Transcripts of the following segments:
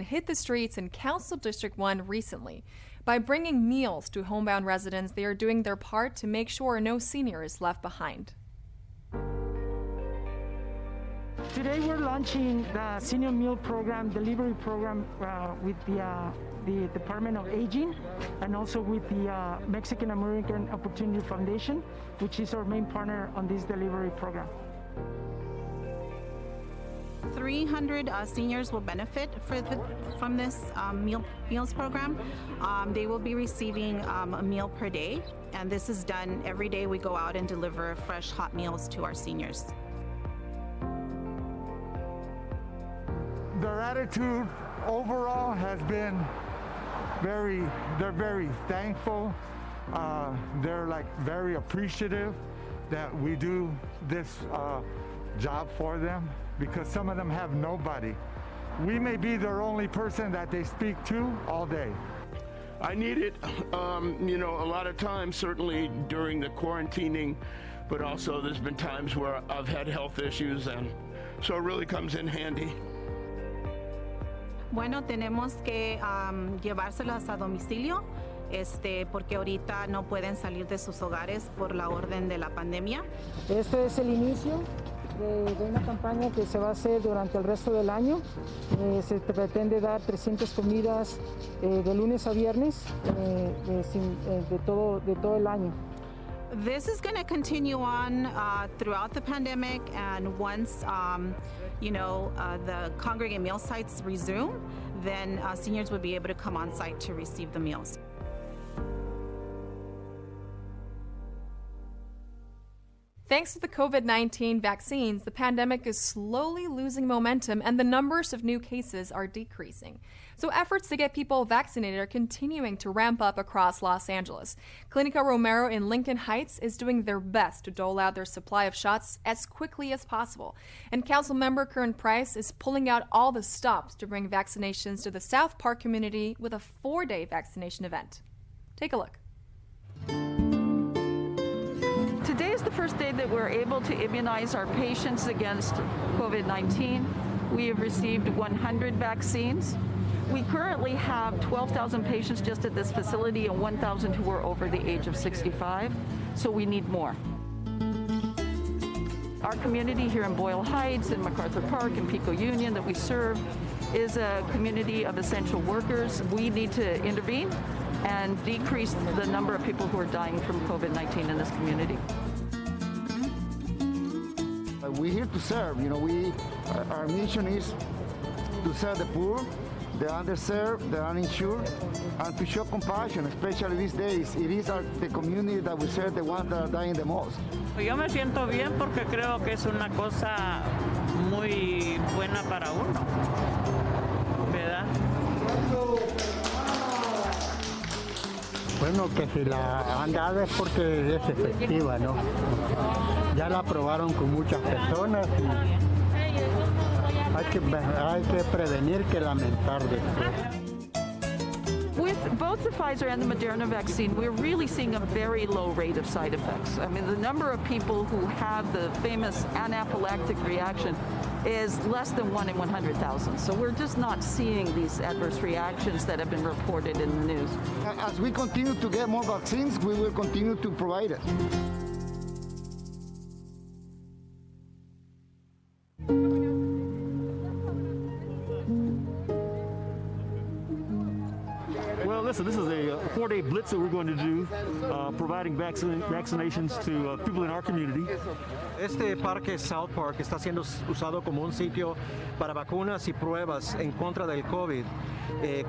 hit the streets in Council District 1 recently. By bringing meals to homebound residents, they are doing their part to make sure no senior is left behind. Today we're launching the Senior Meal Program, delivery program with the Department of Aging and also with the Mexican American Opportunity Foundation, which is our main partner on this delivery program. 300 seniors will benefit from this meals program. They will be receiving a meal per day, and this is done every day. We go out and deliver fresh hot meals to our seniors. Their attitude overall has been they're very thankful. They're like very appreciative that we do this job for them, because some of them have nobody. We may be their only person that they speak to all day. I need it, a lot of times, certainly during the quarantining, but also there's been times where I've had health issues, and so it really comes in handy. Bueno, tenemos que llevárselas a domicilio, porque ahorita no pueden salir de sus hogares por la orden de la pandemia. Este es el inicio de una campaña que se va a hacer durante el resto del año. Se pretende dar 300 comidas de lunes a viernes de todo el año. This is going to continue on throughout the pandemic, and once the congregate meal sites resume, then seniors would be able to come on site to receive the meals. Thanks to the COVID-19 vaccines, the pandemic is slowly losing momentum and the numbers of new cases are decreasing. So efforts to get people vaccinated are continuing to ramp up across Los Angeles. Clinica Romero in Lincoln Heights is doing their best to dole out their supply of shots as quickly as possible. And Councilmember Kern Price is pulling out all the stops to bring vaccinations to the South Park community with a 4-day vaccination event. Take a look. Today is the first day that we're able to immunize our patients against COVID-19. We have received 100 vaccines. We currently have 12,000 patients just at this facility and 1,000 who are over the age of 65, so we need more. Our community here in Boyle Heights, in MacArthur Park, and Pico Union that we serve is a community of essential workers. We need to intervene and decrease the number of people who are dying from COVID-19 in this community. We're here to serve. Our mission is to serve the poor, the underserved, the uninsured, and to show compassion, especially these days. It is the community that we serve, the ones that are dying the most. Yo me siento bien porque creo que es una cosa muy buena para uno, ¿verdad? Bueno, que si la han dado es porque es efectiva, ¿no? Ya la probaron con muchas personas y hay que prevenir que lamentar después. With both the Pfizer and the Moderna vaccine, we're really seeing a very low rate of side effects. I mean, the number of people who have the famous anaphylactic reaction is less than 1 in 100,000. So we're just not seeing these adverse reactions that have been reported in the news. As we continue to get more vaccines, we will continue to provide it. Listen, this is a 4-day blitz that we're going to do, providing vaccinations to people in our community. Este parque South Park está siendo usado como un sitio para vacunas y pruebas en contra del COVID.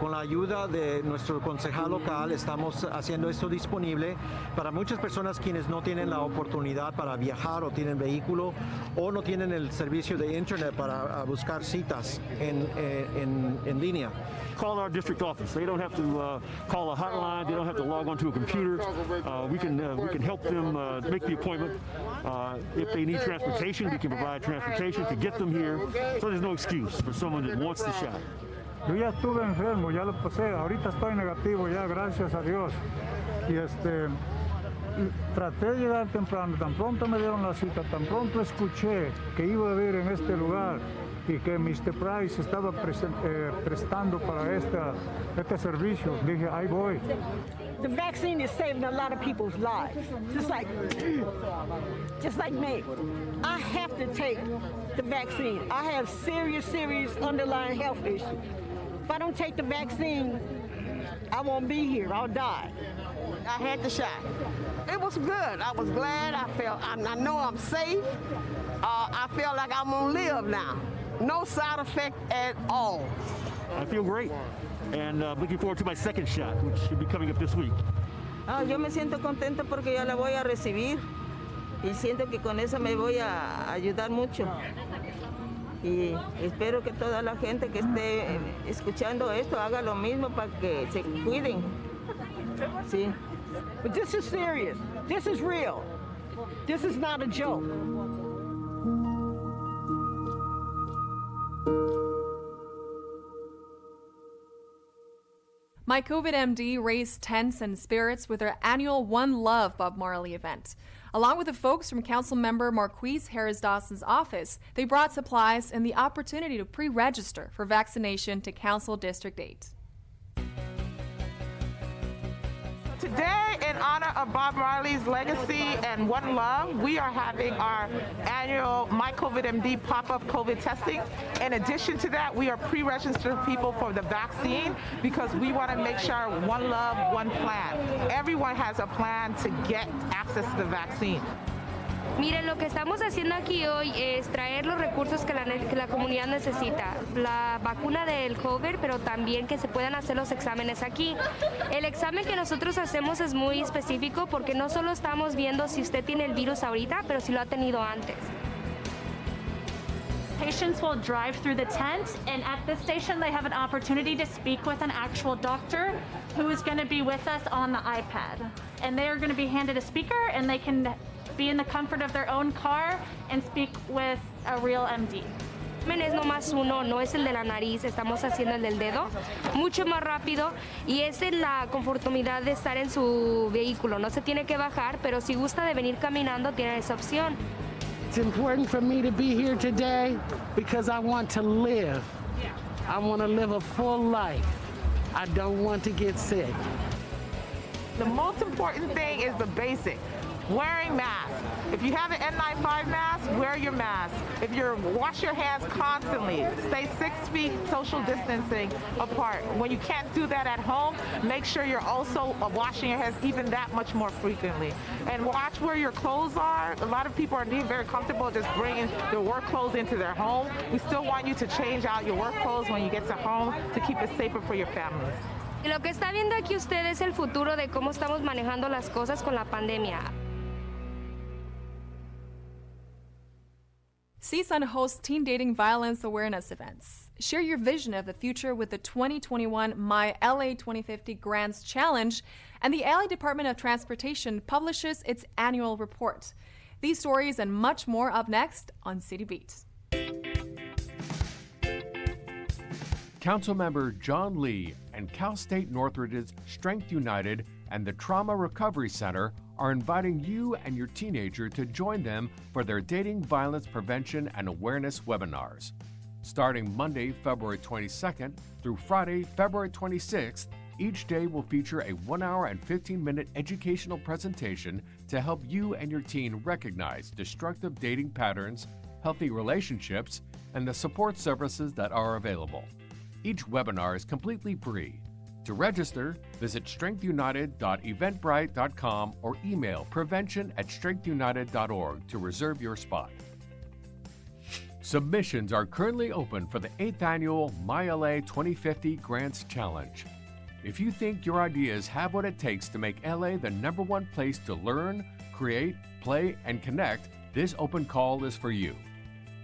Con la ayuda de nuestro concejal local estamos haciendo esto disponible para muchas personas quienes no tienen la oportunidad para viajar o tienen vehículo o no tienen el servicio de internet para buscar citas en línea. Call our district office. They don't have to call a hotline. They don't have to log onto a computer. We can help them make the appointment. If they need transportation, we can provide transportation to get them here. So there's no excuse for someone that wants the shot. Yo ya estuve enfermo, ya lo pasé. Ahorita estoy negativo ya, gracias a Dios. Y traté de llegar temprano. Tan pronto me dieron la cita, tan pronto escuché que iba a vivir en este lugar. y que Mr. Price estaba prestando para este servicio. Dije, ahí voy. The vaccine is saving a lot of people's lives, just like me. I have to take the vaccine. I have serious underlying health issues. If I don't take the vaccine, I won't be here. I'll die. I had the shot. It was good. I was glad. I know I'm safe. I feel like I'm gonna live now. No side effect at all. I feel great, and looking forward to my second shot, which should be coming up this week. Yo me siento contenta porque ya la voy a recibir y siento que con eso me voy a ayudar mucho. Y espero que toda la gente que esté escuchando esto haga lo mismo para que se cuiden. Sí. But this is serious. This is real. This is not a joke. My COVID MD raised tents and spirits with their annual One Love Bob Marley event. Along with the folks from Council Member Marquise Harris-Dawson's office, they brought supplies and the opportunity to pre-register for vaccination to Council District 8. Today, in honor of Bob Marley's legacy and One Love, we are having our annual My COVID MD pop-up COVID testing. In addition to that, we are pre-registering people for the vaccine because we want to make sure one love, one plan. Everyone has a plan to get access to the vaccine. Miren, lo que estamos haciendo aquí hoy es traer los recursos que la comunidad necesita. La vacuna del COVID, pero también que se puedan hacer los exámenes aquí. El examen que nosotros hacemos es muy específico porque no solo estamos viendo si usted tiene el virus ahorita, pero si lo ha tenido antes. Patients will drive through the tent, and at this station they have an opportunity to speak with an actual doctor who is going to be with us on the iPad. And they are going to be handed a speaker, and they can be in the comfort of their own car and speak with a real MD. Es nomás uno, no es el de la nariz, estamos haciendo el del dedo, mucho más rápido y es en la conformidad de estar en su vehículo. No se tiene que bajar, pero si gusta de venir caminando, tiene esa opción. It's important for me to be here today because I want to live. I want to live a full life. I don't want to get sick. The most important thing is the basic. Wearing masks. If you have an N95 mask, wear your mask. If you're, wash your hands constantly. Stay 6 feet social distancing apart. When you can't do that at home, make sure you're also washing your hands even that much more frequently. And watch where your clothes are. A lot of people are being very comfortable just bringing their work clothes into their home. We still want you to change out your work clothes when you get to home to keep it safer for your families. Y lo que está viendo aquí usted es el futuro de cómo estamos manejando las cosas con la pandemia. CSUN hosts teen dating violence awareness events. Share your vision of the future with the 2021 My LA 2050 Grants Challenge, and the LA Department of Transportation publishes its annual report. These stories and much more up next on City Beat. Councilmember John Lee and Cal State Northridge's Strength United and the Trauma Recovery Center are inviting you and your teenager to join them for their dating violence prevention and awareness webinars. Starting Monday, February 22nd through Friday, February 26th, each day will feature a 1 hour and 15-minute educational presentation to help you and your teen recognize destructive dating patterns, healthy relationships, and the support services that are available. Each webinar is completely free. To register, visit strengthunited.eventbrite.com or email prevention@strengthunited.org to reserve your spot. Submissions are currently open for the 8th annual My LA 2050 Grants Challenge. If you think your ideas have what it takes to make LA the #1 place to learn, create, play, and connect, this open call is for you.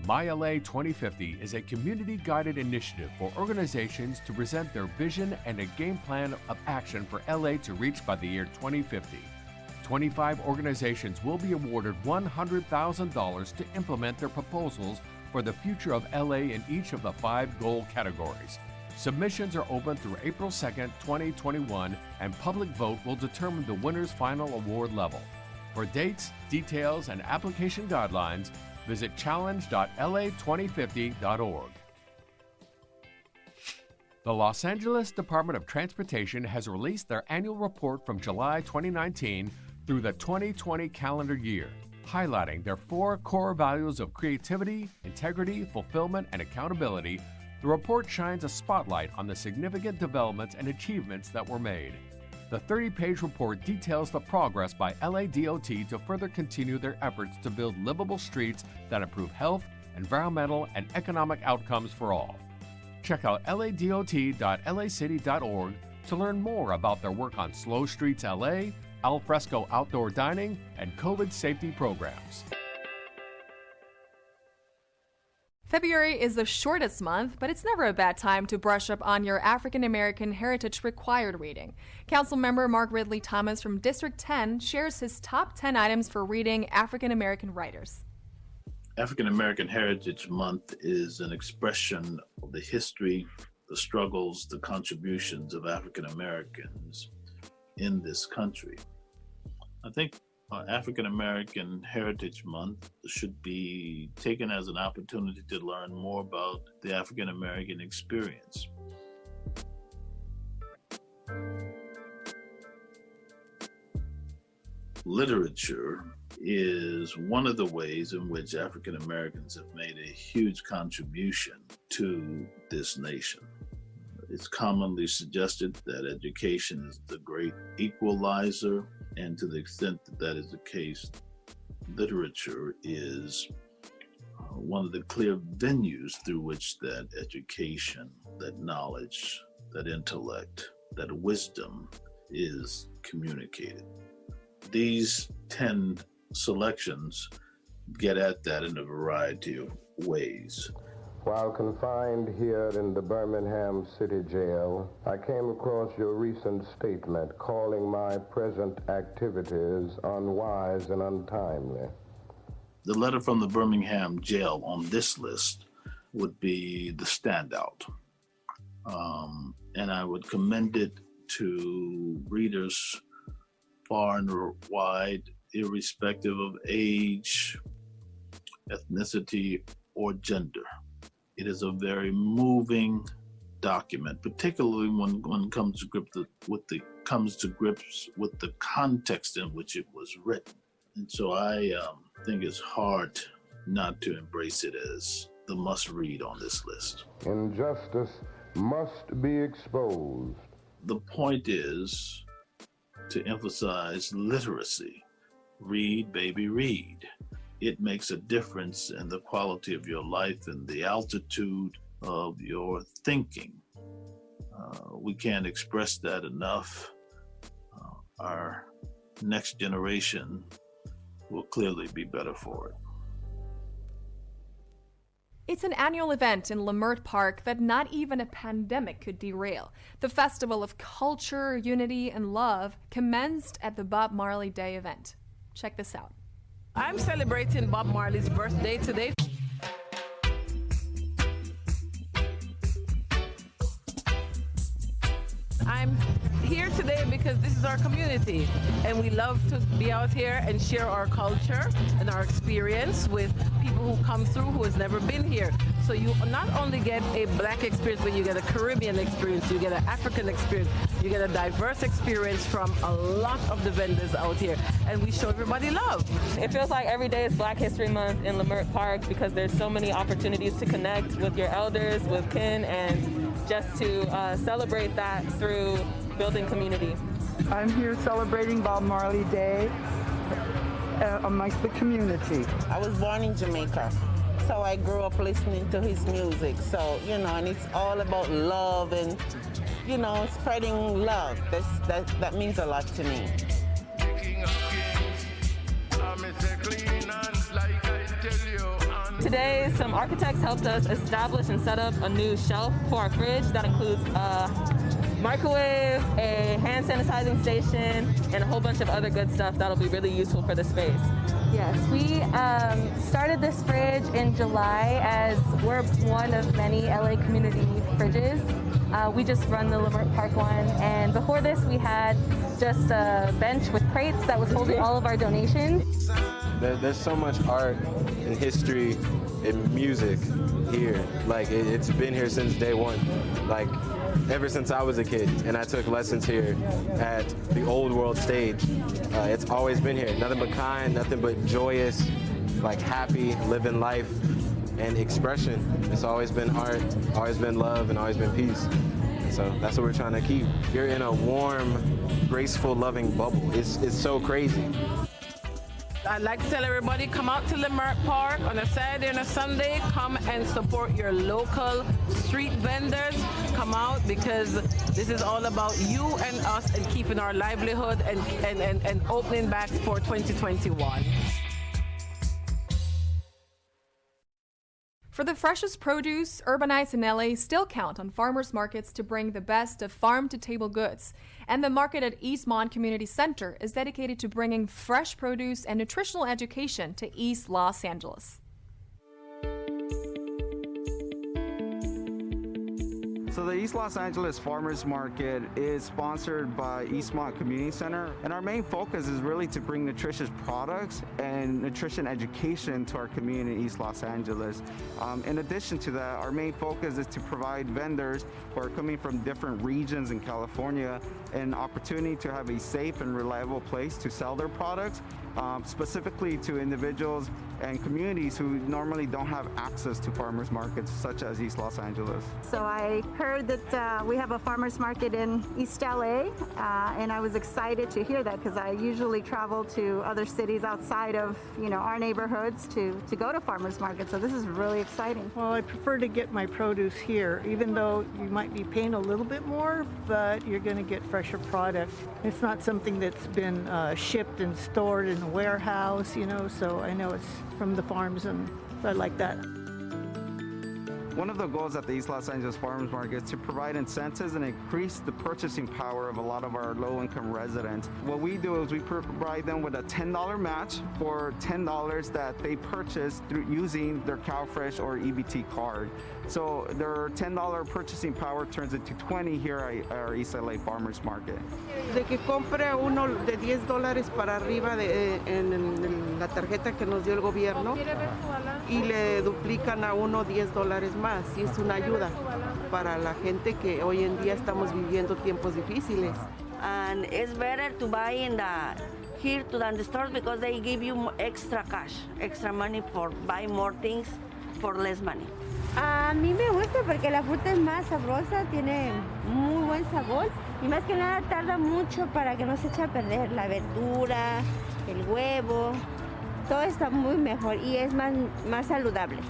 My LA 2050 is a community-guided initiative for organizations to present their vision and a game plan of action for LA to reach by the year 2050. 25 organizations will be awarded $100,000 to implement their proposals for the future of LA in each of the 5 goal categories. Submissions are open through April 2nd, 2021, and public vote will determine the winner's final award level. For dates, details, and application guidelines, Visit challenge.la2050.org. The Los Angeles Department of Transportation has released their annual report from July 2019 through the 2020 calendar year, highlighting their 4 core values of creativity, integrity, fulfillment, and accountability. The report shines a spotlight on the significant developments and achievements that were made. The 30-page report details the progress by LADOT to further continue their efforts to build livable streets that improve health, environmental, and economic outcomes for all. Check out ladot.lacity.org to learn more about their work on Slow Streets LA, alfresco outdoor dining, and COVID safety programs. February is the shortest month, but it's never a bad time to brush up on your African American heritage required reading. Councilmember Mark Ridley Thomas from District 10 shares his top 10 items for reading African American writers. African American Heritage Month is an expression of the history, the struggles, the contributions of African Americans in this country. I think African American Heritage Month should be taken as an opportunity to learn more about the African American experience. Literature is one of the ways in which African Americans have made a huge contribution to this nation. It's commonly suggested that education is the great equalizer, and to the extent that that is the case, literature is one of the clear venues through which that education, that knowledge, that intellect, that wisdom is communicated. These 10 selections get at that in a variety of ways. While confined here in the Birmingham City Jail, I came across your recent statement calling my present activities unwise and untimely. The letter from the Birmingham jail on this list would be the standout. And I would commend it to readers far and wide, irrespective of age, ethnicity, or gender. It is a very moving document, particularly when one comes to grips with the context in which it was written. And so I think it's hard not to embrace it as the must-read on this list. Injustice must be exposed. The point is to emphasize literacy. Read, baby, read. It makes a difference in the quality of your life and the altitude of your thinking. We can't express that enough. Our next generation will clearly be better for it. It's an annual event in Leimert Park that not even a pandemic could derail. The Festival of Culture, Unity, and Love commenced at the Bob Marley Day event. Check this out. I'm celebrating Bob Marley's birthday today. I'm here today because this is our community, and we love to be out here and share our culture and our experience with people who come through who has never been here. So you not only get a black experience, but you get a Caribbean experience, you get an African experience, you get a diverse experience from a lot of the vendors out here, and we show everybody love. It feels like every day is Black History Month in Leimert Park because there's so many opportunities to connect with your elders, with kin, and just to celebrate that through building community. I'm here celebrating Bob Marley Day amongst the community. I was born in Jamaica, so I grew up listening to his music. So, you know, and it's all about love and, you know, spreading love. That means a lot to me. Today, some architects helped us establish and set up a new shelf for our fridge that includes a microwave, a hand sanitizing station, and a whole bunch of other good stuff that'll be really useful for the space. Yes, we started this fridge in July as we're one of many LA community fridges. We just run the Leimert Park one, and before this we had just a bench with crates that was holding all of our donations. There's so much art and history and music here. Like it's been here since day one. Like ever since I was a kid, and I took lessons here at the Old World stage. It's always been here. Nothing but kind, nothing but joyous, like happy, living life and expression. It's always been art, always been love, and always been peace. So that's what we're trying to keep. You're in a warm, graceful, loving bubble. It's so crazy. I'd like to tell everybody, come out to Leimert Park on a Saturday and a Sunday. Come and support your local street vendors. Come out because this is all about you and us and keeping our livelihood and opening back for 2021. For the freshest produce, urbanites in LA still count on farmers markets to bring the best of farm-to-table goods. And the market at Eastmont Community Center is dedicated to bringing fresh produce and nutritional education to East Los Angeles. So the East Los Angeles Farmers Market is sponsored by Eastmont Community Center, and our main focus is really to bring nutritious products and nutrition education to our community in East Los Angeles. In addition to that, our main focus is to provide vendors who are coming from different regions in California an opportunity to have a safe and reliable place to sell their products, specifically to individuals and communities who normally don't have access to farmers markets such as East Los Angeles. So I heard that we have a farmers market in East LA, and I was excited to hear that because I usually travel to other cities outside of our neighborhoods to go to farmers markets. So this is really exciting. Well, I prefer to get my produce here, even though you might be paying a little bit more, but you're going to get fresher product. It's not something that's been shipped and stored in a warehouse, so I know it's from the farms, and I like that. One of the goals at the East Los Angeles Farmers Market is to provide incentives and increase the purchasing power of a lot of our low-income residents. What we do is we provide them with a $10 match for $10 that they purchase through using their CalFresh or EBT card. So their $10 purchasing power turns into $20 here at our East LA Farmers Market. De que compre uno de $10 para arriba en la tarjeta que nos dio el gobierno y le duplican a uno $10 más, y es una ayuda para la gente que hoy en día estamos viviendo tiempos difíciles. And it's better to buy here than the stores because they give you extra cash, extra money for buy more things for less money. A mí me gusta porque la fruta es más sabrosa, tiene muy buen sabor y más que nada tarda mucho para que no se eche a perder. La verdura, el huevo, todo está muy mejor y es más saludable.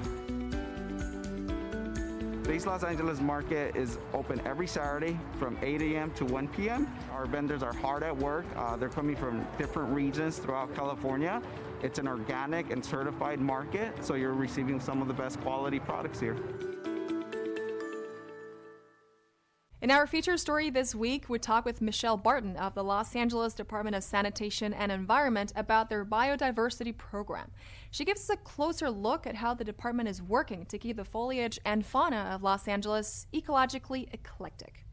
The East Los Angeles Market is open every Saturday from 8 a.m. to 1 p.m. Our vendors are hard at work. They're coming from different regions throughout California. It's an organic and certified market, so you're receiving some of the best quality products here. In our feature story this week, we talk with Michelle Barton of the Los Angeles Department of Sanitation and Environment about their biodiversity program. She gives us a closer look at how the department is working to keep the foliage and fauna of Los Angeles ecologically eclectic.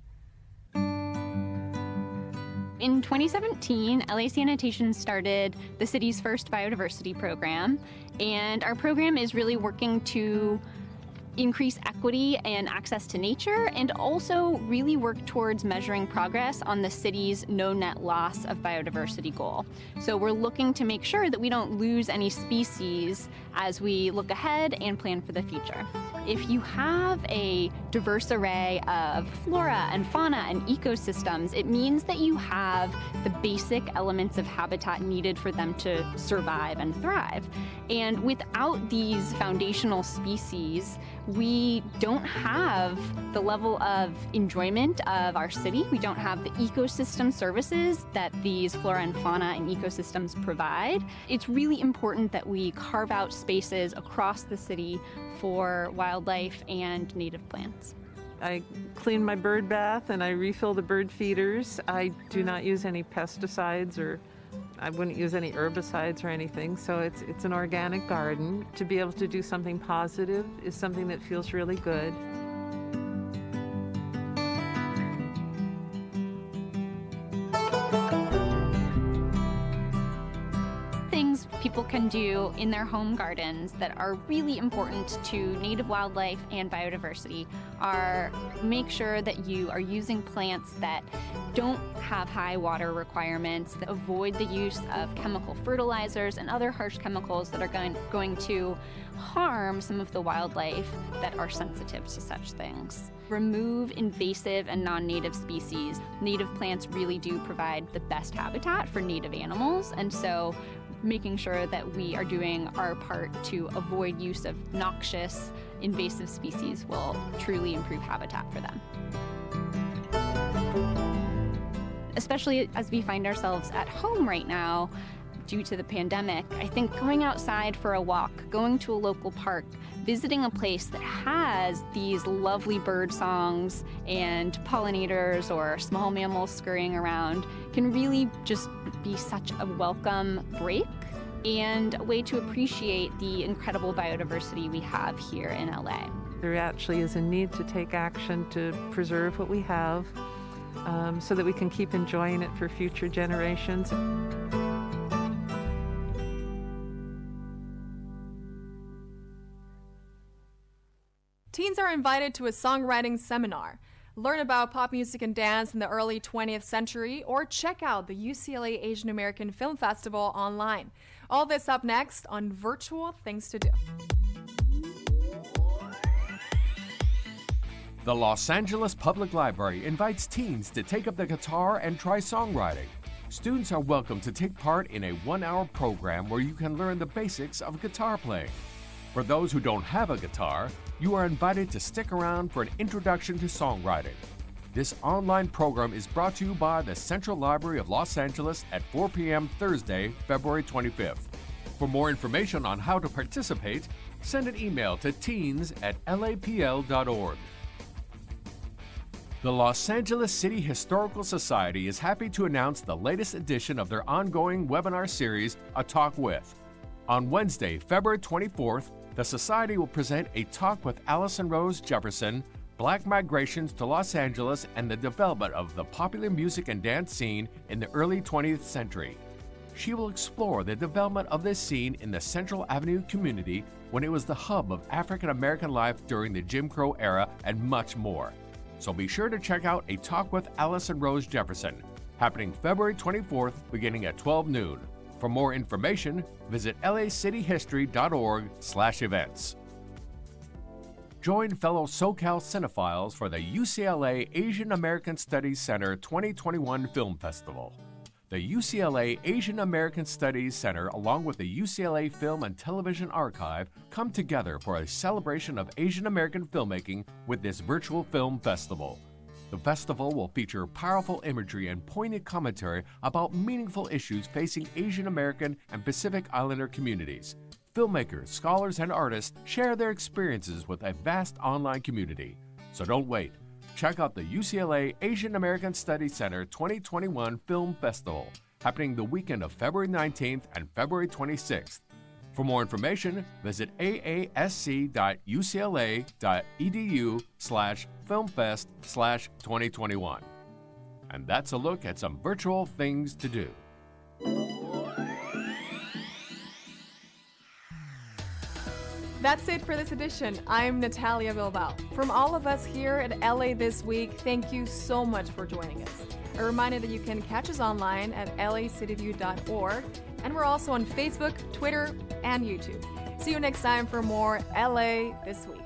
In 2017, LA Sanitation started the city's first biodiversity program, and our program is really working to increase equity and access to nature, and also really work towards measuring progress on the city's no net loss of biodiversity goal. So we're looking to make sure that we don't lose any species as we look ahead and plan for the future. If you have a diverse array of flora and fauna and ecosystems, it means that you have the basic elements of habitat needed for them to survive and thrive. And without these foundational species, we don't have the level of enjoyment of our city. We don't have the ecosystem services that these flora and fauna and ecosystems provide. It's really important that we carve out spaces across the city for wildlife and native plants. I clean my bird bath and I refill the bird feeders. I do not use any pesticides, or I wouldn't use any herbicides or anything, so it's an organic garden. To be able to do something positive is something that feels really good. people can do in their home gardens that are really important to native wildlife and biodiversity are make sure that you are using plants that don't have high water requirements, that avoid the use of chemical fertilizers and other harsh chemicals that are going to harm some of the wildlife that are sensitive to such things. Remove invasive and non-native species. Native plants really do provide the best habitat for native animals, and so making sure that we are doing our part to avoid use of noxious invasive species will truly improve habitat for them. Especially as we find ourselves at home right now due to the pandemic, I think going outside for a walk, going to a local park, visiting a place that has these lovely bird songs and pollinators or small mammals scurrying around can really just be such a welcome break and a way to appreciate the incredible biodiversity we have here in LA. There actually is a need to take action to preserve what we have so that we can keep enjoying it for future generations. Teens are invited to a songwriting seminar. Learn about pop music and dance in the early 20th century, or check out the UCLA Asian American Film Festival online. All this up next on Virtual Things to Do. The Los Angeles Public Library invites teens to take up the guitar and try songwriting. Students are welcome to take part in a 1-hour program where you can learn the basics of guitar playing. For those who don't have a guitar, you are invited to stick around for an introduction to songwriting. This online program is brought to you by the Central Library of Los Angeles at 4 p.m. Thursday, February 25th. For more information on how to participate, send an email to teens@lapl.org. The Los Angeles City Historical Society is happy to announce the latest edition of their ongoing webinar series, A Talk With. On Wednesday, February 24th, the Society will present a talk with Allison Rose Jefferson, Black migrations to Los Angeles and the development of the popular music and dance scene in the early 20th century. She will explore the development of this scene in the Central Avenue community when it was the hub of African American life during the Jim Crow era and much more. So be sure to check out A Talk with Allison Rose Jefferson, happening February 24th beginning at 12 noon. For more information, visit lacityhistory.org/events. Join fellow SoCal cinephiles for the UCLA Asian American Studies Center 2021 Film Festival. The UCLA Asian American Studies Center, along with the UCLA Film and Television Archive, come together for a celebration of Asian American filmmaking with this virtual film festival. The festival will feature powerful imagery and poignant commentary about meaningful issues facing Asian American and Pacific Islander communities. Filmmakers, scholars, and artists share their experiences with a vast online community. So don't wait. Check out the UCLA Asian American Studies Center 2021 Film Festival, happening the weekend of February 19th and February 26th. For more information, visit aasc.ucla.edu/filmfest/2021. And that's a look at some virtual things to do. That's it for this edition. I'm Natalia Bilbao. From all of us here at LA This Week, thank you so much for joining us. A reminder that you can catch us online at lacityview.org, and we're also on Facebook, Twitter, and YouTube. See you next time for more LA This Week.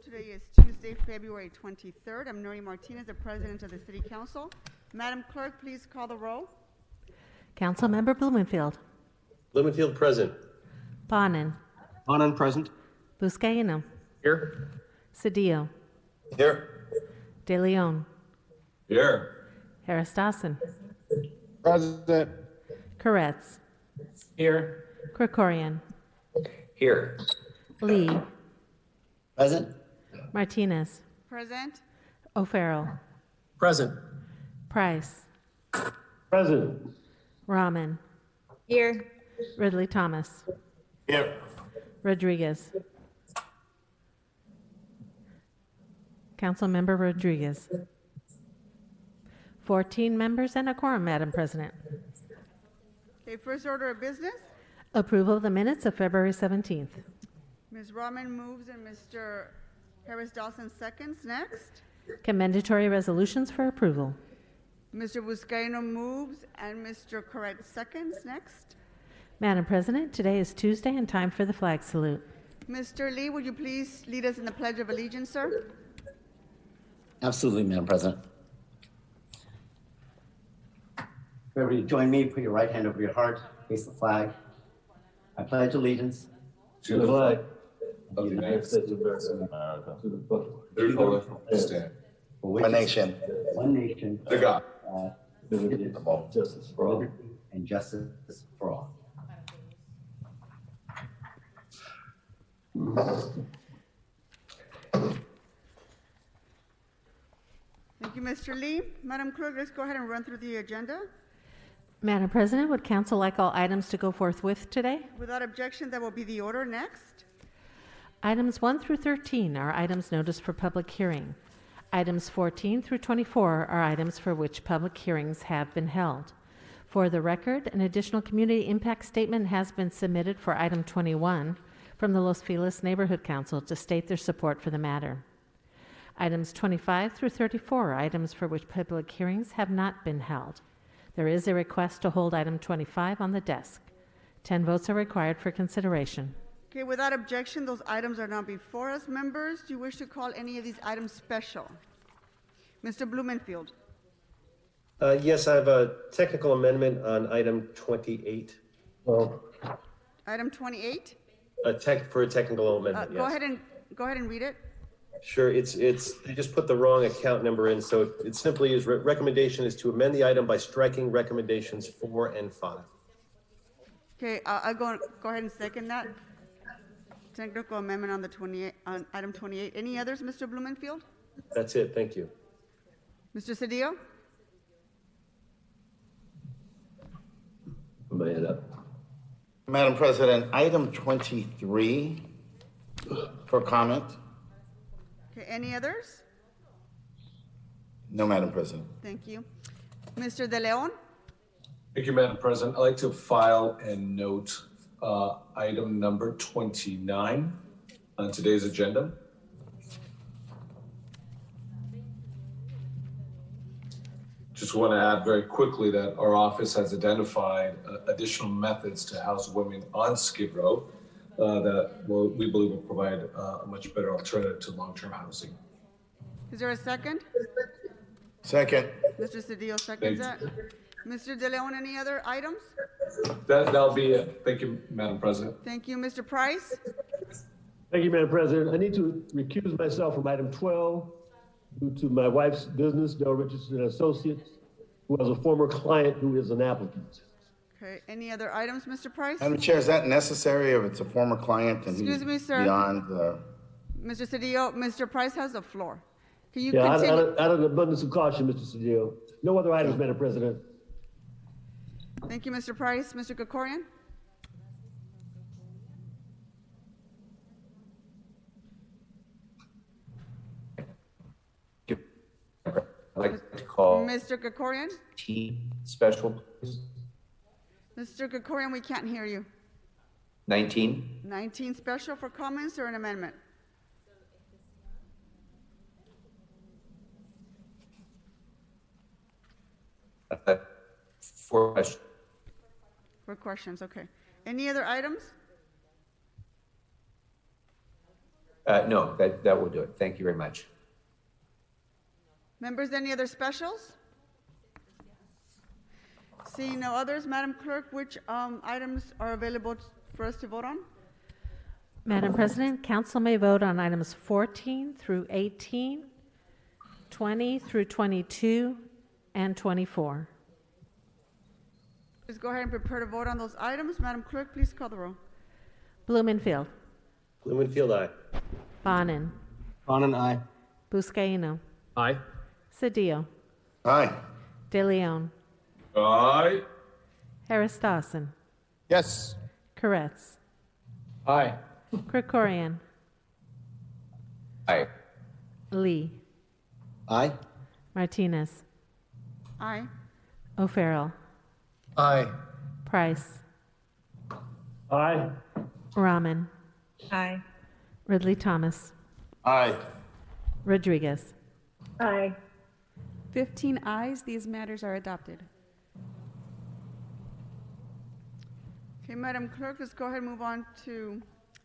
Today is Tuesday, February 23rd. I'm Nuri Martinez, the President of the City Council. Madam Clerk, please call the roll. Councilmember Blumenfield. Blumenfield present. Bonin. Bonin present. Buscaino. Here. Cedillo. Here. De Leon. Here. Harris Dawson. Present. Koretz. Here. Krikorian. Here. Lee. Present. Martinez. Present. O'Farrell. Present. Price. Present. Rahman. Here. Ridley Thomas. Here. Rodriguez. Councilmember Rodriguez. 14 members and a quorum, Madam President. Okay, first order of business. Approval of the minutes of February 17th. Ms. Rahman moves and Mr. Harris Dawson seconds. Next. Commendatory resolutions for approval. Mr. Buscaino moves and Mr. Correct seconds. Next. Madam President, today is Tuesday and time for the flag salute. Mr. Lee, would you please lead us in the Pledge of Allegiance, sir? Absolutely, Madam President. Everybody join me, put your right hand over your heart, face the flag. I pledge allegiance To the flag of the United States of America, to the republic for stand. one nation, To God. indivisible, justice for all, and justice for all. Thank you, Mr. Lee. Madam Clerk, let's go ahead and run through the agenda. Madam President, would council like all items to go forthwith today? Without objection, that will be the order. Next. Items 1 through 13 are items noticed for public hearing. Items 14 through 24 are items for which public hearings have been held. For the record, an additional community impact statement has been submitted for item 21 from the Los Feliz Neighborhood Council to state their support for the matter. Items 25 through 34 are items for which public hearings have not been held. There is a request to hold item 25 on the desk. 10 votes are required for consideration. Okay, without objection, those items are now before us. Members, do you wish to call any of these items special? Mr. Blumenfield. Yes, I have a technical amendment on item 28. Well, Item 28. for a technical amendment, yes. Go ahead and read it. Sure, they just put the wrong account number in, so it simply is, recommendation is to amend the item by striking recommendations 4 and 5. Okay, I'll go ahead and second that. Technical amendment on the 28, on item 28. Any others, Mr. Blumenfield? That's it, thank you. Mr. Cedillo? Put my head up. Madam President, item 23 for comment. Okay, any others? No, Madam President. Thank you. Mr. De Leon? Thank you, Madam President. I'd like to file and note item number 29 on today's agenda. Just want to add very quickly that our office has identified additional methods to house women on Skid Row that we believe will provide a much better alternative to long-term housing. Is there a second? Second. Mr. Cedillo seconds that. Mr. De Leon, any other items? That'll be it. Thank you, Madam President. Thank you. Mr. Price? Thank you, Madam President. I need to recuse myself from item 12 due to my wife's business, Dale Richardson Associates, who has a former client who is an applicant. Okay, any other items, Mr. Price? Madam Chair, is that necessary if it's a former client and Excuse he's me, sir. beyond the... Mr. Cedillo, Mr. Price has the floor. Can you Yeah, continue? out of an abundance of caution, Mr. Cedillo. No other items, Madam President. Thank you, Mr. Price. Mr. Krikorian? I'd like to call Mr. Krikorian? T special, please. Mr. Krikorian, we can't hear you. 19. 19 special for comments or an amendment? For questions. For questions, okay. Any other items? No, that will do it. Thank you very much. Members, any other specials? Seeing no others, Madam Clerk, which items are available for us to vote on? Madam President, council may vote on items 14 through 18, 20 through 22, and 24. Please go ahead and prepare to vote on those items. Madam Clerk, please call the roll. Blumenfield. Blumenfield, aye. Bonin. Bonin, aye. Buscaino. Aye. Cedillo. Aye. De Leon. Aye. Harris Dawson. Yes. Koretz. Aye. Krikorian. Aye. Lee. Aye. Martinez. Aye. O'Farrell. Aye. Price. Aye. Rahman. Aye. Ridley Thomas. Aye. Rodriguez. Aye. 15 ayes, these matters are adopted. Okay, Madam Clerk, let's go ahead and move on to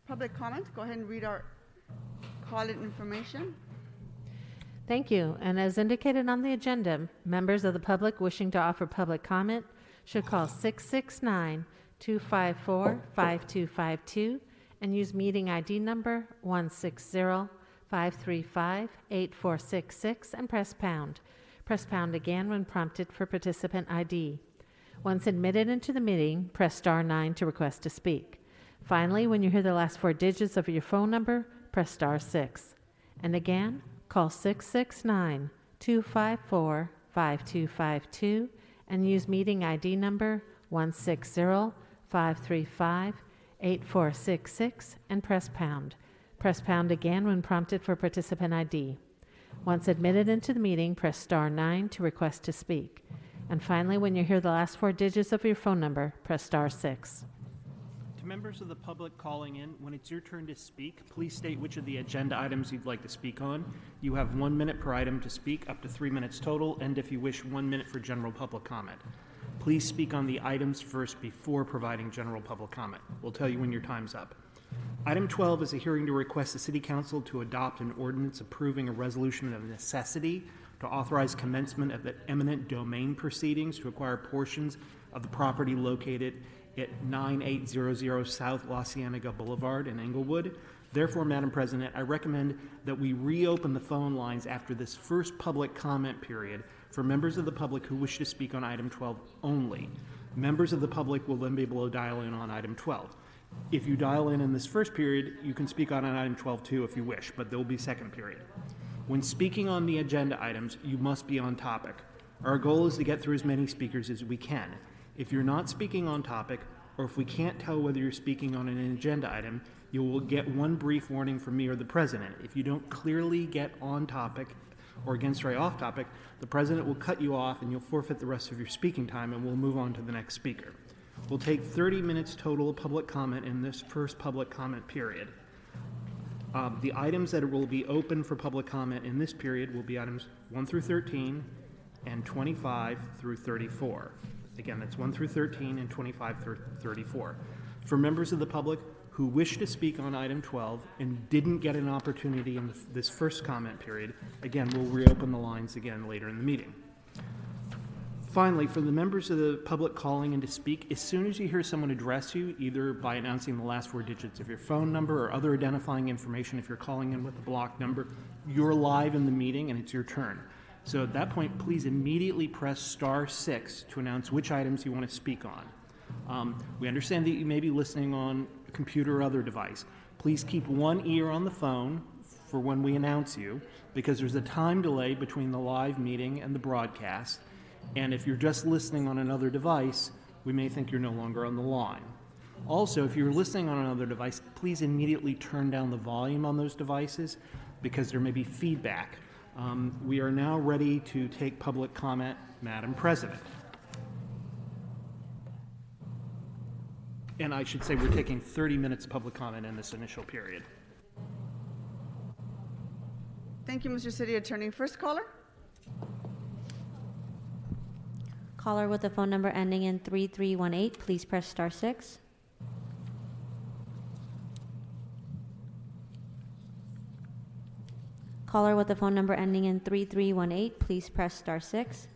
public comment. Go ahead and read our call-in information. Thank you. And as indicated on the agenda, members of the public wishing to offer public comment should call 669-254-5252 and use meeting ID number 160-535-8466 and press pound. Press pound again when prompted for participant ID. Once admitted into the meeting, press *9 to request to speak. Finally, when you hear the last 4 digits of your phone number, press *6. And again, call 669-254-5252 and use meeting ID number 160-535-8466 and press pound. Press pound again when prompted for participant ID. Once admitted into the meeting, press *9 to request to speak. And finally, when you hear the last 4 digits of your phone number, press *6. To members of the public calling in, when it's your turn to speak, please state which of the agenda items you'd like to speak on. You have 1 minute per item to speak, up to 3 minutes total, and if you wish, 1 minute for general public comment. Please speak on the items first before providing general public comment. We'll tell you when your time's up. Item 12 is a hearing to request the City Council to adopt an ordinance approving a resolution of necessity to authorize commencement of the eminent domain proceedings to acquire portions of the property located at 9800 South La Cienega Boulevard in Englewood. Therefore, Madam President, I recommend that we reopen the phone lines after this first public comment period for members of the public who wish to speak on item 12 only. Members of the public will then be able to dial in on item 12. If you dial in this first period, you can speak on item 12 too if you wish, but there will be a second period. When speaking on the agenda items, you must be on topic. Our goal is to get through as many speakers as we can. If you're not speaking on topic, or if we can't tell whether you're speaking on an agenda item, you will get 1 brief warning from me or the President. If you don't clearly get on topic or against or off topic, the President will cut you off and you'll forfeit the rest of your speaking time, and we'll move on to the next speaker. We'll take 30 minutes total of public comment in this first public comment period. The items that will be open for public comment in this period will be items 1 through 13 and 25 through 34. Again, that's 1 through 13 and 25 through 34. For members of the public who wish to speak on item 12 and didn't get an opportunity in this first comment period, again, we'll reopen the lines again later in the meeting. Finally, for the members of the public calling in to speak, as soon as you hear someone address you, either by announcing the last 4 digits of your phone number or other identifying information, if you're calling in with a block number, you're live in the meeting and it's your turn. So at that point, please immediately press *6 to announce which items you want to speak on. We understand that you may be listening on a computer or other device. Please keep 1 ear on the phone for when we announce you, because there's a time delay between the live meeting and the broadcast. And if you're just listening on another device, we may think you're no longer on the line. Also, if you're listening on another device, please immediately turn down the volume on those devices because there may be feedback. We are now ready to take public comment, Madam President. And I should say we're taking 30 minutes public comment in this initial period. Thank you, Mr. City Attorney. First caller. Caller with a phone number ending in 3318, please press *6. Caller with the phone number ending in 3318, please press star 6.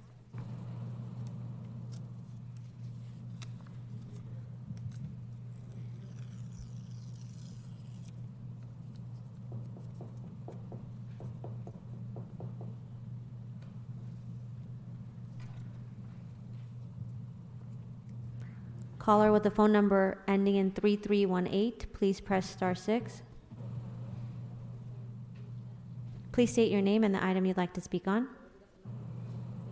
Caller with the phone number ending in 3318, please press star 6. Please state your name and the item you'd like to speak on.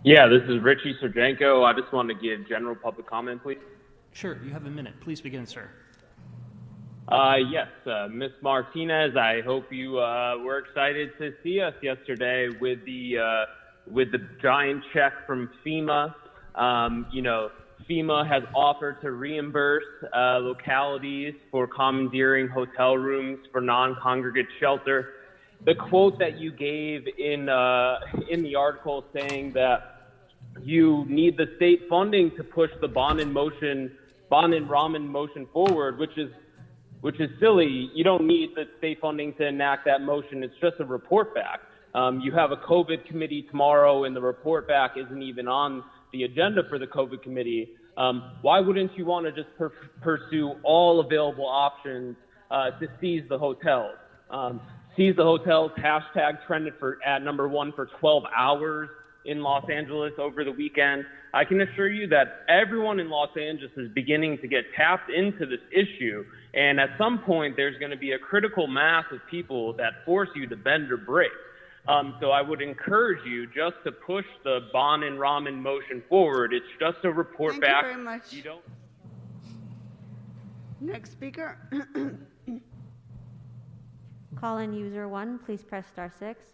Yeah, this is Richie Sergenko. I just wanted to give general public comment, please. Sure, you have a minute. Please begin, sir. Yes, Ms. Martinez, I hope you were excited to see us yesterday with the giant check from FEMA. FEMA has offered to reimburse localities for commandeering hotel rooms for non-congregate shelter. The quote that you gave in the article saying that you need the state funding to push the bond and Rahman motion forward, which is silly. You don't need the state funding to enact that motion. It's just a report back. You have a COVID committee tomorrow, and the report back isn't even on the agenda for the COVID committee. Why wouldn't you want to just pursue all available options to seize the hotels? Seize the hotels hashtag trended at #1 for 12 hours in Los Angeles over the weekend. I can assure you that everyone in Los Angeles is beginning to get tapped into this issue, and at some point there's going to be a critical mass of people that force you to bend or break. So I would encourage you just to push the Bond and Rahman motion forward. It's just a report back. Thank you very much. You don't. Next speaker. Call in user 1, please press star 6.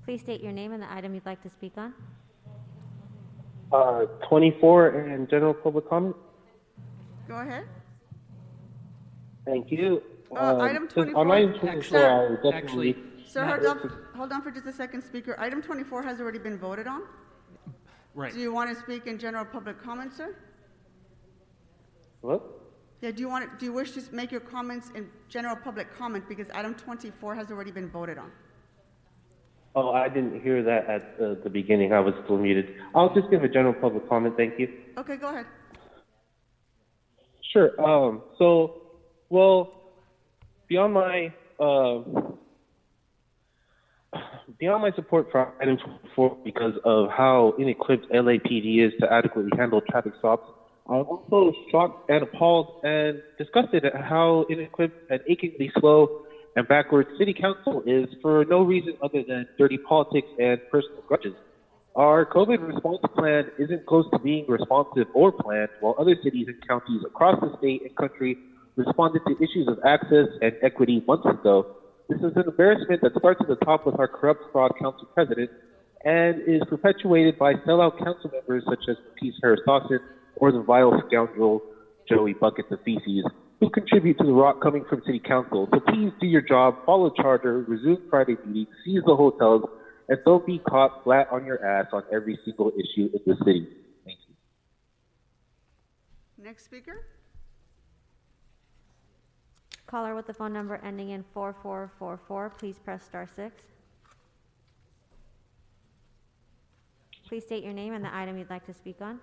Please state your name and the item you'd like to speak on. 24 and general public comment. Go ahead. Thank you. Item 24. On item 24, I would definitely. Sir, hold on for just a second, speaker. Item 24 has already been voted on. Right. Do you want to speak in general public comment, sir? What? Yeah, do you wish to make your comments in general public comment because item 24 has already been voted on? Oh, I didn't hear that at the beginning. I was still muted. I'll just give a general public comment. Thank you. Okay, go ahead. Sure. Beyond my support for item 24 because of how inequipped LAPD is to adequately handle traffic stops, I'm also shocked and appalled and disgusted at how inequipped and achingly slow and backwards City Council is for no reason other than dirty politics and personal grudges. Our COVID response plan isn't close to being responsive or planned, while other cities and counties across the state and country responded to issues of access and equity months ago. This is an embarrassment that starts at the top with our corrupt fraud council president and is perpetuated by sellout council members such as Matisse Harris-Dawson or the vile scoundrel Joey Buckets of Feces, who contribute to the rot coming from City Council. So please do your job, follow charter, resume Friday meetings, seize the hotels, and don't be caught flat on your ass on every single issue in the city. Thank you. Next speaker. Caller with the phone number ending in 4444, please press star 6. Please state your name and the item you'd like to speak on.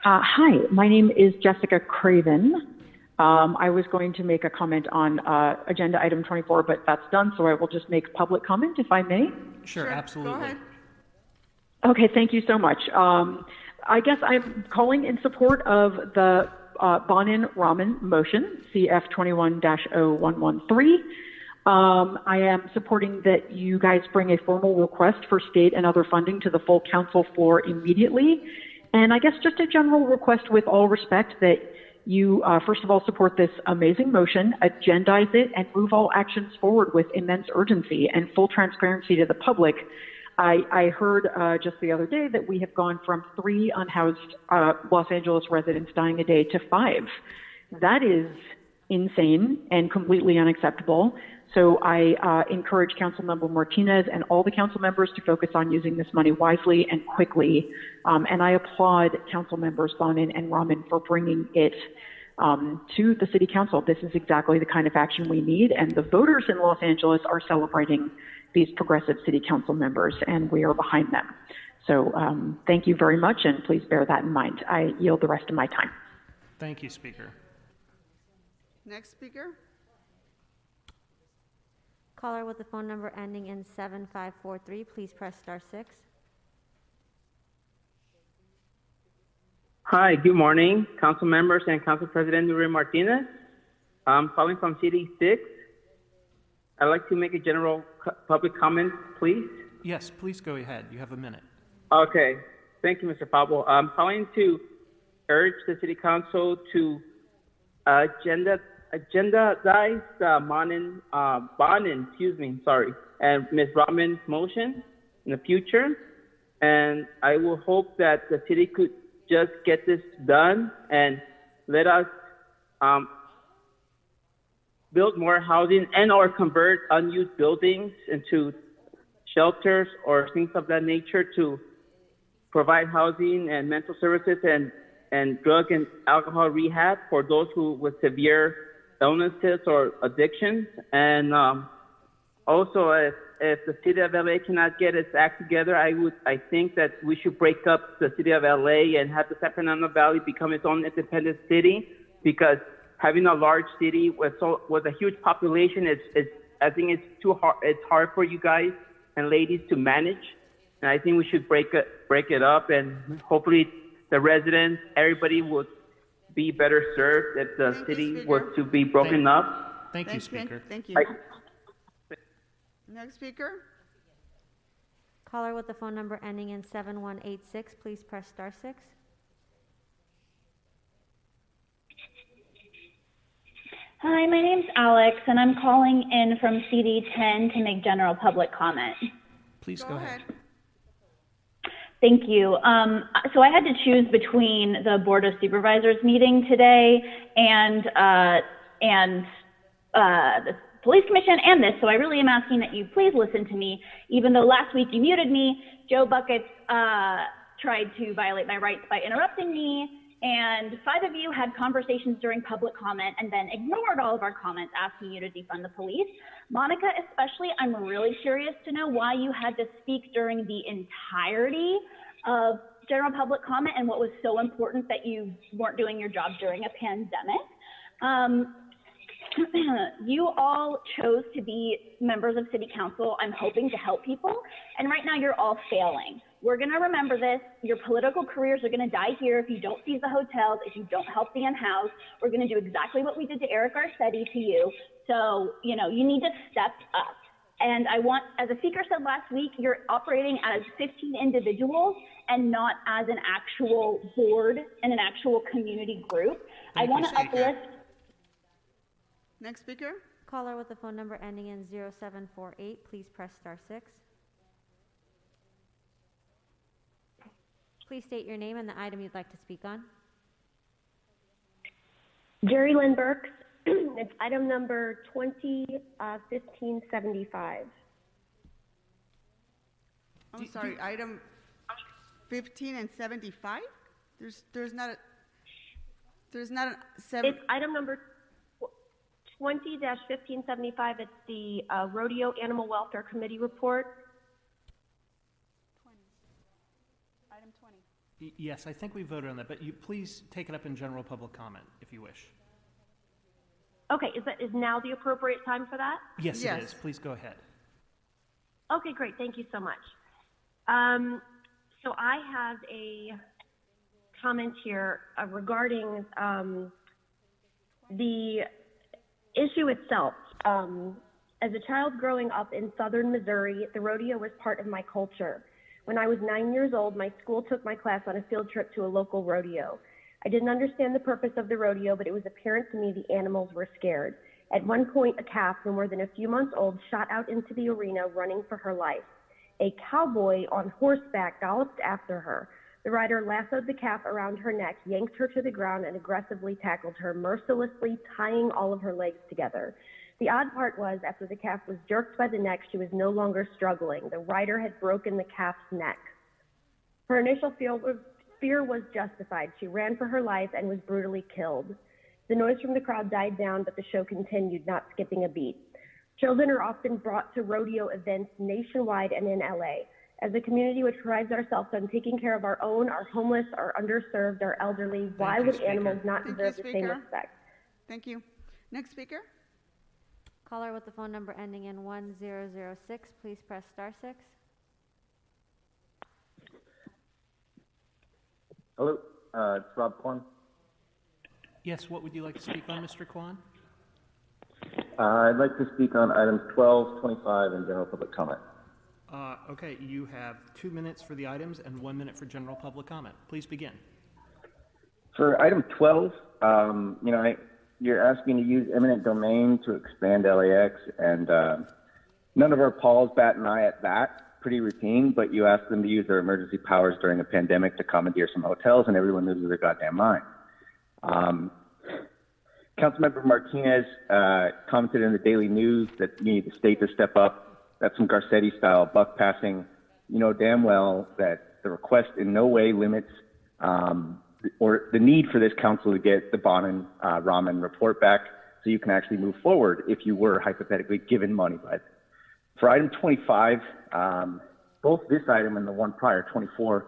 Hi, my name is Jessica Craven. I was going to make a comment on agenda item 24, but that's done, so I will just make public comment if I may. Sure, absolutely. Go ahead. Okay, thank you so much. I guess I'm calling in support of the Bonin-Rahman motion, CF 21-0113. I am supporting that you guys bring a formal request for state and other funding to the full council floor immediately. And I guess just a general request with all respect that you, first of all, support this amazing motion, agendize it, and move all actions forward with immense urgency and full transparency to the public. I heard just the other day that we have gone from 3 unhoused Los Angeles residents dying a day to 5. That is insane and completely unacceptable. So I encourage Councilmember Martinez and all the council members to focus on using this money wisely and quickly. And I applaud Council members Bonin and Rahman for bringing it to the City Council. This is exactly the kind of action we need, and the voters in Los Angeles are celebrating these progressive City Council members, and we are behind them. So thank you very much, and please bear that in mind. I yield the rest of my time. Thank you, Speaker. Next speaker. Caller with the phone number ending in 7543, please press *6. Hi, good morning, council members and Council President Nuria Martinez. I'm calling from City 6. I'd like to make a general public comment, please. Yes, please go ahead. You have a minute. Okay, thank you, Mr. Pablo. I'm calling to urge the City Council to agendize Bonin, and Ms. Rahman's motion in the future. And I will hope that the city could just get this done and let us build more housing and or convert unused buildings into shelters or things of that nature to provide housing and mental services and drug and alcohol rehab for those who with severe illnesses or addictions. And also, if the city of LA cannot get its act together, I think that we should break up the city of LA and have the San Fernando Valley become its own independent city, because having a large city with a huge population I think it's too hard. It's hard for you guys and ladies to manage, and I think we should break it up, and hopefully the residents, everybody would be better served if the city was to be broken up. Thank you, Speaker. Thank you. Next speaker. Caller with the phone number ending in 7186, please press *6. Hi, my name's Alex, and I'm calling in from CD 10 to make general public comment. Please go ahead. Thank you. So I had to choose between the Board of Supervisors meeting today and the Police Commission and this, so I really am asking that you please listen to me. Even though last week you muted me, Joe Buckets tried to violate my rights by interrupting me, and 5 of you had conversations during public comment and then ignored all of our comments asking you to defund the police. Monica especially, I'm really curious to know why you had to speak during the entirety of general public comment and what was so important that you weren't doing your job during a pandemic. You all chose to be members of City Council, I'm hoping, to help people, and right now you're all failing. We're going to remember this. Your political careers are going to die here if you don't seize the hotels, if you don't help the unhoused. We're going to do exactly what we did to Eric Garcetti to you. So, you need to step up. And I want, as the speaker said last week, you're operating as 15 individuals and not as an actual board and an actual community group. I want to uplift. Next speaker. Caller with the phone number ending in 0748, please press *6. Please state your name and the item you'd like to speak on. Jerry Lynn Burks. It's item number 201575. I'm sorry, item 15 and 75? There's not a seven. It's item number 20-1575. It's the Rodeo Animal Welfare Committee report. Item 20. Yes, I think we voted on that, but you please take it up in general public comment if you wish. Okay, is now the appropriate time for that? Yes, it is. Please go ahead. Okay, great. Thank you so much. So I have a comment here regarding the issue itself. As a child growing up in southern Missouri, the rodeo was part of my culture. When I was 9 years old, my school took my class on a field trip to a local rodeo. I didn't understand the purpose of the rodeo, but it was apparent to me the animals were scared. At one point, a calf, no more than a few months old, shot out into the arena running for her life. A cowboy on horseback galloped after her. The rider lassoed the calf around her neck, yanked her to the ground, and aggressively tackled her, mercilessly tying all of her legs together. The odd part was, after the calf was jerked by the neck, she was no longer struggling. The rider had broken the calf's neck. Her initial fear was justified. She ran for her life and was brutally killed. The noise from the crowd died down, but the show continued, not skipping a beat. Children are often brought to rodeo events nationwide and in LA. As a community which prides ourselves on taking care of our own, our homeless, our underserved, our elderly, why would animals not deserve the same respect? Thank you. Next speaker. Caller with the phone number ending in 1006, please press star 6. Hello, it's Rob Kwan. Yes, what would you like to speak on, Mr. Kwan? I'd like to speak on items 12, 25, and general public comment. Okay, you have 2 minutes for the items and 1 minute for general public comment. Please begin. For item 12, you're asking to use eminent domain to expand LAX, and none of our Pauls bat an eye at that. Pretty routine, but you ask them to use their emergency powers during a pandemic to commandeer some hotels, and everyone loses their goddamn mind. Councilmember Martinez commented in the Daily News that you need the state to step up. That's some Garcetti-style buck passing. You know damn well that the request in no way limits or the need for this council to get the Bonin Raman report back so you can actually move forward if you were hypothetically given money by them. For item 25, both this item and the one prior, 24,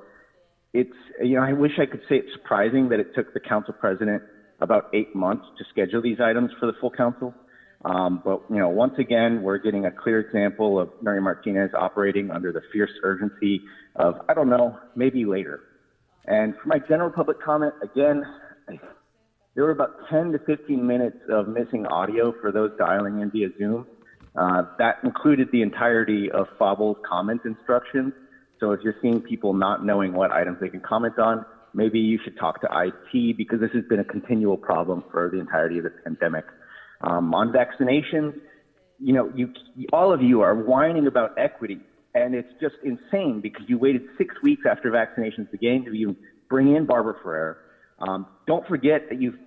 it's, I wish I could say it's surprising that it took the council president about 8 months to schedule these items for the full council. But once again, we're getting a clear example of Mary Martinez operating under the fierce urgency of, I don't know, maybe later. And for my general public comment, again, there were about 10 to 15 minutes of missing audio for those dialing in via Zoom. That included the entirety of Fable's comment instructions. So if you're seeing people not knowing what items they can comment on, maybe you should talk to IT, because this has been a continual problem for the entirety of the pandemic. On vaccinations, all of you are whining about equity, and it's just insane because you waited 6 weeks after vaccinations began to even bring in Barbara Ferrer. Don't forget that you've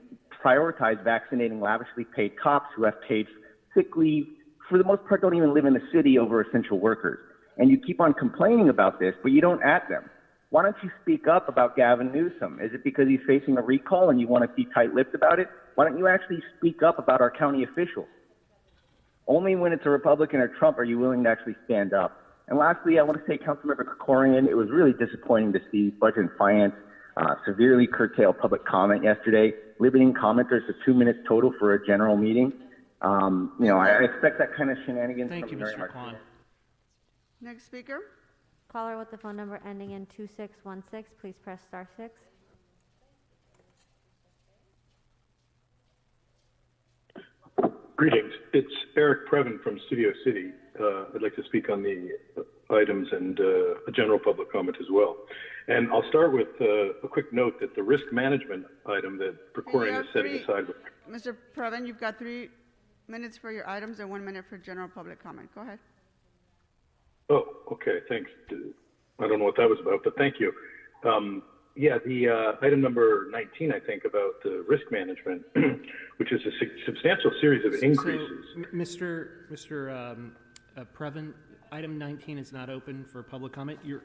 prioritized vaccinating lavishly paid cops who have paid sick leave, for the most part don't even live in the city, over essential workers. And you keep on complaining about this, but you don't at them. Why don't you speak up about Gavin Newsom? Is it because he's facing a recall and you want to be tight-lipped about it? Why don't you actually speak up about our county officials? Only when it's a Republican or Trump are you willing to actually stand up. And lastly, I want to say, Councilmember Krikorian, it was really disappointing to see Budget and Finance severely curtail public comment yesterday, limiting commenters to 2 minutes total for a general meeting. I expect that kind of shenanigans from Mary Martinez. Next speaker. Caller with the phone number ending in 2616, please press star 6. Greetings. It's Eric Previn from Studio City. I'd like to speak on the items and a general public comment as well. And I'll start with a quick note that the risk management item that Krikorian is setting aside. Mr. Previn, you've got 3 minutes for your items and 1 minute for general public comment. Go ahead. Oh, okay. Thanks. I don't know what that was about, but thank you. The item number 19, I think, about risk management, which is a substantial series of increases. So, Mr. Previn, item 19 is not open for public comment. You're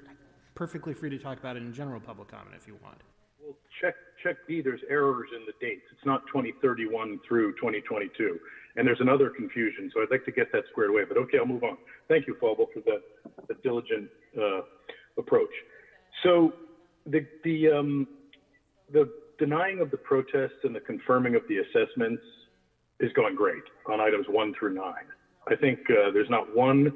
perfectly free to talk about it in general public comment if you want. Well, check B. There's errors in the dates. It's not 2031 through 2022. And there's another confusion, so I'd like to get that squared away. But okay, I'll move on. Thank you, Fable, for the diligent approach. So the denying of the protests and the confirming of the assessments is going great on items 1 through 9. I think there's not one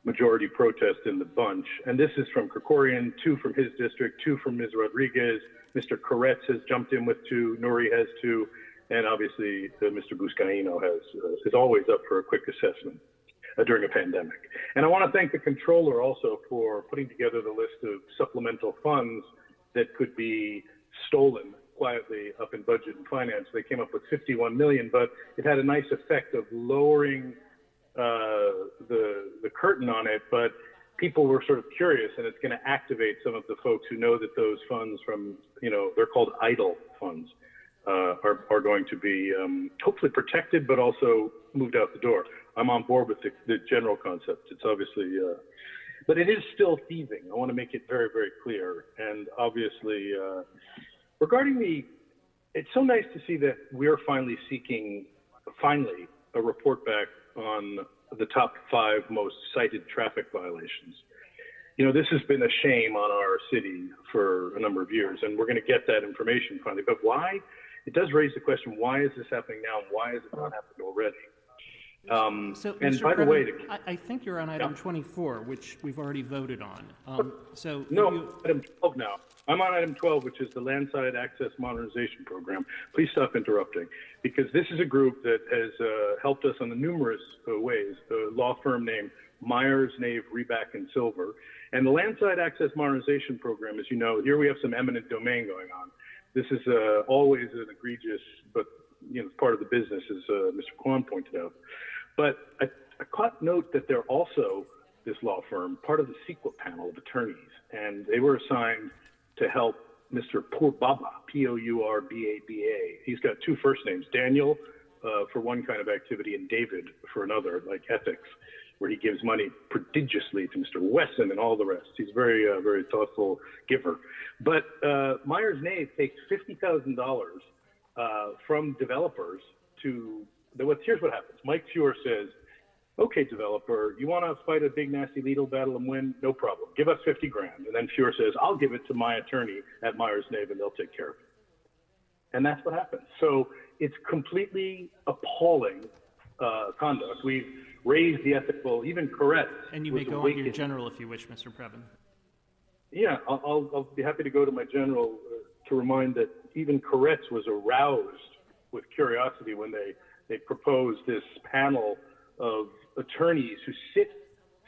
majority protest in the bunch, and this is from Krikorian, 2 from his district, 2 from Ms. Rodriguez. Mr. Koretz has jumped in with 2, Nuri has 2, and obviously Mr. Buscaino is always up for a quick assessment during a pandemic. And I want to thank the controller also for putting together the list of supplemental funds that could be stolen quietly up in Budget and Finance. They came up with 51 million, but it had a nice effect of lowering the curtain on it, but people were sort of curious, and it's going to activate some of the folks who know that those funds from, they're called idle funds, are going to be hopefully protected, but also moved out the door. I'm on board with the general concept. It's obviously, but it is still thieving. I want to make it very, very clear. And obviously, regarding the it's so nice to see that we're finally seeking, a report back on the top 5 most cited traffic violations. You know, this has been a shame on our city for a number of years, and we're going to get that information finally. But why? It does raise the question, why is this happening now, and why has it not happened already? So, and Mr. by the Previn, way, I think you're on item 24, which we've already voted on. Item 12 now. I'm on item 12, which is the Landside Access Modernization Program. Please stop interrupting, because this is a group that has helped us in numerous ways. The law firm named Myers, Nave, Reback, and Silver. And the Landside Access Modernization Program, as you know, here we have some eminent domain going on. This is always an egregious, but it's part of the business, as Mr. Kwan pointed out. But I caught note that they're also, this law firm, part of the CEQA panel of attorneys, and they were assigned to help Mr. Pourbaba, P-O-U-R-B-A-B-A. He's got 2 first names, Daniel for one kind of activity and David for another, like ethics, where he gives money prodigiously to Mr. Wesson and all the rest. He's very, very thoughtful giver. But Myers Nave takes $50,000 from developers to, here's what happens. Mike Fuhr says, okay, developer, you want to fight a big, nasty legal battle and win? No problem. Give us 50 grand. And then Fuhr says, I'll give it to my attorney at Myers Nave and they'll take care of it. And that's what happens. So it's completely appalling conduct. We've raised the ethical, even correct. And you may go on to your general if you wish, Mr. Previn. Yeah, I'll be happy to go to my general to remind that even Koretz was aroused with curiosity when they proposed this panel of attorneys who sit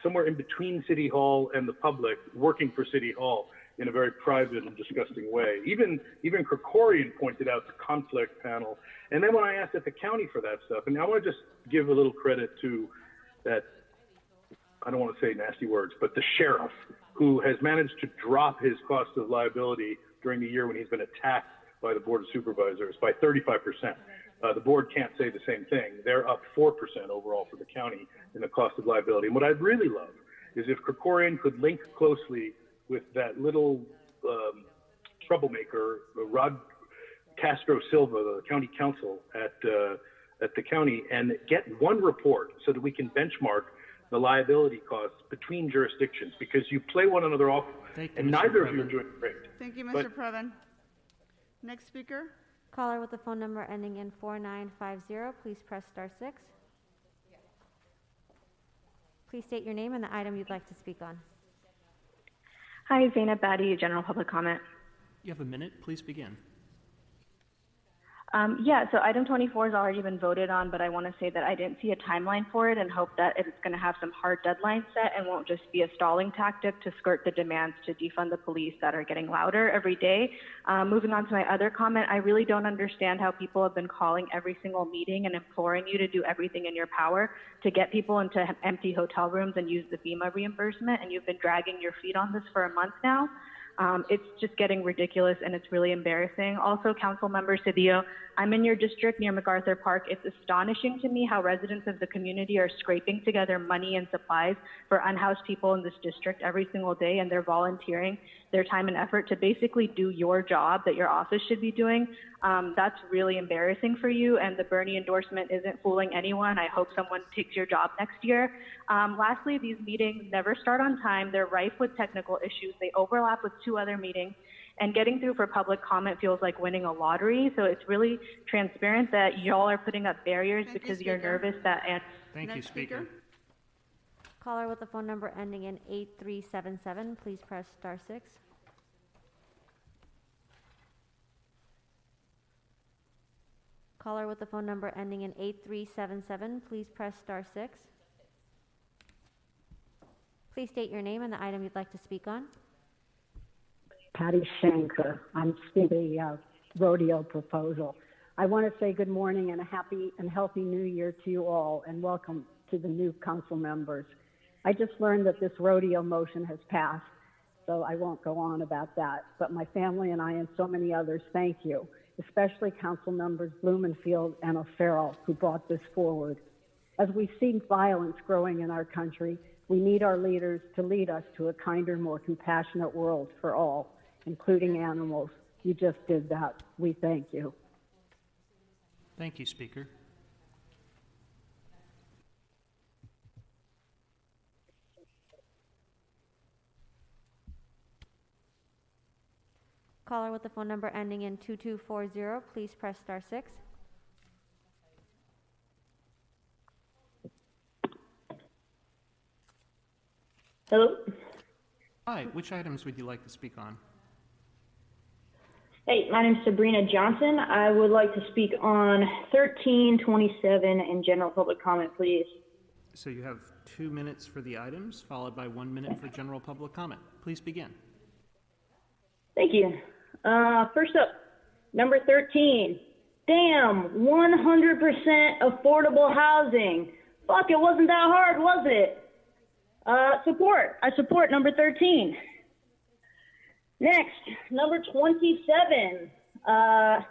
somewhere in between City Hall and the public, working for City Hall in a very private and disgusting way. Even Krikorian pointed out the conflict panel. And then when I asked at the county for that stuff, and I want to just give a little credit to that, I don't want to say nasty words, but the sheriff who has managed to drop his cost of liability during the year when he's been attacked by the Board of Supervisors by 35%. The board can't say the same thing. They're up 4% overall for the county in the cost of liability. And what I'd really love is if Krikorian could link closely with that little troublemaker, Rod Castro Silva, the county council at the county, and get one report so that we can benchmark the liability costs between jurisdictions, because you play one another off, and neither of you are doing great. Thank you, Mr. Previn. Next speaker. Caller with the phone number ending in 4950, please press *6. Please state your name and the item you'd like to speak on. Hi, Zainab Badi, general public comment. You have a minute. Please begin. So item 24 has already been voted on, but I want to say that I didn't see a timeline for it and hope that it's going to have some hard deadlines set and won't just be a stalling tactic to skirt the demands to defund the police that are getting louder every day. Moving on to my other comment, I really don't understand how people have been calling every single meeting and imploring you to do everything in your power to get people into empty hotel rooms and use the FEMA reimbursement, and you've been dragging your feet on this for a month now. It's just getting ridiculous and it's really embarrassing. Also, Councilmember Cedillo, I'm in your district near MacArthur Park. It's astonishing to me how residents of the community are scraping together money and supplies for unhoused people in this district every single day, and they're volunteering their time and effort to basically do your job that your office should be doing. That's really embarrassing for you, and the Bernie endorsement isn't fooling anyone. I hope someone takes your job next year. Lastly, these meetings never start on time. They're rife with technical issues. They overlap with 2 other meetings, and getting through for public comment feels like winning a lottery. So it's really transparent that y'all are putting up barriers because you're nervous that. Thank you, Speaker. Caller with the phone number ending in 8377, please press *6. Caller with the phone number ending in 8377, please press *6. Please state your name and the item you'd like to speak on. Patty Shanker. I'm speaking the rodeo proposal. I want to say good morning and a happy and healthy new year to you all, and welcome to the new council members. I just learned that this rodeo motion has passed, so I won't go on about that. But my family and I and so many others thank you, especially council members Blumenfield and O'Farrell, who brought this forward. As we see violence growing in our country, we need our leaders to lead us to a kinder, more compassionate world for all, including animals. You just did that. We thank you. Thank you, Speaker. Caller with the phone number ending in 2240, please press star 6. Hello? Hi, which items would you like to speak on? Hey, my name's Sabrina Johnson. I would like to speak on 1327 and general public comment, please. So you have 2 minutes for the items, followed by 1 minute for general public comment. Please begin. Thank you. First up, number 13. Damn, 100% affordable housing. Fuck, it wasn't that hard, was it? I support number 13. Next, number 27. Well,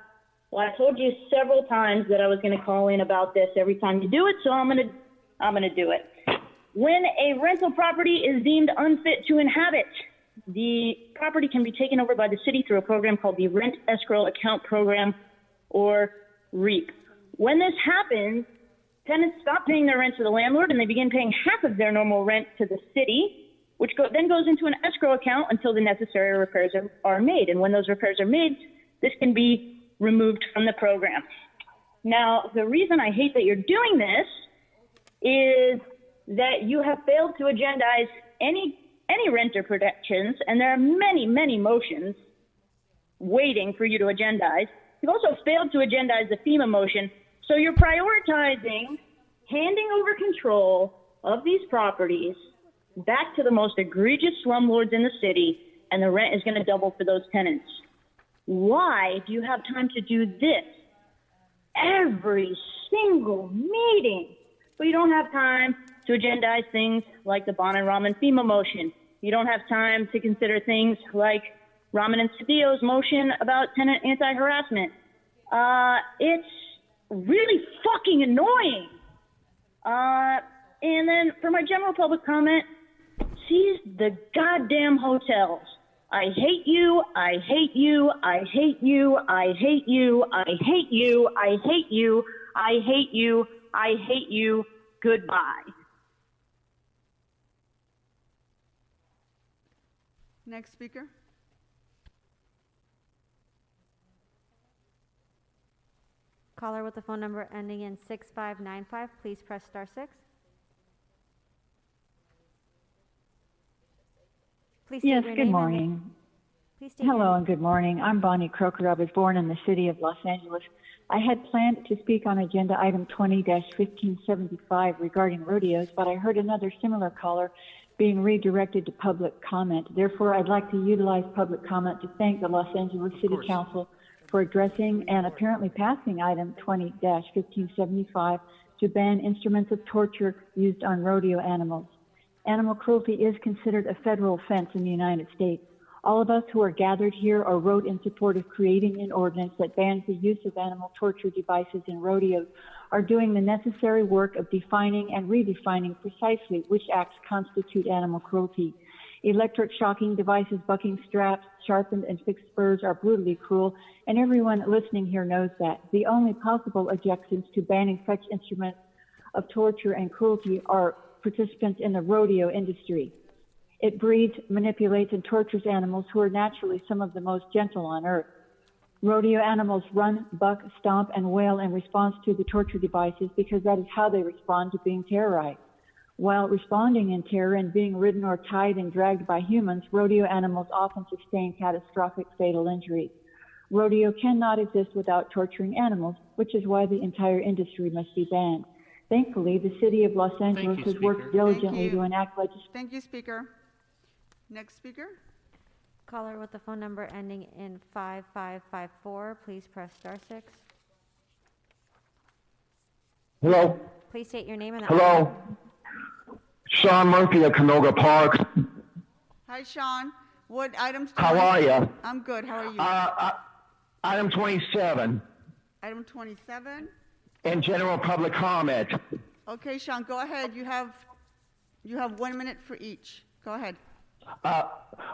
I told you several times that I was going to call in about this every time you do it, so I'm gonna do it. When a rental property is deemed unfit to inhabit, the property can be taken over by the city through a program called the Rent Escrow Account Program, or REAP. When this happens, tenants stop paying their rent to the landlord and they begin paying half of their normal rent to the city, which then goes into an escrow account until the necessary repairs are made. And when those repairs are made, this can be removed from the program. Now, the reason I hate that you're doing this is that you have failed to agendize any renter protections, and there are many, many motions waiting for you to agendize. You've also failed to agendize the FEMA motion, so you're prioritizing handing over control of these properties back to the most egregious slumlords in the city, and the rent is going to double for those tenants. Why do you have time to do this every single meeting? But you don't have time to agendize things like the Bon and Ramen FEMA motion. You don't have time to consider things like Ramen and Cedillo's motion about tenant anti-harassment. It's really fucking annoying. And then for my general public comment, seize the goddamn hotels. I hate you, I hate you, I hate you, I hate you, I hate you, I hate you, I hate you, I hate you, goodbye. Next speaker. Caller with the phone number ending in 6595, please press star 6. Please state Yes, your good name morning. Please state your Hello name. and good morning. I'm Bonnie Croker. I was born in the city of Los Angeles. I had planned to speak on agenda item 20-1575 regarding rodeos, but I heard another similar caller being redirected to public comment. Therefore, I'd like to utilize public comment to thank the Los Angeles City Council for addressing and apparently passing item 20-1575 to ban instruments of torture used on rodeo animals. Animal cruelty is considered a federal offense in the United States. All of us who are gathered here or wrote in support of creating an ordinance that bans the use of animal torture devices in rodeos are doing the necessary work of defining and redefining precisely which acts constitute animal cruelty. Electric shocking devices, bucking straps, sharpened and fixed spurs are brutally cruel, and everyone listening here knows that. The only possible objections to banning such instruments of torture and cruelty are participants in the rodeo industry. It breeds, manipulates, and tortures animals who are naturally some of the most gentle on earth. Rodeo animals run, buck, stomp, and wail in response to the torture devices because that is how they respond to being terrorized. While responding in terror and being ridden or tied and dragged by humans, rodeo animals often sustain catastrophic fatal injuries. Rodeo cannot exist without torturing animals, which is why the entire industry must be banned. Thankfully, the city of Los Angeles has worked diligently to enact legislation. Thank you, Speaker. Next speaker. Caller with the phone number ending in 5554, please press star 6. Hello. Please state your name and Hello. Sean Murphy of Canoga Park. Hi, Sean. What items? How are you? I'm good. How are you? Item 27 Item 27. and general public comment. Okay, Sean, go ahead. You have 1 minute for each. Go ahead.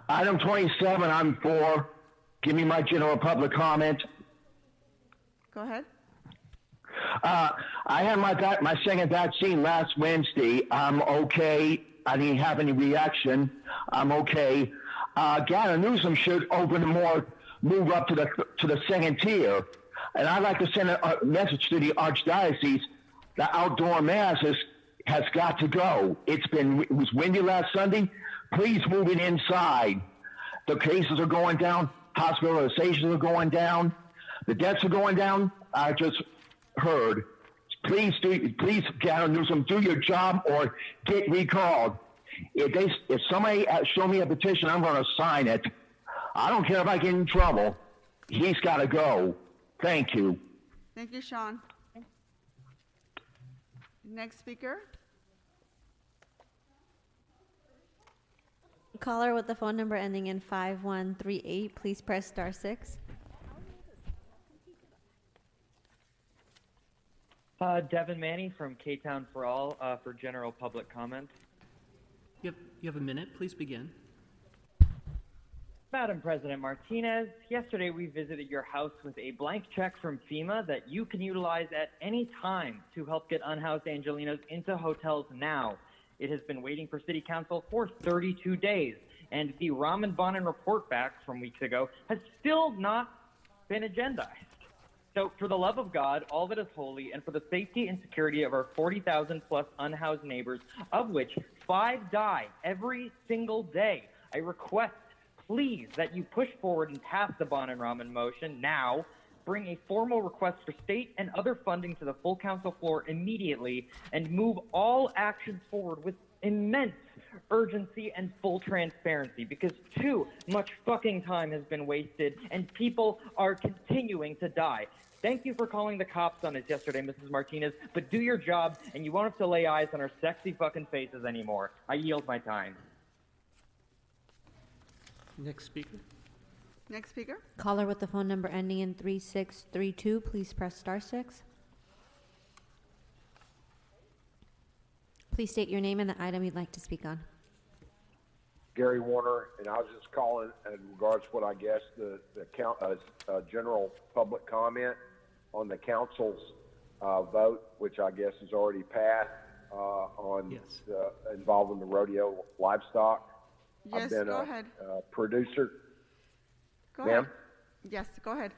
Item 27, I'm for. Give me my general public comment. Go ahead. I had my second vaccine last Wednesday. I'm okay. I didn't have any reaction. I'm okay. Gavin Newsom should move up to the second tier. And I'd like to send a message to the Archdiocese. The outdoor mass has got to go. It was windy last Sunday. Please move it inside. The cases are going down. Hospitalizations are going down. The deaths are going down. I just heard. Please, Gavin Newsom, do your job or get recalled. If somebody show me a petition, I'm going to sign it. I don't care if I get in trouble. He's got to go. Thank you. Thank you, Sean. Next speaker. Caller with the phone number ending in 5138, please press *6. Devin Manny from K-Town for All for general public comment. You have a minute. Please begin. Madam President Martinez, yesterday we visited your house with a blank check from FEMA that you can utilize at any time to help get unhoused Angelinos into hotels now. It has been waiting for City Council for 32 days, and the Raman Bonin report back from weeks ago has still not been agendized. So for the love of God, all that is holy, and for the safety and security of our 40,000 plus unhoused neighbors, of which 5 die every single day, I request, please, that you push forward and pass the Bonin Raman motion now, bring a formal request for state and other funding to the full council floor immediately, and move all actions forward with immense urgency and full transparency, because too much fucking time has been wasted and people are continuing to die. Thank you for calling the cops on us yesterday, Mrs. Martinez, but do your job and you won't have to lay eyes on our sexy fucking faces anymore. I yield my time. Next speaker. Next speaker. Caller with the phone number ending in 3632, please press *6. Please state your name and the item you'd like to speak on. Gary Warner, and I was just calling in regards to what I guess the general public comment on the council's vote, which I guess is already passed on involving the rodeo livestock. Yes, I've been go ahead. Producer. Go Ma'am? ahead. Yes, go ahead.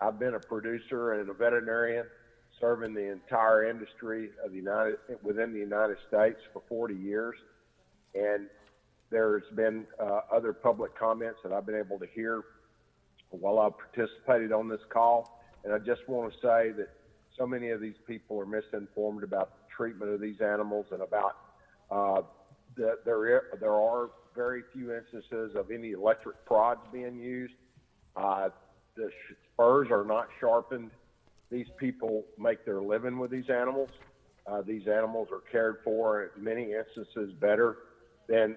I've been a producer and a veterinarian serving the entire industry of within the United States for 40 years. And there's been other public comments that I've been able to hear while I've participated on this call. And I just want to say that so many of these people are misinformed about the treatment of these animals and about there are very few instances of any electric prods being used. The spurs are not sharpened. These people make their living with these animals. These animals are cared for in many instances better than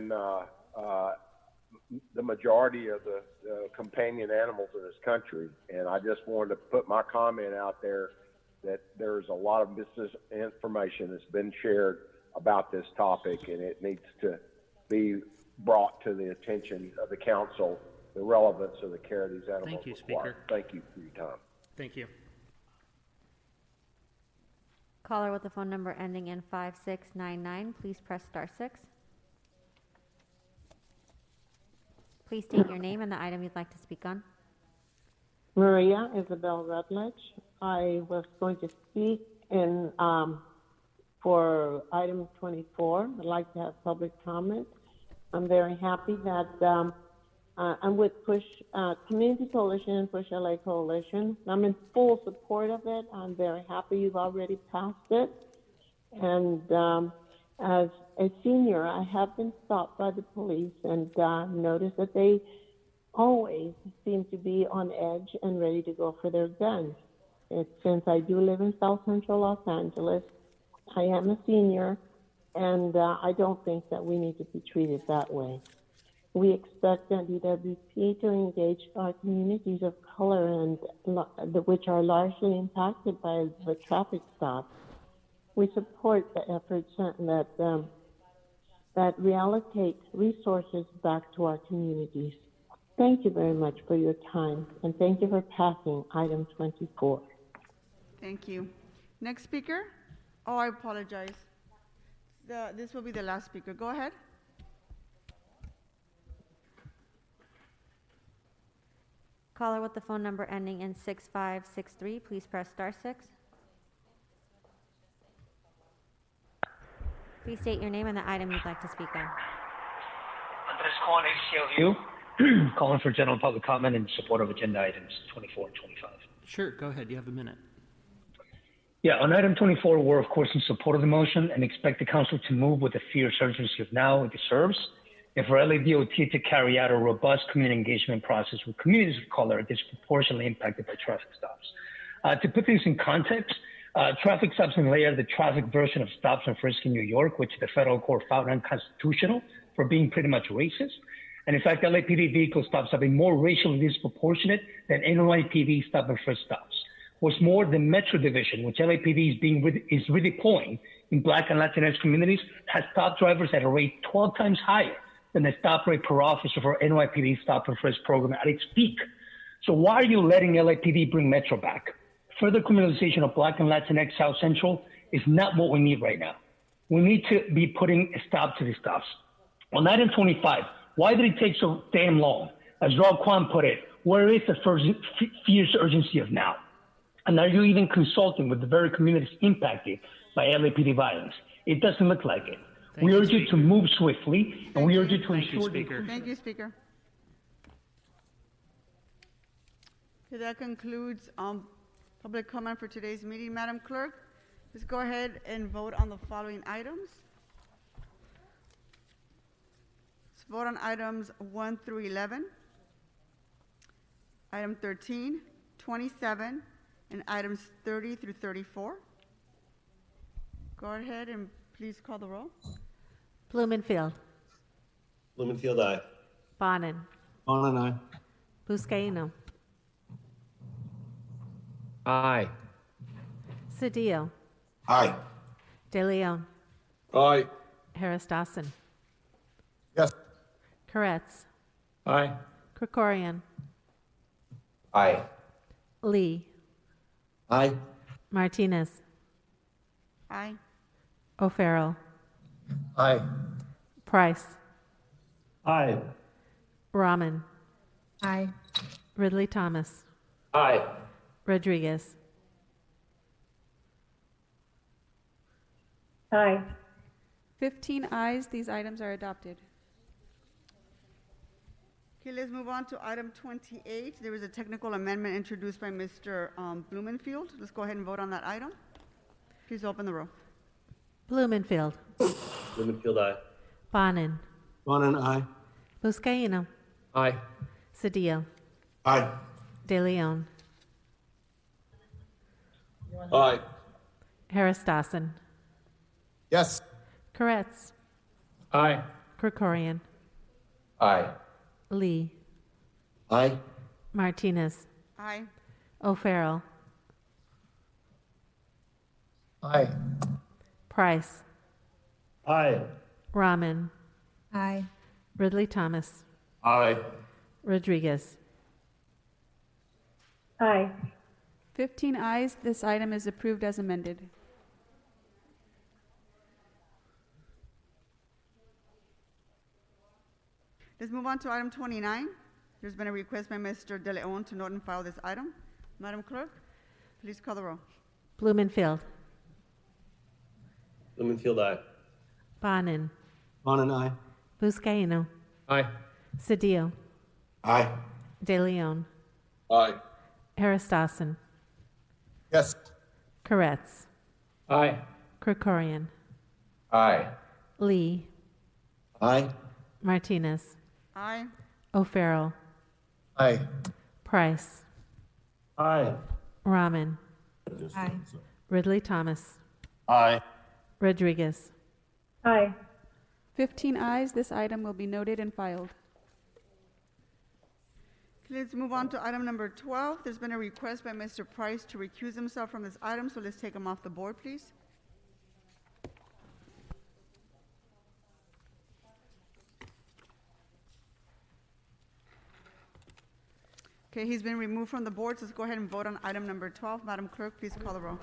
the majority of the companion animals in this country. And I just wanted to put my comment out there that there's a lot of misinformation that's been shared about this topic, and it needs to be brought to the attention of the council, the relevance of the care of these animals. Thank you, required. Speaker. Thank you for your time. Thank you. Caller with the phone number ending in 5699, please press *6. Please state your name and the item you'd like to speak on. Maria Isabel Rutledge. I was going to speak in for item 24. I'd like to have public comment. I'm very happy that I'm with Push Community Coalition and Push LA Coalition. I'm in full support of it. I'm very happy you've already passed it. And as a senior, I have been stopped by the police and noticed that they always seem to be on edge and ready to go for their guns. Since I do live in South Central Los Angeles, I am a senior, and I don't think that we need to be treated that way. We expect the DWP to engage our communities of color and which are largely impacted by the traffic stops. We support the efforts that reallocate resources back to our communities. Thank you very much for your time, and thank you for passing item 24. Thank you. Next speaker? Oh, I apologize. This will be the last speaker. Go ahead. Caller with the phone number ending in 6563, please press star 6. Please state your name and the item you'd like to speak on. Andres calling ACLU, calling for general public comment in support of agenda items 24 and 25. Sure, go ahead. You have a minute. Yeah, on item 24, we're of course in support of the motion and expect the council to move with the fierce urgency of now it deserves, and for LADOT to carry out a robust community engagement process with communities of color disproportionately impacted by traffic stops. To put things in context, traffic stops in LA are the traffic version of stops and frisk in New York, which the federal court found unconstitutional for being pretty much racist. And in fact, LAPD vehicle stops have been more racially disproportionate than NYPD stop and frisk stops. What's more, the Metro Division, which LAPD is redeploying in Black and Latinx communities, has stopped drivers at a rate 12 times higher than the stop rate per officer for NYPD stop and frisk program at its peak. So why are you letting LAPD bring Metro back? Further criminalization of Black and Latinx South Central is not what we need right now. We need to be putting a stop to these stops. On item 25, why did it take so damn long? As Rob Kwan put it, where is the fierce urgency of now? And are you even consulting with the very communities impacted by LAPD violence? It doesn't look like it. We urge you to move swiftly, and we urge you to ensure. Thank you, Speaker. Okay, that concludes public comment for today's meeting. Madam Clerk, let's go ahead and vote on the following items. Let's vote on items 1 through 11, item 13, 27, and items 30 through 34. Go ahead and please call the roll. Blumenfield. Blumenfield, aye. Bonin. Bonin, aye. Buscaino. Aye. Cedillo. Aye. De Leon. Aye. Harris Dawson. Yes. Koretz. Aye. Krikorian. Aye. Lee. Aye. Martinez. Aye. O'Farrell. Aye. Price. Aye. Rahman. Aye. Ridley Thomas. Aye. Rodriguez. Aye. 15 ayes, these items are adopted. Okay, let's move on to item 28. There was a technical amendment introduced by Mr. Blumenfield. Let's go ahead and vote on that item. Please open the roll. Blumenfield. Blumenfield, aye. Bonin. Bonin, aye. Buscaino. Aye. Cedillo. Aye. De Leon. Aye. Harris Dawson. Yes. Koretz. Aye. Krikorian. Aye. Lee. Aye. Martinez. Aye. O'Farrell. Aye. Price. Aye. Rahman. Aye. Ridley Thomas. Aye. Rodriguez. Aye. 15 ayes, this item is approved as amended. Let's move on to item 29. There's been a request by Mr. De Leon to note and file this item. Madam Clerk, please call the roll. Blumenfield. Blumenfield, aye. Bonin. Bonin, aye. Buscaino. Aye. Cedillo. Aye. De Leon. Aye. Harris Dawson. Yes. Koretz. Aye. Krikorian. Aye. Lee. Aye. Martinez. Aye. O'Farrell. Aye. Price. Aye. Rahman. Aye. Ridley Thomas. Aye. Rodriguez. Aye. 15 ayes, this item will be noted and filed. Let's move on to item number 12. There's been a request by Mr. Price to recuse himself from this item, so let's take him off the board, please. Okay, he's been removed from the board, so let's go ahead and vote on item number 12. Madam Clerk, please call the roll.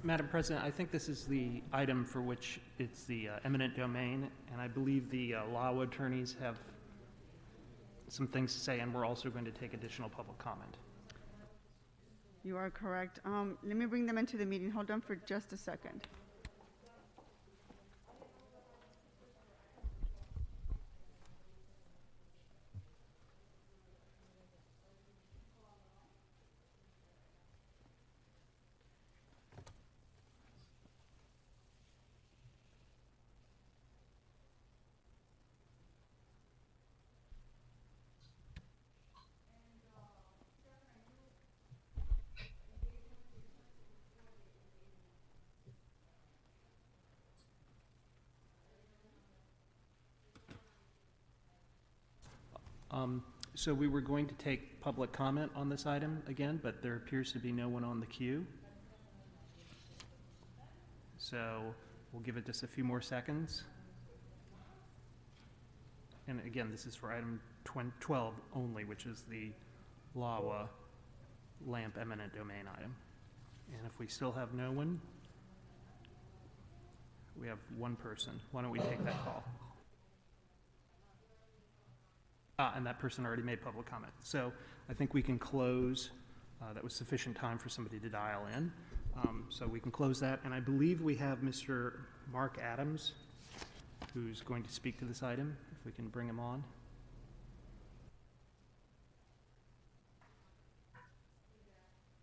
Madam President, I think this is the item for which it's the eminent domain, and I believe the law attorneys have some things to say, and we're also going to take additional public comment. You are correct. Let me bring them into the meeting. Hold on for just a second. So we were going to take public comment on this item again, but there appears to be no one on the queue. So we'll give it just a few more seconds. And again, this is for item 12 only, which is the LAWA lamp eminent domain item. And if we still have no one, we have one person. Why don't we take that call? And that person already made public comment. So I think we can close. That was sufficient time for somebody to dial in. So we can close that. And I believe we have Mr. Mark Adams, who's going to speak to this item, if we can bring him on.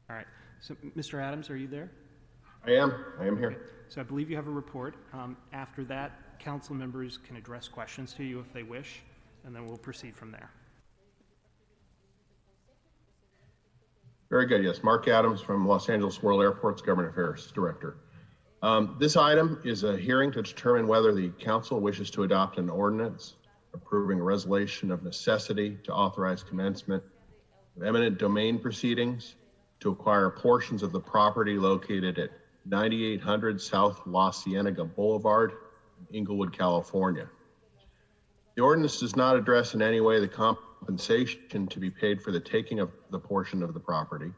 All right. So, Mr. Adams, are you there? I am here. Okay. So I believe you have a report. After that, council members can address questions to you if they wish, and then we'll proceed from there. Very good. Yes, Mark Adams from Los Angeles World Airports Government Affairs Director. This item is a hearing to determine whether the council wishes to adopt an ordinance approving a resolution of necessity to authorize commencement of eminent domain proceedings to acquire portions of the property located at 9800 South La Cienega Boulevard, Englewood, California. The ordinance does not address in any way the compensation to be paid for the taking of the portion of the property,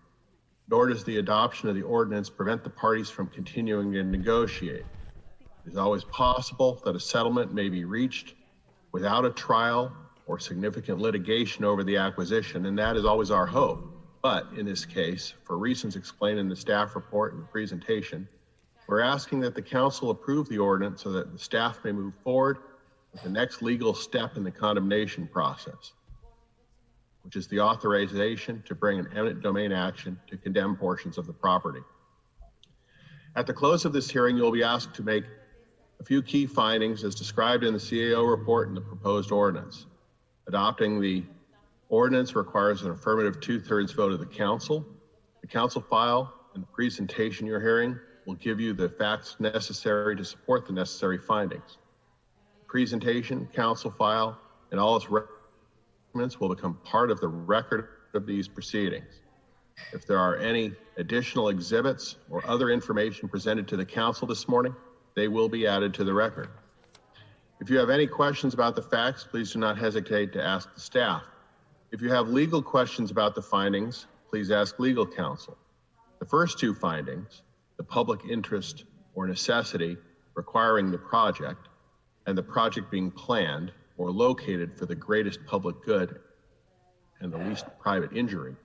nor does the adoption of the ordinance prevent the parties from continuing to negotiate. It is always possible that a settlement may be reached without a trial or significant litigation over the acquisition, and that is always our hope. But in this case, for reasons explained in the staff report and the presentation, we're asking that the council approve the ordinance so that the staff may move forward with the next legal step in the condemnation process, which is the authorization to bring an eminent domain action to condemn portions of the property. At the close of this hearing, you'll be asked to make a few key findings as described in the CAO report and the proposed ordinance. Adopting the ordinance requires an affirmative 2/3 vote of the council. The council file and the presentation you're hearing will give you the facts necessary to support the necessary findings. Presentation, council file, and all its documents will become part of the record of these proceedings. If there are any additional exhibits or other information presented to the council this morning, they will be added to the record. If you have any questions about the facts, please do not hesitate to ask the staff. If you have legal questions about the findings, please ask legal counsel. The first two findings, the public interest or necessity requiring the project and the project being planned or located for the greatest public good and the least private injury,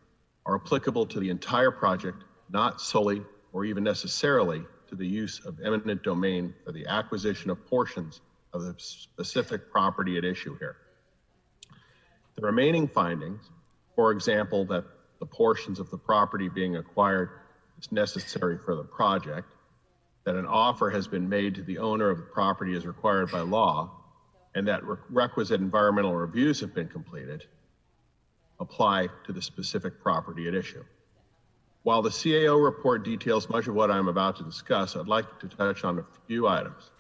are applicable to the entire project, not solely or even necessarily to the use of eminent domain for the acquisition of portions of the specific property at issue here. The remaining findings, for example, that the portions of the property being acquired is necessary for the project, that an offer has been made to the owner of the property as required by law, and that requisite environmental reviews have been completed, apply to the specific property at issue. While the CAO report details much of what I'm about to discuss, I'd like to touch on a few items.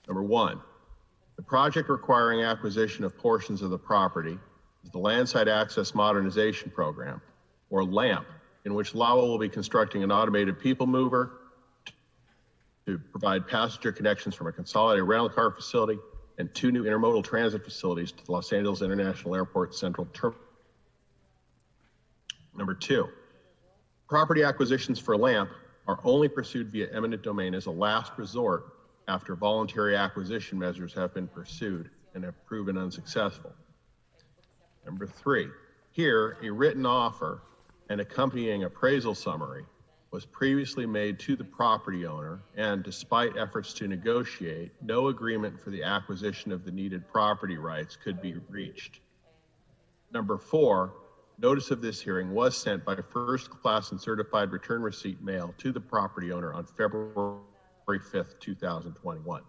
Number one, the project requiring acquisition of portions of the property is the Landside Access Modernization Program, or LAMP, in which LAWA will be constructing an automated people mover to provide passenger connections from a consolidated rental car facility and 2 new intermodal transit facilities to the Los Angeles International Airport Central Terminal. Number 2, property acquisitions for LAMP are only pursued via eminent domain as a last resort after voluntary acquisition measures have been pursued and have proven unsuccessful. Number 3, here a written offer and accompanying appraisal summary was previously made to the property owner, and despite efforts to negotiate, no agreement for the acquisition of the needed property rights could be reached. Number 4, notice of this hearing was sent by first class and certified return receipt mail to the property owner on February 5th, 2021.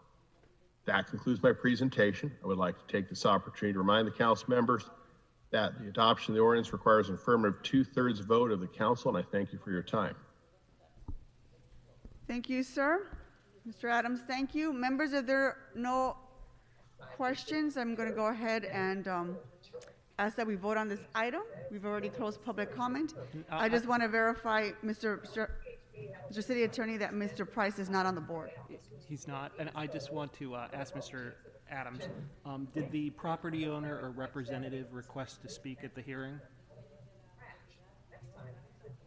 That concludes my presentation. I would like to take this opportunity to remind the council members that the adoption of the ordinance requires an affirmative 2/3 vote of the council, and I thank you for your time. Thank you, sir. Mr. Adams, thank you. Members, if there are no questions, I'm going to go ahead and ask that we vote on this item. We've already closed public comment. I just want to verify, Mr. City Attorney, that Mr. Price is not on the board. He's not, and I just want to ask Mr. Adams, did the property owner or representative request to speak at the hearing?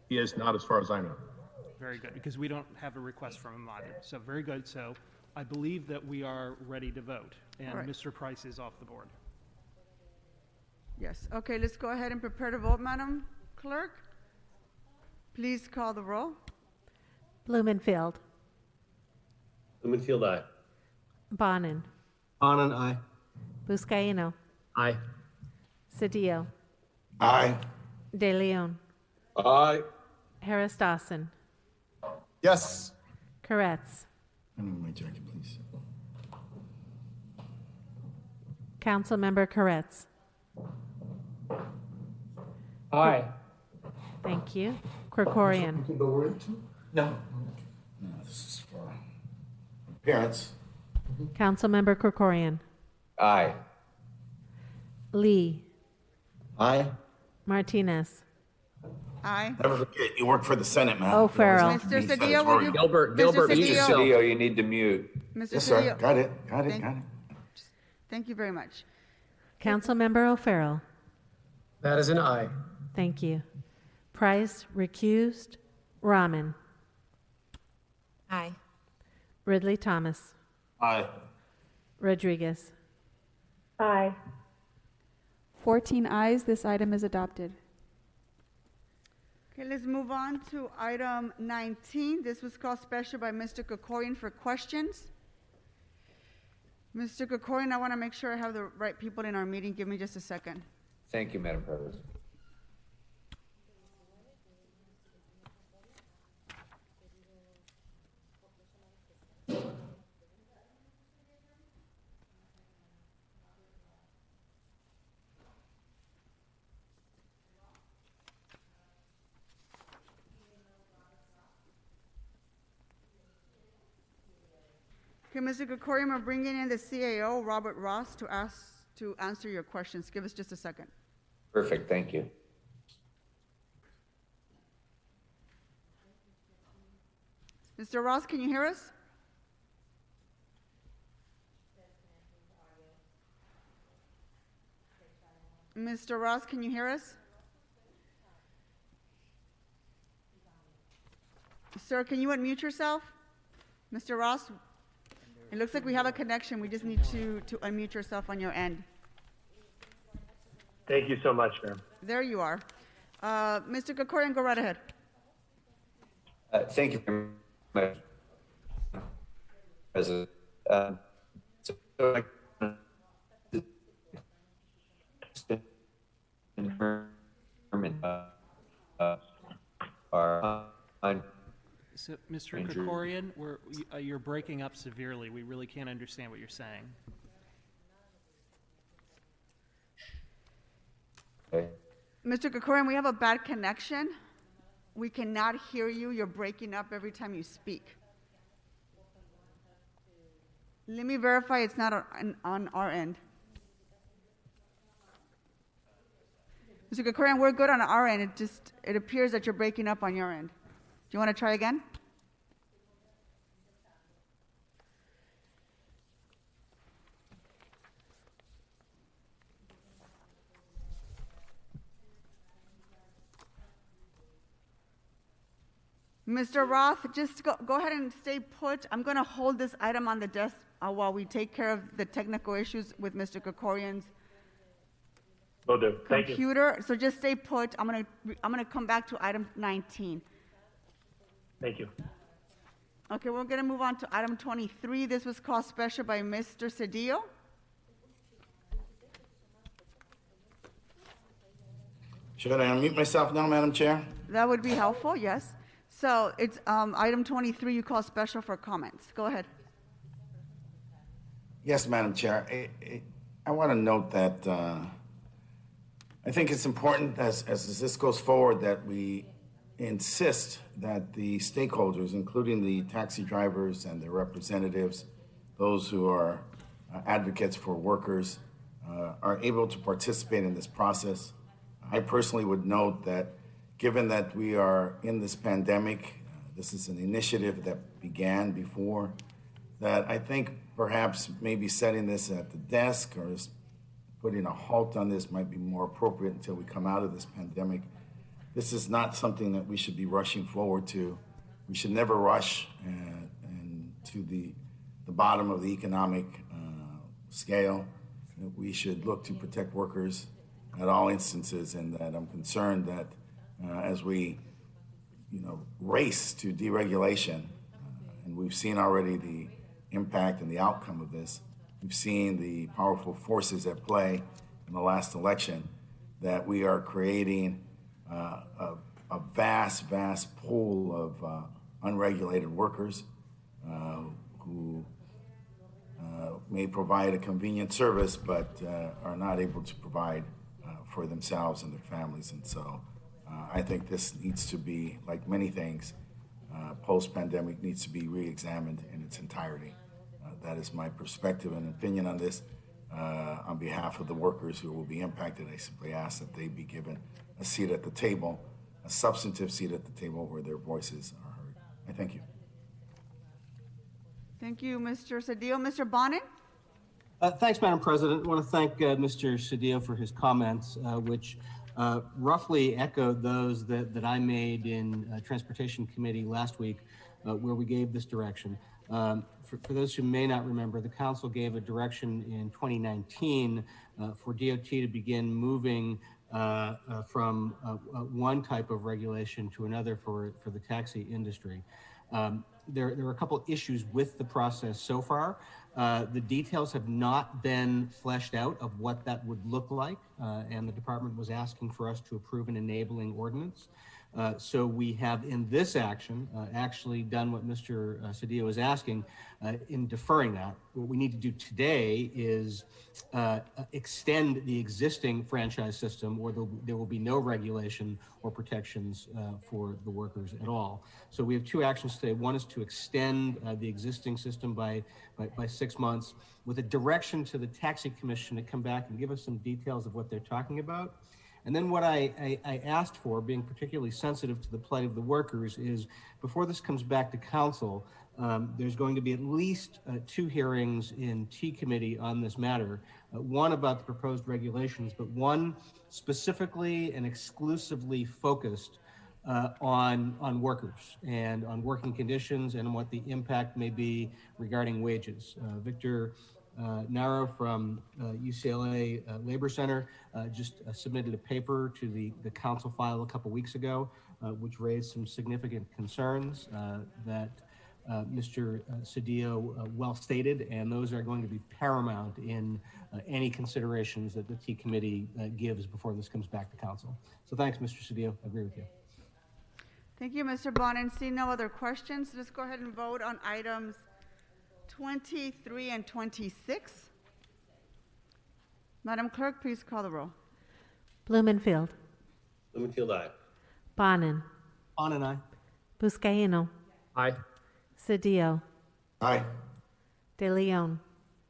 He is not, as far as I know. Very good, because we don't have a request from him either. So very good. So I believe that we are ready to vote, and Right. Mr. Price is off the board. Yes. Okay, let's go ahead and prepare to vote, Madam Clerk. Please call the roll. Blumenfield, Blumenfield, aye. Bonin, Bonin, aye. Buscaino, Aye. Cedillo, Aye. De Leon, Aye. Harris Dawson, Yes. Koretz, I need my jacket, please. Councilmember Koretz. Aye. Thank you. Krikorian, No. No, this is for parents. Councilmember Krikorian, Aye. Lee, Aye. Martinez, Aye. Never forget, you work for the Senate, man. O'Farrell. Mr. Cedillo, will you? Gilbert, Mr. mute Cedillo. yourself. You need to mute. Mr. Yes, sir. Cedillo. Got it. Got it. Thank- Got it. Thank you very much. Councilmember O'Farrell. That is an aye. Thank you. Price, recused. Rahman, Aye. Ridley Thomas, Aye. Rodriguez. Aye. 14 ayes, this item is adopted. Okay, let's move on to item 19. This was called special by Mr. Krikorian for questions. Mr. Krikorian, I want to make sure I have the right people in our meeting. Give me just a second. Thank you, Madam President. Okay, Mr. Krikorian, we're bringing in the CAO, Robert Ross, to answer your questions. Give us just a second. Perfect, thank you. Mr. Ross, can you hear us? Mr. Ross, can you hear us? Sir, can you unmute yourself? Mr. Ross, it looks like we have a connection. We just need to unmute yourself on your end. Thank you so much, ma'am. There you are. Mr. Krikorian, go right ahead. Thank you very much, President. So I So, Mr. Krikorian, you're breaking up severely. We really can't understand what you're saying. Mr. Krikorian, we have a bad connection. We cannot hear you. You're breaking up every time you speak. Let me verify it's not on our end. Mr. Krikorian, we're good on our end. It appears that you're breaking up on your end. Do you want to try again? Mr. Roth, just go ahead and stay put. I'm going to hold this item on the desk while we take care of the technical issues with Mr. Krikorian's Will do. Thank you. computer. So just stay put. I'm gonna come back to item 19. Thank you. Okay, we're gonna move on to item 23. This was called special by Mr. Cedillo. Should I unmute myself now, Madam Chair? That would be helpful, yes. So it's item 23, you call special for comments. Go ahead. Yes, Madam Chair. I want to note that I think it's important as this goes forward that we insist that the stakeholders, including the taxi drivers and their representatives, those who are advocates for workers, are able to participate in this process. I personally would note that given that we are in this pandemic, this is an initiative that began before, that I think perhaps maybe setting this at the desk or putting a halt on this might be more appropriate until we come out of this pandemic. This is not something that we should be rushing forward to. We should never rush to the bottom of the economic scale. We should look to protect workers at all instances, and that I'm concerned that as we race to deregulation, and we've seen already the impact and the outcome of this, we've seen the powerful forces at play in the last election, that we are creating a vast pool of unregulated workers who may provide a convenient service, but are not able to provide for themselves and their families. And so I think this needs to be, like many things, post-pandemic, needs to be re-examined in its entirety. That is my perspective and opinion on this. On behalf of the workers who will be impacted, I simply ask that they be given a seat at the table, a substantive seat at the table where their voices are heard. I thank you. Thank you, Mr. Cedillo. Mr. Bonin? Thanks, Madam President. I want to thank Mr. Cedillo for his comments, which roughly echoed those that I made in Transportation Committee last week, where we gave this direction. For those who may not remember, the Council gave a direction in 2019 for DOT to begin moving from one type of regulation to another for the taxi industry. There are a couple issues with the process so far. The details have not been fleshed out of what that would look like, and the department was asking for us to approve an enabling ordinance. So we have in this action actually done what Mr. Cedillo is asking in deferring that. What we need to do today is extend the existing franchise system, or there will be no regulation or protections for the workers at all. So we have two actions today. One is to extend the existing system by 6 months with a direction to the Taxi Commission to come back and give us some details of what they're talking about. And then what I asked for, being particularly sensitive to the plight of the workers, is before this comes back to council, there's going to be at least 2 hearings in T committee on this matter. One about the proposed regulations, but one specifically and exclusively focused on workers and on working conditions and what the impact may be regarding wages. Victor Naro from UCLA Labor Center just submitted a paper to the council file a couple weeks ago, which raised some significant concerns that Mr. Cedillo well stated, and those are going to be paramount in any considerations that the T committee gives before this comes back to council. So thanks, Mr. Cedillo. I agree with you. Thank you, Mr. Bonin. See no other questions. Let's go ahead and vote on items 23 and 26. Madam Clerk, please call the roll. Blumenfield. Blumenfield, aye. Bonin. Bonin, aye. Buscaino. Aye. Cedillo. Aye. De Leon.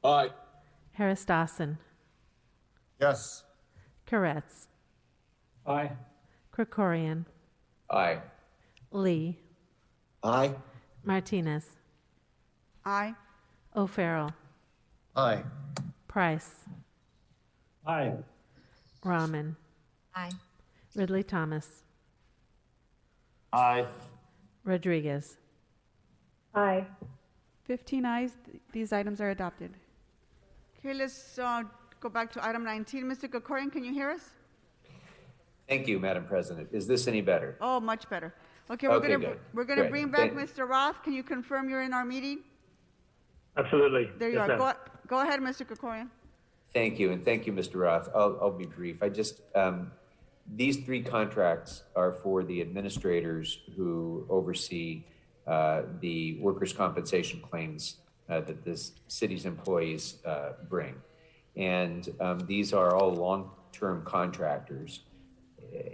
Aye. Harris Dawson. Yes. Koretz. Aye. Krikorian. Aye. Lee. Aye. Martinez. Aye. O'Farrell. Aye. Price. Aye. Rahman. Aye. Ridley Thomas. Aye. Rodriguez. Aye. 15 ayes. These items are adopted. Okay, let's go back to item 19. Mr. Gregorian, can you hear us? Thank you, Madam President. Is this any better? Oh, much better. Okay, Okay, good. we're gonna Great. bring back Thank- Mr. Roth. Can you confirm you're in our meeting? Absolutely. There you Yes, are. ma'am. Go ahead, Mr. Gregorian. Thank you, and thank you, Mr. Roth. I'll be brief. I just, these three contracts are for the administrators who oversee the workers' compensation claims that this city's employees bring. And these are all long-term contractors.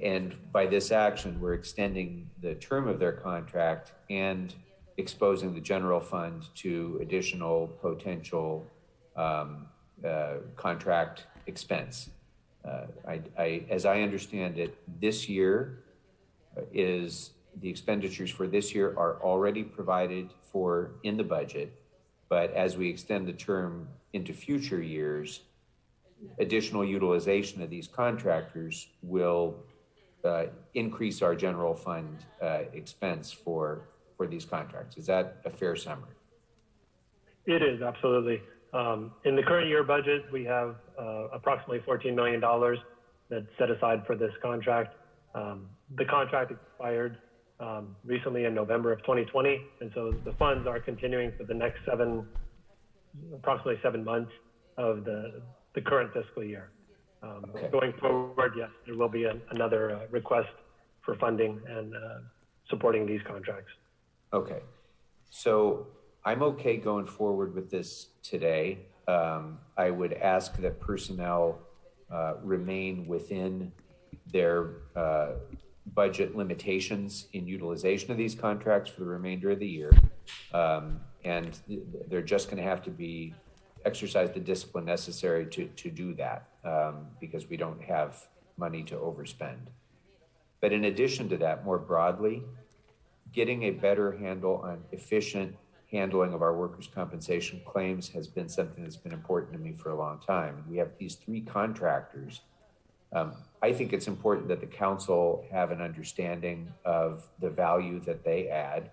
And by this action, we're extending the term of their contract and exposing the general fund to additional potential contract expense. As I understand it, this year the expenditures for this year are already provided for in the budget, but as we extend the term into future years, additional utilization of these contractors will increase our general fund expense for these contracts. Is that a fair summary? It is, absolutely. In the current year budget, we have approximately $14 million that's set aside for this contract. The contract expired recently in November of 2020, and so the funds are continuing for the next approximately 7 months of the current fiscal year. Going forward, yes, there will be another request for funding and supporting these contracts. Okay, so I'm okay going forward with this today. I would ask that personnel remain within their budget limitations in utilization of these contracts for the remainder of the year. And they're just going to have to be exercise the discipline necessary to do that because we don't have money to overspend. But in addition to that, more broadly, getting a better handle on efficient handling of our workers' compensation claims has been something that's been important to me for a long time. We have these three contractors. I think it's important that the council have an understanding of the value that they add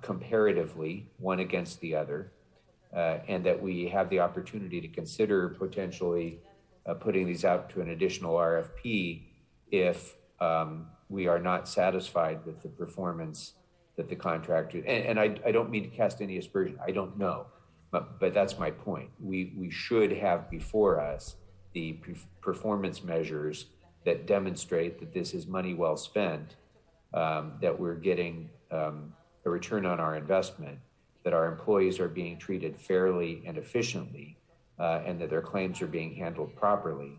comparatively, one against the other, and that we have the opportunity to consider potentially putting these out to an additional RFP if we are not satisfied with the performance that the contractor, and I don't mean to cast any aspersion, I don't know, but that's my point. We should have before us the performance measures that demonstrate that this is money well spent, that we're getting a return on our investment, that our employees are being treated fairly and efficiently, and that their claims are being handled properly.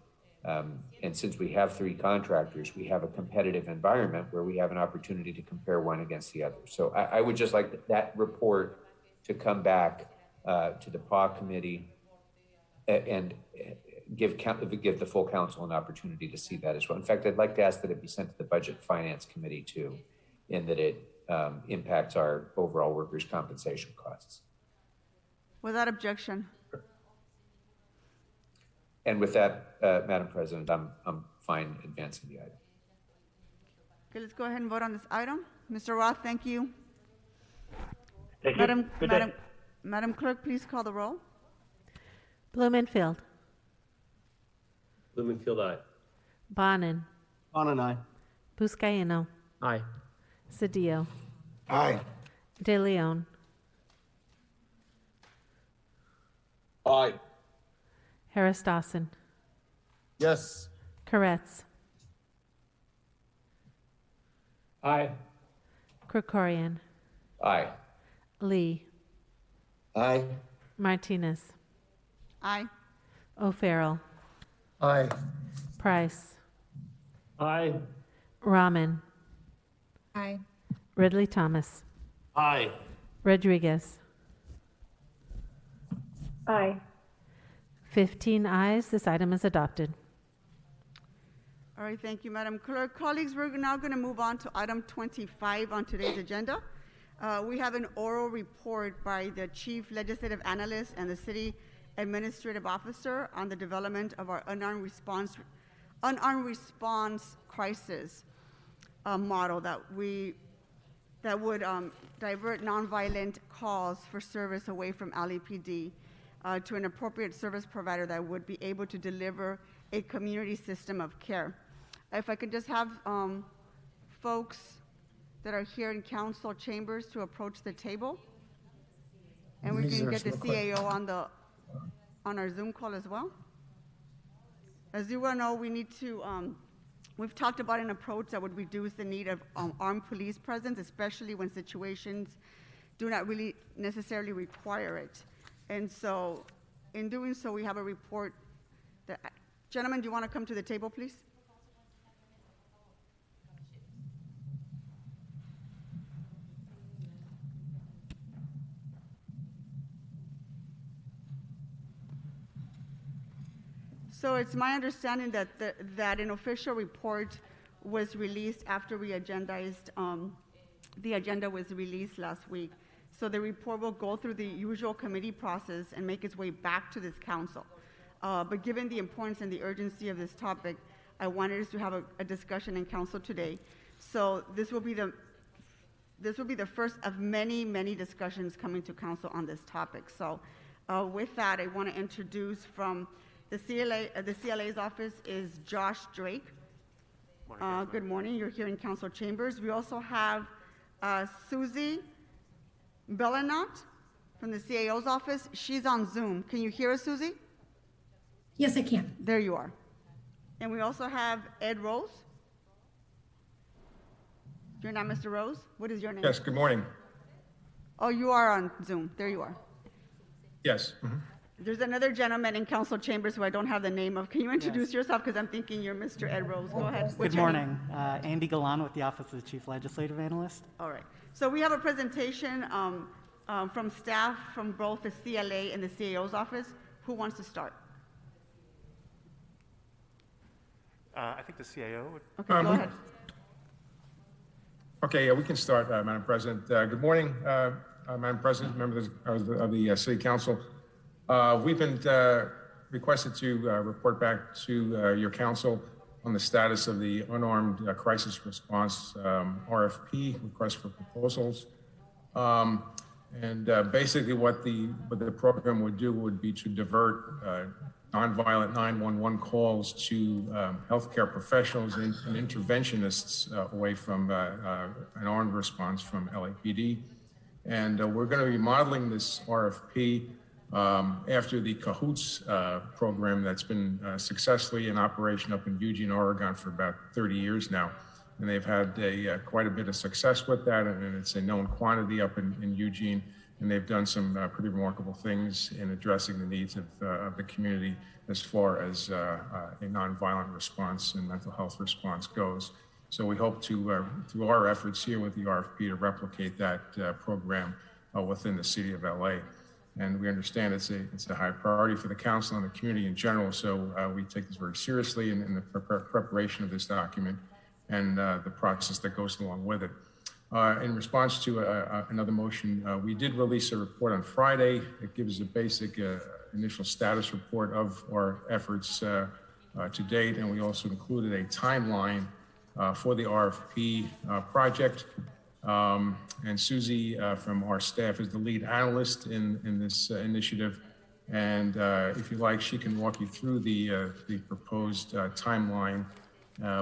And since we have three contractors, we have a competitive environment where we have an opportunity to compare one against the other. So I would just like that report to come back to the PAW committee and give the full council an opportunity to see that as well. In fact, I'd like to ask that it be sent to the Budget Finance Committee too, in that it impacts our overall workers' compensation costs. Without objection. And with that, Madam President, I'm fine advancing the item. Okay, let's go ahead and vote on this item. Mr. Roth, thank you. Thank you. Madam Clerk, please call the roll. Blumenfield. Blumenfield, aye. Bonin. Bonin, aye. Buscaino. Aye. Cedillo. Aye. De Leon. Aye. Harris Dawson. Yes. Koretz. Aye. Krikorian. Aye. Lee. Aye. Martinez. Aye. O'Farrell. Aye. Price. Aye. Rahman. Aye. Ridley Thomas. Aye. Rodriguez. Aye. 15 ayes. This item is adopted. All right, thank you, Madam Clerk. Colleagues, we're now going to move on to item 25 on today's agenda. We have an oral report by the Chief Legislative Analyst and the City Administrative Officer on the development of our unarmed response crisis model that we that would divert nonviolent calls for service away from LAPD to an appropriate service provider that would be able to deliver a community system of care. If I could just have folks that are here in council chambers to approach the table, and we can get the CAO on our Zoom call as well. As you well know, we need to, we've talked about an approach that would reduce the need of armed police presence, especially when situations do not really necessarily require it. And so, in doing so, we have a report that, gentlemen, do you want to come to the table, please? So it's my understanding that that an official report was released after we agendized, the agenda was released last week. So the report will go through the usual committee process and make its way back to this council. But given the importance and the urgency of this topic, I wanted us to have a discussion in council today. So this will be the first of many, many discussions coming to council on this topic. So with that, I want to introduce from the CLA's office is Josh Drake. Good morning. You're here in council chambers. We also have Susie Bellanot from the CAO's office. She's on Zoom. Can you hear us, Susie? Yes, I can. There you are. And we also have Ed Rose. You're not Mr. Rose? What is your name? Yes, good morning. Oh, you are on Zoom. There you are. Yes. Mm-hmm. There's another gentleman in council chambers who I don't have the name of. Can you introduce yourself? Because I'm thinking you're Mr. Ed Rose. Go ahead. Good morning. Andy Galan with the Office of the Chief Legislative Analyst. All right. So we have a presentation from staff from both the CLA and the CAO's office. Who wants to start? I think the CAO would. Okay, go ahead. Okay, yeah, we can start, Madam President. Good morning, Madam President, members of the City Council. We've been requested to report back to your council on the status of the unarmed crisis response RFP, request for proposals. Basically what the program would do would be to divert nonviolent 911 calls to healthcare professionals and interventionists away from an armed response from LAPD. And we're going to be modeling this RFP after the CAHOOTS program that's been successfully in operation up in Eugene, Oregon for about 30 years now. And they've had quite a bit of success with that, and it's a known quantity up in Eugene. And they've done some pretty remarkable things in addressing the needs of the community as far as a nonviolent response and mental health response goes. So we hope to, through our efforts here with the RFP, to replicate that program within the city of LA. And we understand it's a high priority for the council and the community in general. So we take this very seriously in the preparation of this document and the process that goes along with it. In response to another motion, we did release a report on Friday. It gives a basic initial status report of our efforts to date, and we also included a timeline for the RFP project. And Susie from our staff is the lead analyst in this initiative. And if you like, she can walk you through the proposed timeline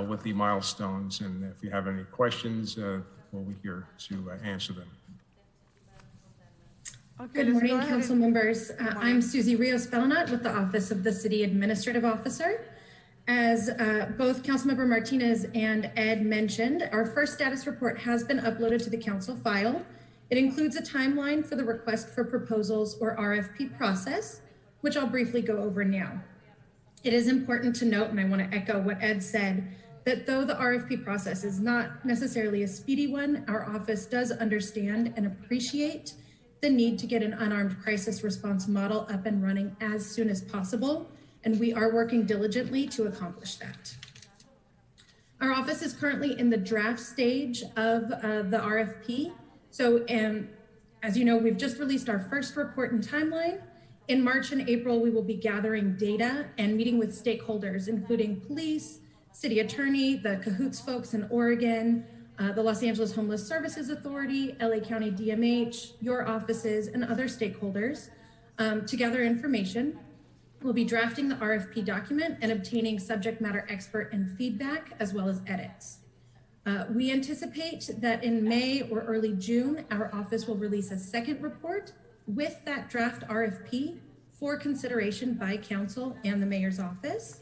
with the milestones. And if you have any questions, we'll be here to answer them. Okay, Good morning, council members. I'm Susie Rios-Bellanot with the Office of the City Administrative Officer. As both Councilmember Martinez and Ed mentioned, our first status report has been uploaded to the council file. It includes a timeline for the request for proposals or RFP process, which I'll briefly go over now. It is important to note, and I want to echo what Ed said, that though the RFP process is not necessarily a speedy one, our office does understand and appreciate the need to get an unarmed crisis response model up and running as soon as possible, and we are working diligently to accomplish that. Our office is currently in the draft stage of the RFP. So as you know, we've just released our first report and timeline. In March and April, we will be gathering data and meeting with stakeholders, including police, city attorney, the CAHOOTS folks in Oregon, the Los Angeles Homeless Services Authority, LA County DMH, your offices, and other stakeholders to gather information. We'll be drafting the RFP document and obtaining subject matter expert and feedback, as well as edits. We anticipate that in May or early June, our office will release a second report with that draft RFP for consideration by council and the mayor's office.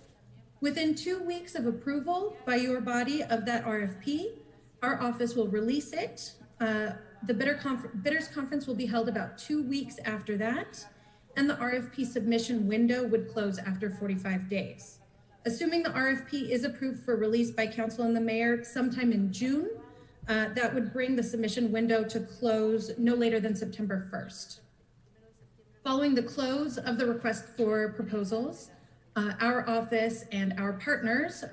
Within 2 weeks of approval by your body of that RFP, our office will release it. The bidders conference will be held about 2 weeks after that, and the RFP submission window would close after 45 days. Assuming the RFP is approved for release by council and the mayor sometime in June, that would bring the submission window to close no later than September 1st. Following the close of the request for proposals, our office and our partners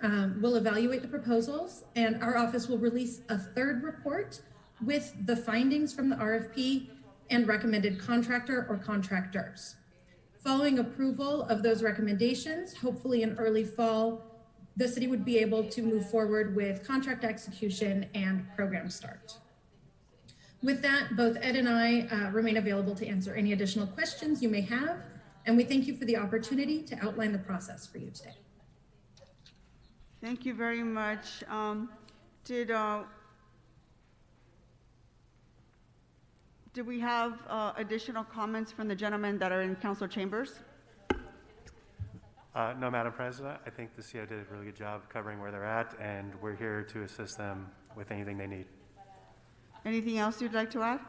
will evaluate the proposals, and our office will release a third report with the findings from the RFP and recommended contractor or contractors. Following approval of those recommendations, hopefully in early fall, the city would be able to move forward with contract execution and program start. With that, both Ed and I remain available to answer any additional questions you may have, and we thank you for the opportunity to outline the process for you today. Thank you very much. Do we have additional comments from the gentlemen that are in council chambers? No, Madam President. I think the CO did a really good job covering where they're at, and we're here to assist them with anything they need. Anything else you'd like to add?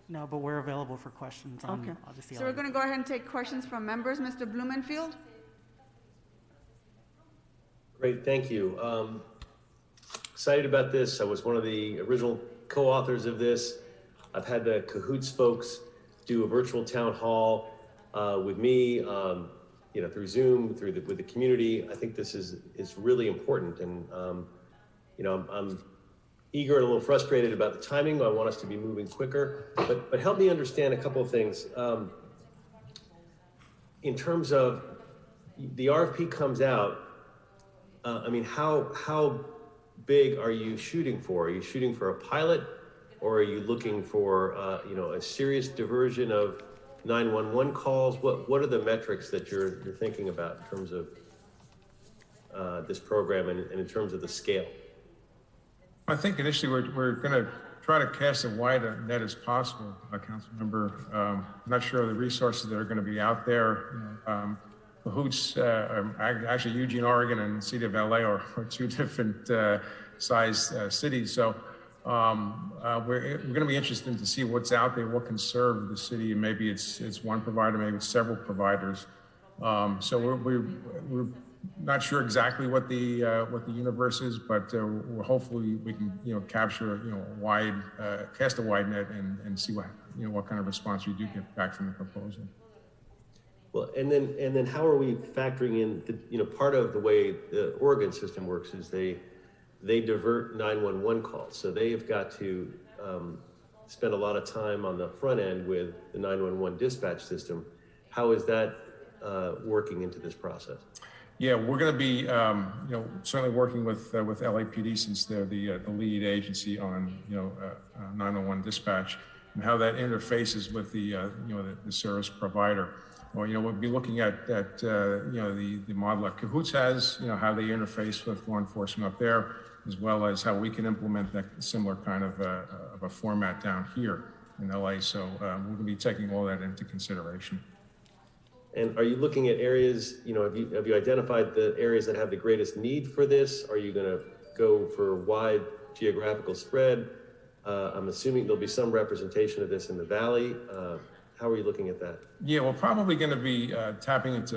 No, but we're available for questions on Okay. obviously. So we're going to go ahead and take questions from members. Mr. Blumenfield? Great, thank you. Excited about this. I was one of the original co-authors of this. I've had the Cahoots folks do a virtual town hall with me, through Zoom, with the community. I think this is really important, and I'm eager and a little frustrated about the timing. I want us to be moving quicker, but help me understand a couple of things. In terms of the RFP comes out, how big are you shooting for? Are you shooting for a pilot, or are you looking for a serious diversion of 911 calls? What are the metrics that you're thinking about in terms of this program and in terms of the scale? I think initially we're going to try to cast as wide a net as possible, Council Member. I'm not sure of the resources that are going to be out there. Cahoots, actually Eugene, Oregon and the city of LA are two different sized cities. So we're going to be interested to see what's out there, what can serve the city, and maybe it's one provider, maybe it's several providers. So we're not sure exactly what the universe is, but hopefully we can capture cast a wide net and see what kind of response we do get back from the proposal. Well, and then how are we factoring in part of the way the Oregon system works is they divert 911 calls, so they have got to spend a lot of time on the front end with the 911 dispatch system. How is that working into this process? Yeah, we're going to be, certainly working with LAPD since they're the lead agency on 911 dispatch, and how that interfaces with the service provider. Well, we'll be looking at the model that Cahoots has, how they interface with law enforcement up there, as well as how we can implement that similar kind of a format down here in LA. So we're going to be taking all that into consideration. And are you looking at areas, have you identified the areas that have the greatest need for this? Are you going to go for wide geographical spread? I'm assuming there'll be some representation of this in the Valley. How are you looking at that? Yeah, we're probably going to be tapping into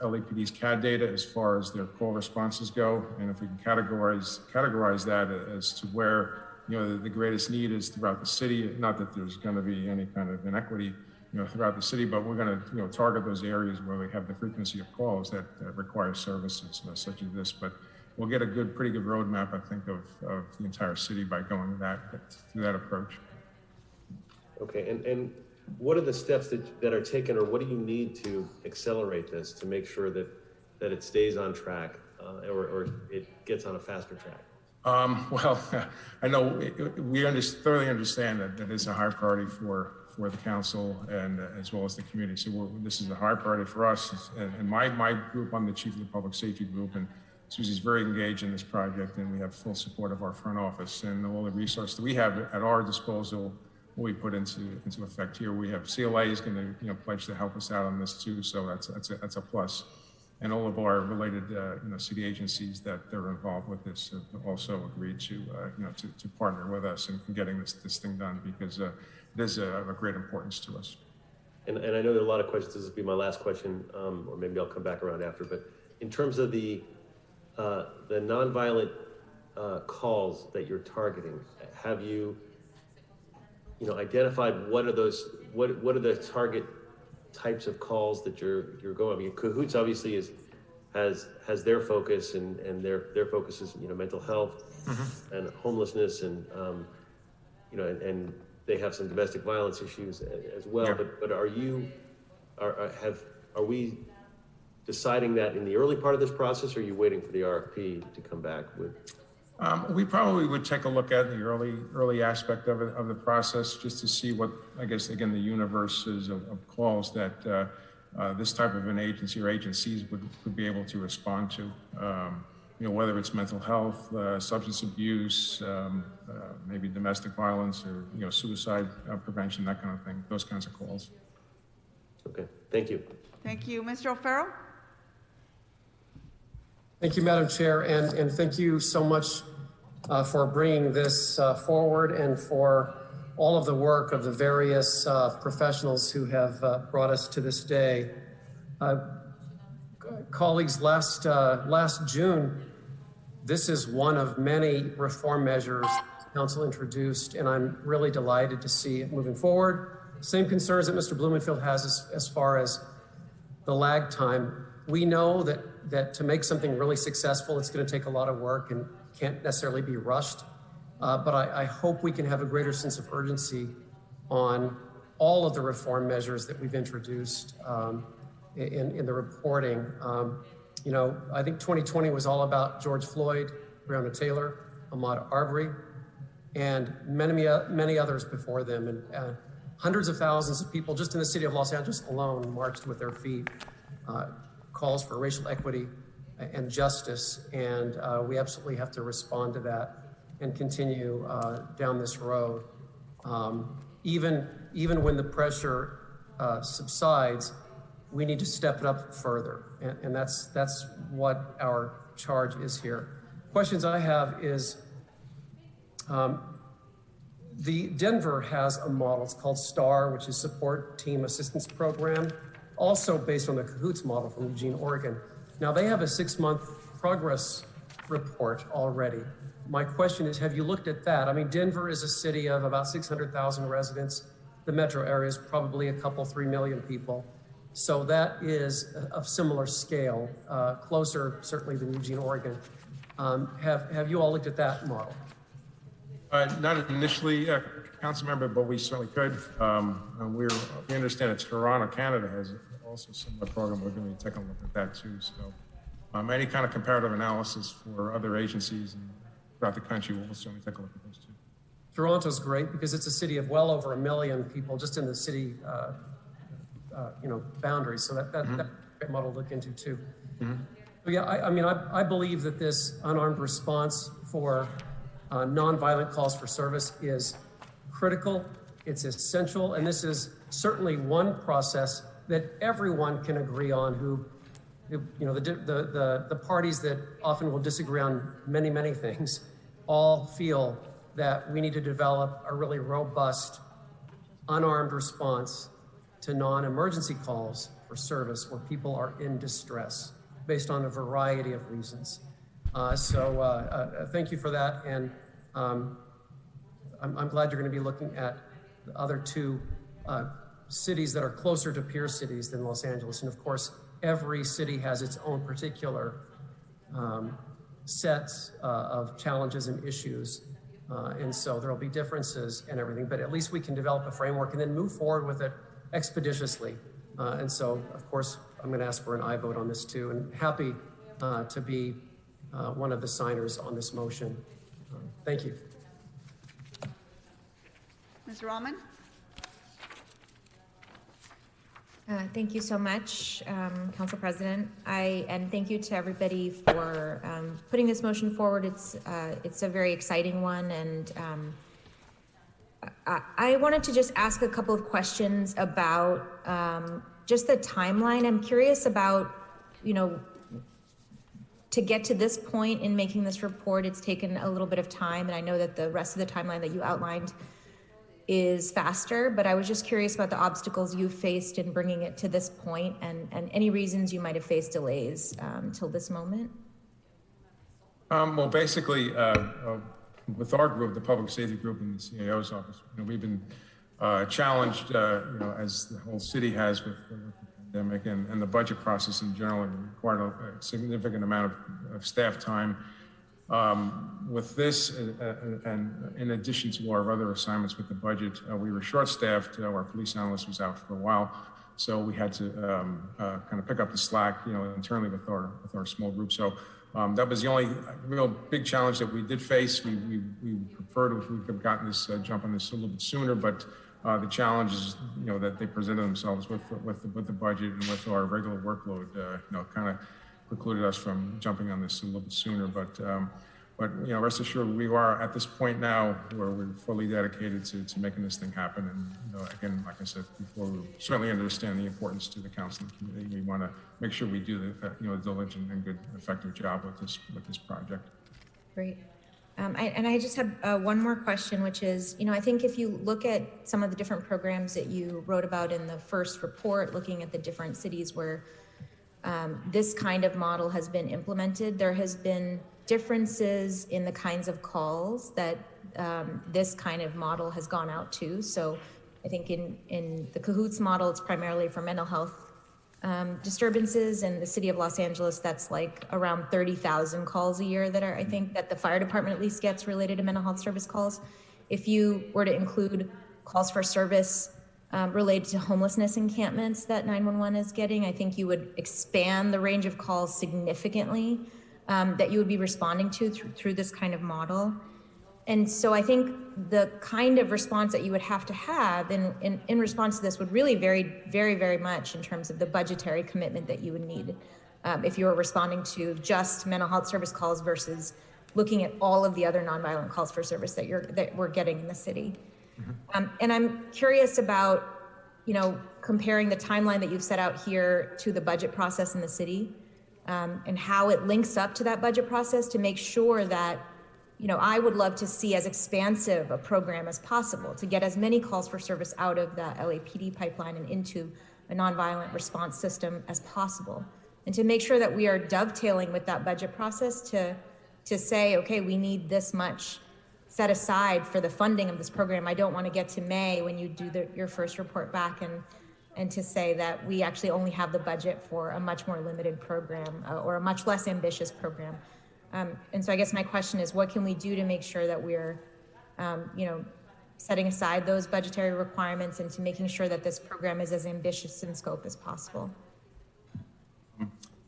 LAPD's CAD data as far as their call responses go. And if we can categorize that as to where, the greatest need is throughout the city, not that there's going to be any kind of inequity throughout the city, but we're going to, target those areas where we have the frequency of calls that require services such as this. But we'll get a pretty good roadmap, I think, of the entire city by going through that approach. Okay, and what are the steps that are taken, or what do you need to accelerate this to make sure that it stays on track or it gets on a faster track? Well, I know we thoroughly understand that it's a high priority for the council and as well as the community. So this is a high priority for us. And my group, I'm the chief of the public safety group, and Susie's very engaged in this project, and we have full support of our front office and all the resources that we have at our disposal will be put into effect here. We have CLA is going to pledge to help us out on this too, so that's a plus. And all of our related city agencies that are involved with this have also agreed to partner with us in getting this thing done, because it is of great importance to us. And I know there are a lot of questions. This will be my last question, or maybe I'll come back around after. But in terms of the nonviolent calls that you're targeting, have you identified what are the target types of calls that you're going? I mean, Cahoots obviously has their focus, and their focus is mental health and homelessness, and and they have some domestic violence issues as well. Yeah. But are we deciding that in the early part of this process, or are you waiting for the RFP to come back with? We probably would take a look at the early aspect of the process, just to see what, I guess, again, the universe is of calls that this type of an agency or agencies would be able to respond to. Whether it's mental health, substance abuse, maybe domestic violence, or suicide prevention, that kind of thing, those kinds of calls. Okay, thank you. Thank you. Mr. O'Farrell? Thank you, Madam Chair, and thank you so much for bringing this forward, and for all of the work of the various professionals who have brought us to this day. Colleagues, last June, this is one of many reform measures the Council introduced, and I'm really delighted to see it moving forward. Same concerns that Mr. Blumenfield has as far as the lag time. We know that to make something really successful, it's going to take a lot of work and can't necessarily be rushed. But I hope we can have a greater sense of urgency on all of the reform measures that we've introduced in the reporting. I think 2020 was all about George Floyd, Breonna Taylor, Ahmaud Arbery, and many others before them. And hundreds of thousands of people just in the city of Los Angeles alone marched with their feet. Calls for racial equity and justice, and we absolutely have to respond to that and continue down this road. Even when the pressure subsides, we need to step it up further, and that's what our charge is here. Questions I have is, the Denver has a model, it's called STAR, which is Support Team Assistance Program, also based on the Cahoots model from Eugene, Oregon. Now, they have a 6-month progress report already. My question is, have you looked at that? I mean, Denver is a city of about 600,000 residents. The metro area is probably 3 million people. So that is of similar scale, closer certainly than Eugene, Oregon. Have you all looked at that model? Not initially, council member, but we certainly could. We understand that Toronto, Canada has also a similar program. We're going to be taking a look at that too. So any kind of comparative analysis for other agencies throughout the country, we'll certainly take a look at those too. Toronto's great because it's a city of well over 1 million people just in the city boundaries. So that's a great model to look into too. So yeah, I believe that this unarmed response for nonviolent calls for service is critical, it's essential, and this is certainly one process that everyone can agree on the parties that often will disagree on many things all feel that we need to develop a really robust, unarmed response to non-emergency calls for service where people are in distress based on a variety of reasons. Thank you for that, and I'm glad you're going to be looking at the other 2 cities that are closer to peer cities than Los Angeles. And of course, every city has its own particular sets of challenges and issues. And so there'll be differences and everything, but at least we can develop a framework and then move forward with it expeditiously. And so, of course, I'm going to ask for an aye vote on this too, and happy to be one of the signers on this motion. Thank you. Ms. Rahman? Thank you so much, Council President. And thank you to everybody for putting this motion forward. It's a very exciting one, and I wanted to just ask a couple of questions about just the timeline. I'm curious about, to get to this point in making this report, it's taken a little bit of time, and I know that the rest of the timeline that you outlined is faster, but I was just curious about the obstacles you faced in bringing it to this point, and any reasons you might have faced delays till this moment. Well, basically, with our group, the Public Safety Group in the CAO's office, we've been challenged, as the whole city has with the pandemic and the budget process in general. It required a significant amount of staff time. With this, and in addition to our other assignments with the budget, we were short-staffed. Our police analyst was out for a while, so we had to kind of pick up the slack, internally with our small group. So that was the only real big challenge that we did face. We preferred if we could have gotten this jump on this a little bit sooner, but the challenges, that they presented themselves with the budget and with our regular workload, kind of precluded us from jumping on this a little bit sooner. But rest assured, we are at this point now where we're fully dedicated to making this thing happen. And again, like I said before, we certainly understand the importance to the council and committee. We want to make sure we do the diligent and good, effective job with this project. Great. And I just have one more question, which is, I think if you look at some of the different programs that you wrote about in the first report, looking at the different cities where this kind of model has been implemented, there has been differences in the kinds of calls that this kind of model has gone out to. So I think in the Cahoots model, it's primarily for mental health disturbances. In the city of Los Angeles, that's like around 30,000 calls a year that are, I think, that the fire department at least gets related to mental health service calls. If you were to include calls for service related to homelessness encampments that 911 is getting, I think you would expand the range of calls significantly that you would be responding to through this kind of model. And so I think the kind of response that you would have to have in response to this would really vary very, very much in terms of the budgetary commitment that you would need if you were responding to just mental health service calls versus looking at all of the other nonviolent calls for service that we're getting in the city. And I'm curious about, comparing the timeline that you've set out here to the budget process in the city, and how it links up to that budget process to make sure that, I would love to see as expansive a program as possible to get as many calls for service out of the LAPD pipeline and into a nonviolent response system as possible. And to make sure that we are dovetailing with that budget process to say, okay, we need this much set aside for the funding of this program. I don't want to get to May when you do your first report back and to say that we actually only have the budget for a much more limited program or a much less ambitious program. And so I guess my question is, what can we do to make sure that we're, setting aside those budgetary requirements and to making sure that this program is as ambitious in scope as possible?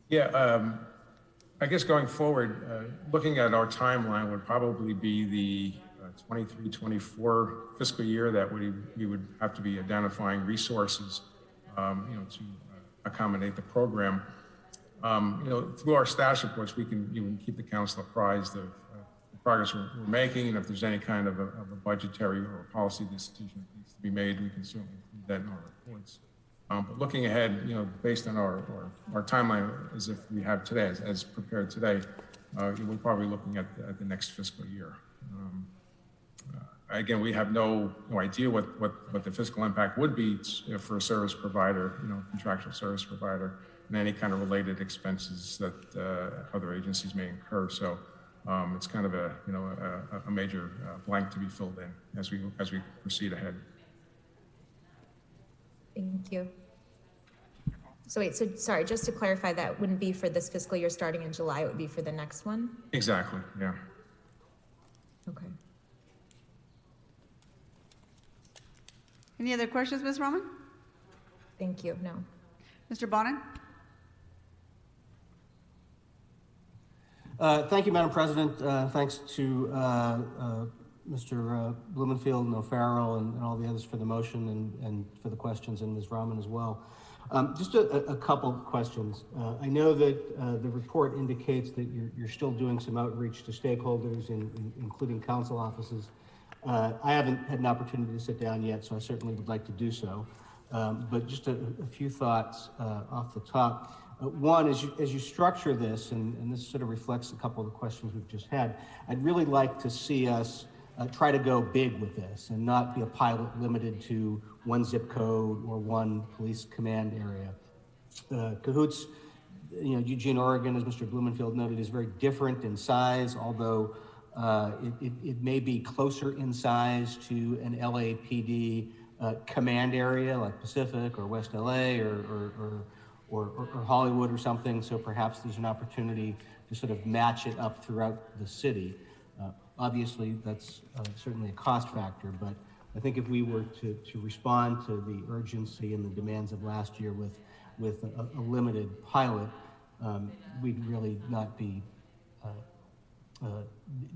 Yeah, I guess going forward, looking at our timeline would probably be the 23-24 fiscal year that we would have to be identifying resources, to accommodate the program. Through our status reports, we can keep the council apprised of the progress we're making, and if there's any kind of a budgetary or policy decision that needs to be made, we can certainly include that in our reports. But looking ahead, based on our timeline as if we have today, as prepared today, we're probably looking at the next fiscal year. Again, we have no idea what the fiscal impact would be for a service provider, contractual service provider, and any kind of related expenses that other agencies may incur. So it's kind of a major blank to be filled in as we proceed ahead. Thank you. So wait, sorry, just to clarify, that wouldn't be for this fiscal year starting in July, it would be for the next one? Exactly, yeah. Okay. Any other questions, Ms. Rahman? Thank you, no. Mr. Bonin? Thank you, Madam President. Thanks to Mr. Blumenfield and O'Farrell and all the others for the motion and for the questions, and Ms. Rahman as well. Just a couple of questions. I know that the report indicates that you're still doing some outreach to stakeholders, including council offices. I haven't had an opportunity to sit down yet, so I certainly would like to do so. But just a few thoughts off the top. One, as you structure this, and this sort of reflects a couple of the questions we've just had, I'd really like to see us try to go big with this and not be a pilot limited to one zip code or one police command area. Cahoots, Eugene, Oregon, as Mr. Blumenfield noted, is very different in size, although it may be closer in size to an LAPD command area like Pacific or West LA or Hollywood or something. So perhaps there's an opportunity to sort of match it up throughout the city. Obviously, that's certainly a cost factor, but I think if we were to respond to the urgency and the demands of last year with a limited pilot, we'd really not be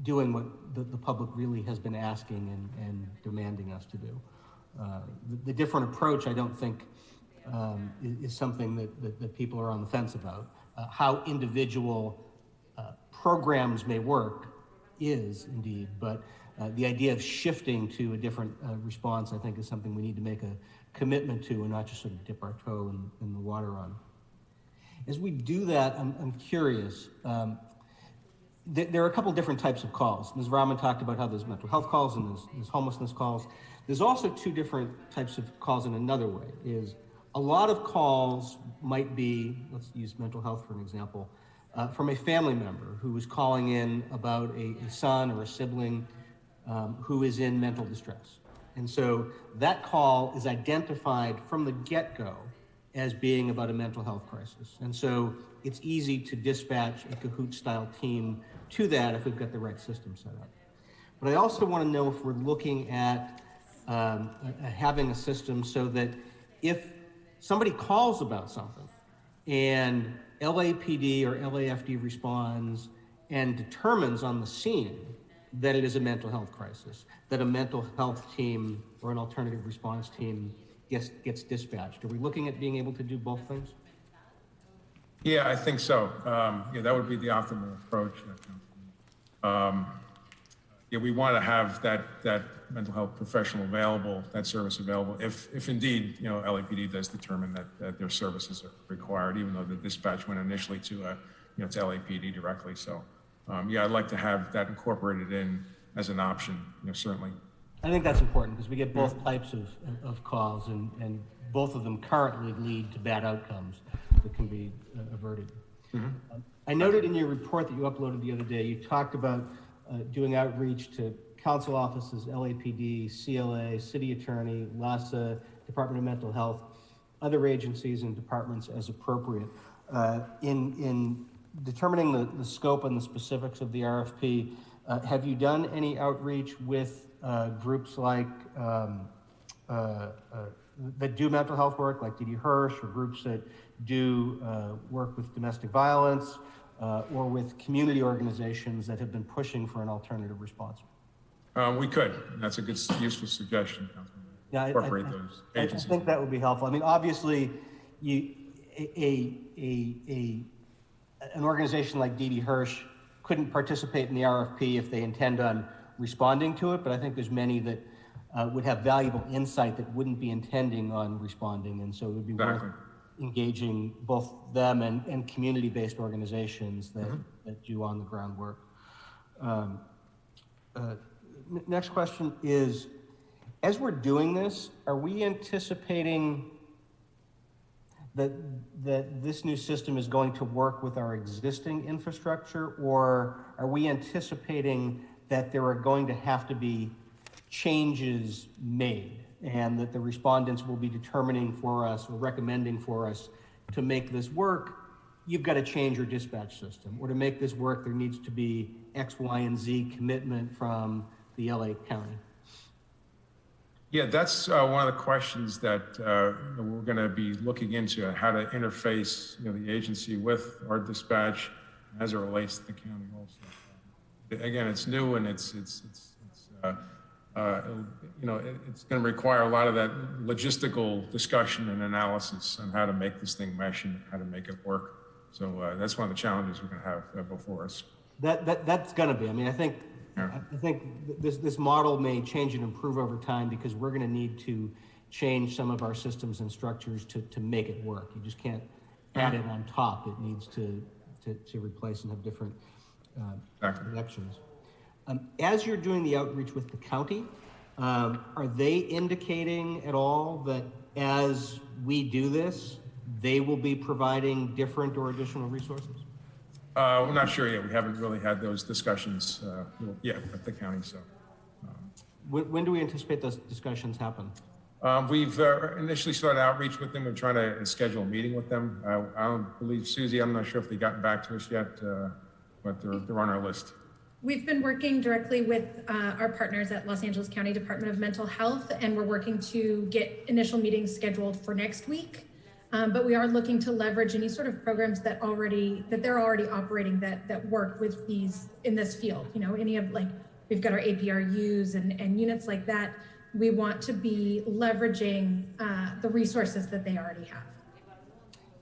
doing what the public really has been asking and demanding us to do. The different approach, I don't think, is something that people are on the fence about. How individual programs may work is indeed, but the idea of shifting to a different response, I think, is something we need to make a commitment to and not just sort of dip our toe in the water on. As we do that, I'm curious. There are a couple different types of calls. Ms. Rahman talked about how there's mental health calls and there's homelessness calls. There's also two different types of calls in another way. Is a lot of calls might be, let's use mental health for an example, from a family member who is calling in about a son or a sibling who is in mental distress. And so that call is identified from the get-go as being about a mental health crisis. And so it's easy to dispatch a Cahoot-style team to that if we've got the right system set up. But I also want to know if we're looking at having a system so that if somebody calls about something and LAPD or LAFD responds and determines on the scene that it is a mental health crisis, that a mental health team or an alternative response team gets dispatched. Are we looking at being able to do both things? Yeah, I think so. Yeah, that would be the optimal approach. Yeah, we want to have that mental health professional available, that service available, if indeed, LAPD does determine that their services are required, even though the dispatch went initially to to LAPD directly. So, yeah, I'd like to have that incorporated in as an option, certainly. I think that's important because we get both types of calls, and both of them currently lead to bad outcomes that can be averted. I noted in your report that you uploaded the other day, you talked about doing outreach to council offices, LAPD, CLA, city attorney, LASA, Department of Mental Health, other agencies and departments as appropriate. In determining the scope and the specifics of the RFP, have you done any outreach with groups like that do mental health work, like D.D. Hirsch, or groups that do work with domestic violence, or with community organizations that have been pushing for an alternative response? We could. That's a good, useful suggestion, Councilman. Yeah, incorporate those agencies. I think that would be helpful. I mean, obviously, an organization like D.D. Hirsch couldn't participate in the RFP if they intend on responding to it, but I think there's many that would have valuable insight that wouldn't be intending on responding, and so it would be worth engaging both them and community-based organizations that do on-the-ground work. Next question is, as we're doing this, are we anticipating that this new system is going to work with our existing infrastructure, or are we anticipating that there are going to have to be changes made and that the respondents will be determining for us or recommending for us to make this work? You've got to change your dispatch system, or to make this work, there needs to be X, Y, and Z commitment from the LA County. Yeah, that's one of the questions that we're going to be looking into, how to interface the agency with our dispatch, as it relates to the county also. Again, it's new and it's going to require a lot of that logistical discussion and analysis on how to make this thing mesh and how to make it work. So that's one of the challenges we're going to have before us. That's going to be. I mean, I think this model may change and improve over time because we're going to need to change some of our systems and structures to make it work. You just can't add it on top. It needs to replace and have different connections. As you're doing the outreach with the county, are they indicating at all that as we do this, they will be providing different or additional resources? We're not sure yet. We haven't really had those discussions yet with the county. So, when do we anticipate those discussions happen? We've initially started outreach with them. We're trying to schedule a meeting with them. I don't believe, Susie, I'm not sure if they've gotten back to us yet, but they're on our list. We've been working directly with our partners at Los Angeles County Department of Mental Health, and we're working to get initial meetings scheduled for next week. But we are looking to leverage any sort of programs that they're already operating that work with these in this field. You know, any of we've got our APRUs and units like that. We want to be leveraging the resources that they already have.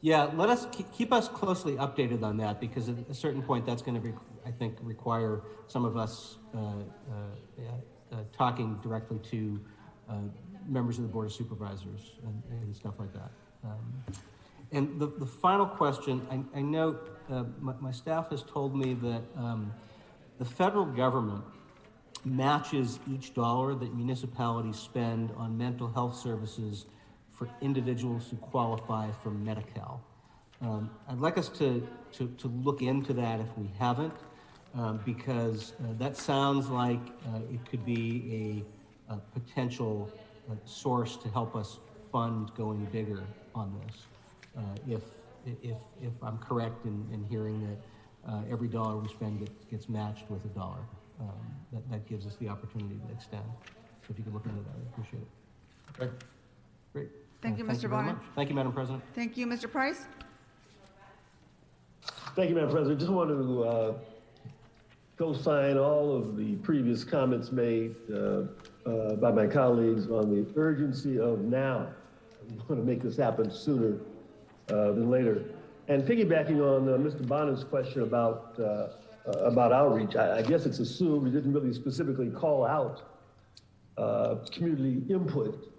Yeah, let us keep us closely updated on that, because at a certain point that's going to, I think, require some of us talking directly to members of the Board of Supervisors and stuff like that. And the final question, I note my staff has told me that the federal government matches each dollar that municipalities spend on mental health services for individuals who qualify for Medi-Cal. I'd like us to look into that if we haven't, because that sounds like it could be a potential source to help us fund going bigger on this. If I'm correct in hearing that every dollar we spend gets matched with a dollar, that gives us the opportunity to extend. So if you could look into that, I appreciate it. Okay. Great. Thank you, Mr. Bonner. Thank you, Madam President. Thank you, Mr. Price. Thank you, Madam President. Just wanted to co-sign all of the previous comments made by my colleagues on the urgency of now. We want to make this happen sooner than later. And piggybacking on Mr. Bonner's question about outreach, I guess it's assumed we didn't really specifically call out community input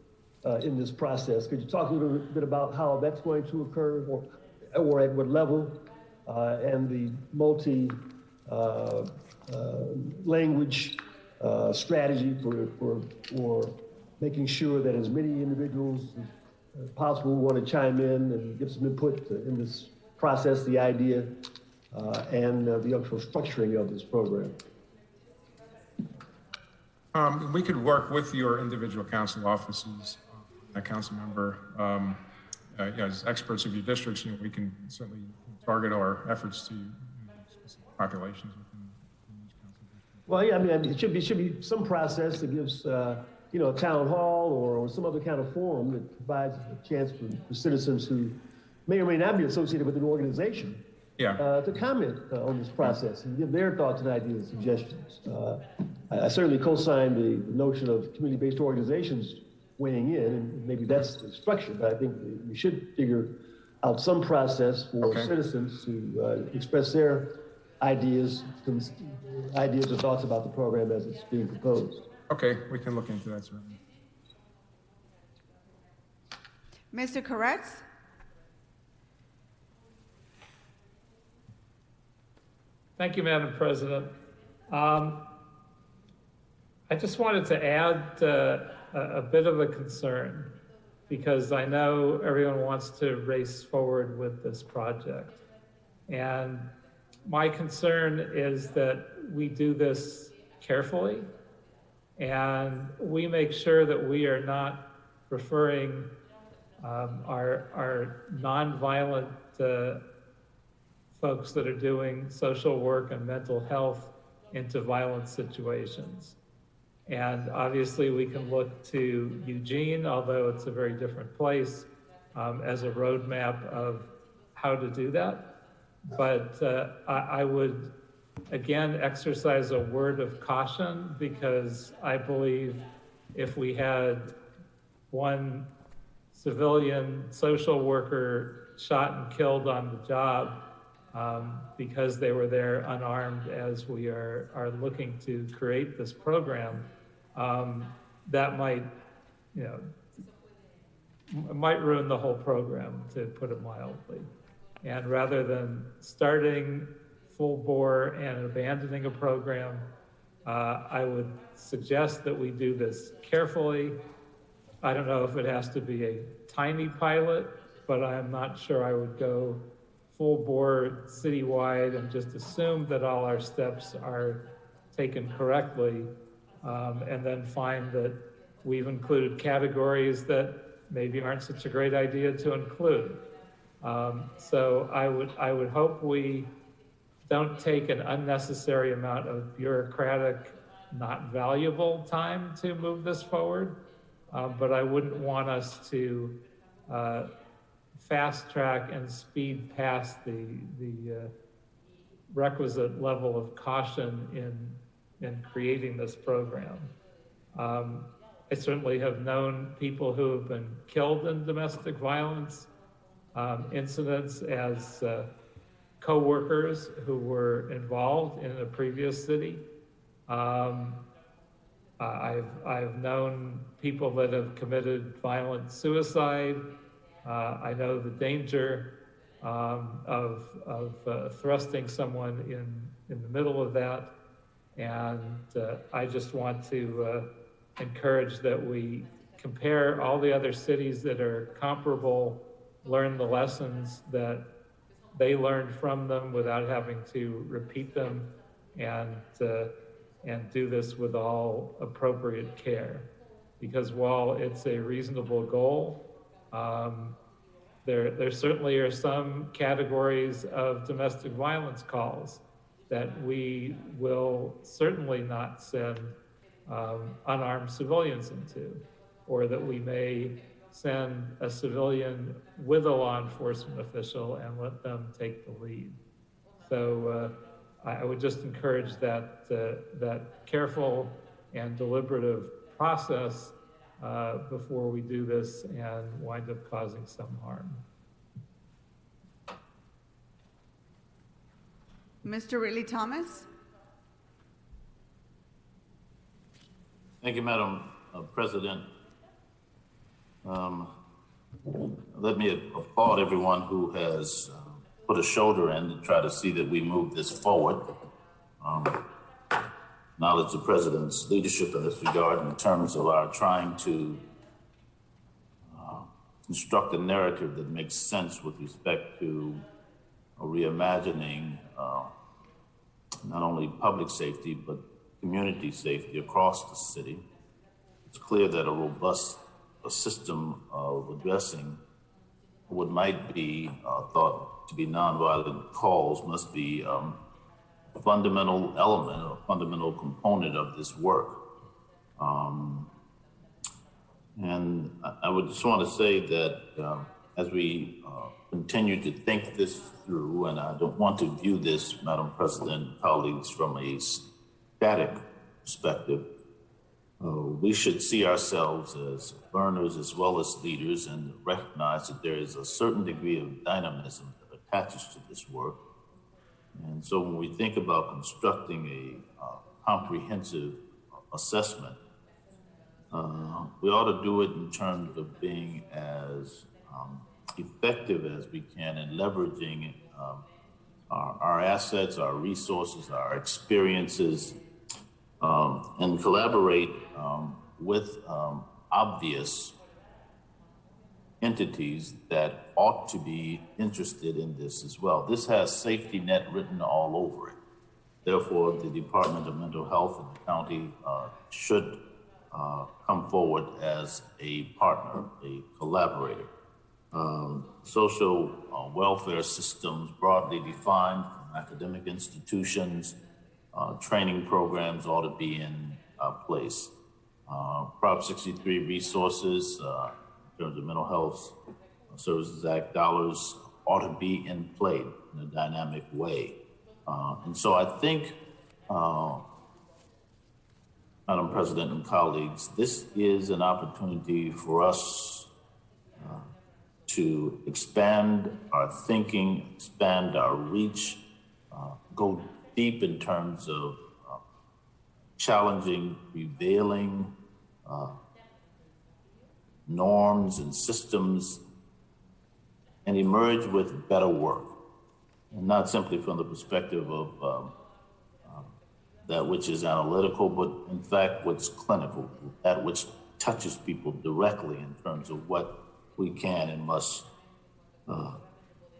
in this process. Could you talk a little bit about how that's going to occur, or at what level, and the multi-language strategy for making sure that as many individuals as possible want to chime in and give some input in this process, the idea, and the actual structuring of this program? We could work with your individual council offices, a council member, as experts of your districts. We can certainly target our efforts to specific populations within each council district. Well, yeah, I mean, it should be some process that gives, a town hall or some other kind of forum that provides a chance for citizens who may or may not be associated with an organization to comment on this process and give their thoughts and ideas and suggestions. I certainly co-sign the notion of community-based organizations weighing in, and maybe that's the structure, but I think we should figure out some process for citizens to express their ideas and thoughts about the program as it's being proposed. Okay, we can look into that, certainly. Mr. Koretz? Thank you, Madam President. I just wanted to add a bit of a concern, because I know everyone wants to race forward with this project. And my concern is that we do this carefully and we make sure that we are not referring our nonviolent folks that are doing social work and mental health into violent situations. And obviously we can look to Eugene, although it's a very different place, as a roadmap of how to do that. But I would, again, exercise a word of caution, because I believe if we had one civilian social worker shot and killed on the job because they were there unarmed, as we are looking to create this program, that might, might ruin the whole program, to put it mildly. And rather than starting full bore and abandoning a program, I would suggest that we do this carefully. I don't know if it has to be a tiny pilot, but I'm not sure I would go full bore citywide and just assume that all our steps are taken correctly, and then find that we've included categories that maybe aren't such a great idea to include. So I would hope we don't take an unnecessary amount of bureaucratic, not valuable time to move this forward. But I wouldn't want us to fast track and speed past the requisite level of caution in creating this program. I certainly have known people who have been killed in domestic violence incidents as co-workers who were involved in a previous city. I've known people that have committed violent suicide. I know the danger of thrusting someone in the middle of that. And I just want to encourage that we compare all the other cities that are comparable, learn the lessons that they learned from them without having to repeat them, and do this with all appropriate care. Because while it's a reasonable goal, there certainly are some categories of domestic violence calls that we will certainly not send unarmed civilians into, or that we may send a civilian with a law enforcement official and let them take the lead. So I would just encourage that careful and deliberative process before we do this and wind up causing some harm. Mr. Ridley Thomas. Thank you, Madam President. Let me applaud everyone who has put a shoulder in to try to see that we move this forward. Acknowledge the President's leadership in this regard in terms of our trying to construct a narrative that makes sense with respect to reimagining not only public safety, but community safety across the city. It's clear that a robust system of addressing what might be thought to be nonviolent calls must be a fundamental element, a fundamental component of this work. And I would just want to say that as we continue to think this through, and I don't want to view this, Madam President, colleagues, from a static perspective, we should see ourselves as learners as well as leaders, and recognize that there is a certain degree of dynamism that attaches to this work. And so when we think about constructing a comprehensive assessment, we ought to do it in terms of being as effective as we can in leveraging our assets, our resources, our experiences, and collaborate with obvious entities that ought to be interested in this as well. This has safety net written all over it. Therefore, the Department of Mental Health in the county should come forward as a partner, a collaborator. Social welfare systems broadly defined from academic institutions, training programs ought to be in place. Prop 63 resources in terms of Mental Health Services Act dollars ought to be in play in a dynamic way. And so I think, Madam President and colleagues, this is an opportunity for us to expand our thinking, expand our reach, go deep in terms of challenging prevailing norms and systems, and emerge with better work, and not simply from the perspective of that which is analytical, but in fact what's clinical, that which touches people directly in terms of what we can and must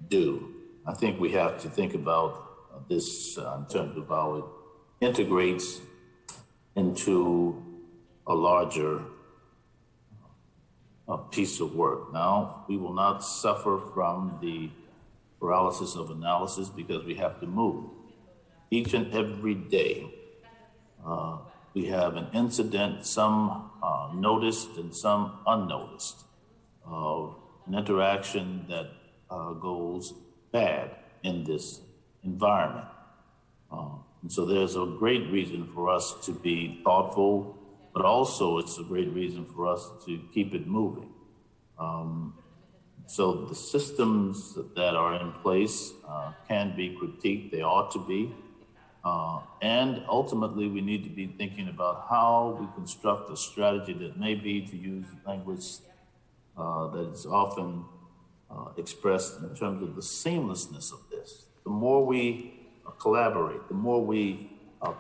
do. I think we have to think about this in terms of how it integrates into a larger piece of work. Now, we will not suffer from the paralysis of analysis because we have to move. Each and every day, we have an incident, some noticed and some unnoticed, of an interaction that goes bad in this environment. And so there's a great reason for us to be thoughtful, but also it's a great reason for us to keep it moving. So the systems that are in place can be critiqued, they ought to be. And ultimately, we need to be thinking about how we construct a strategy that may be, to use language that is often expressed in terms of the seamlessness of this. The more we collaborate, the more we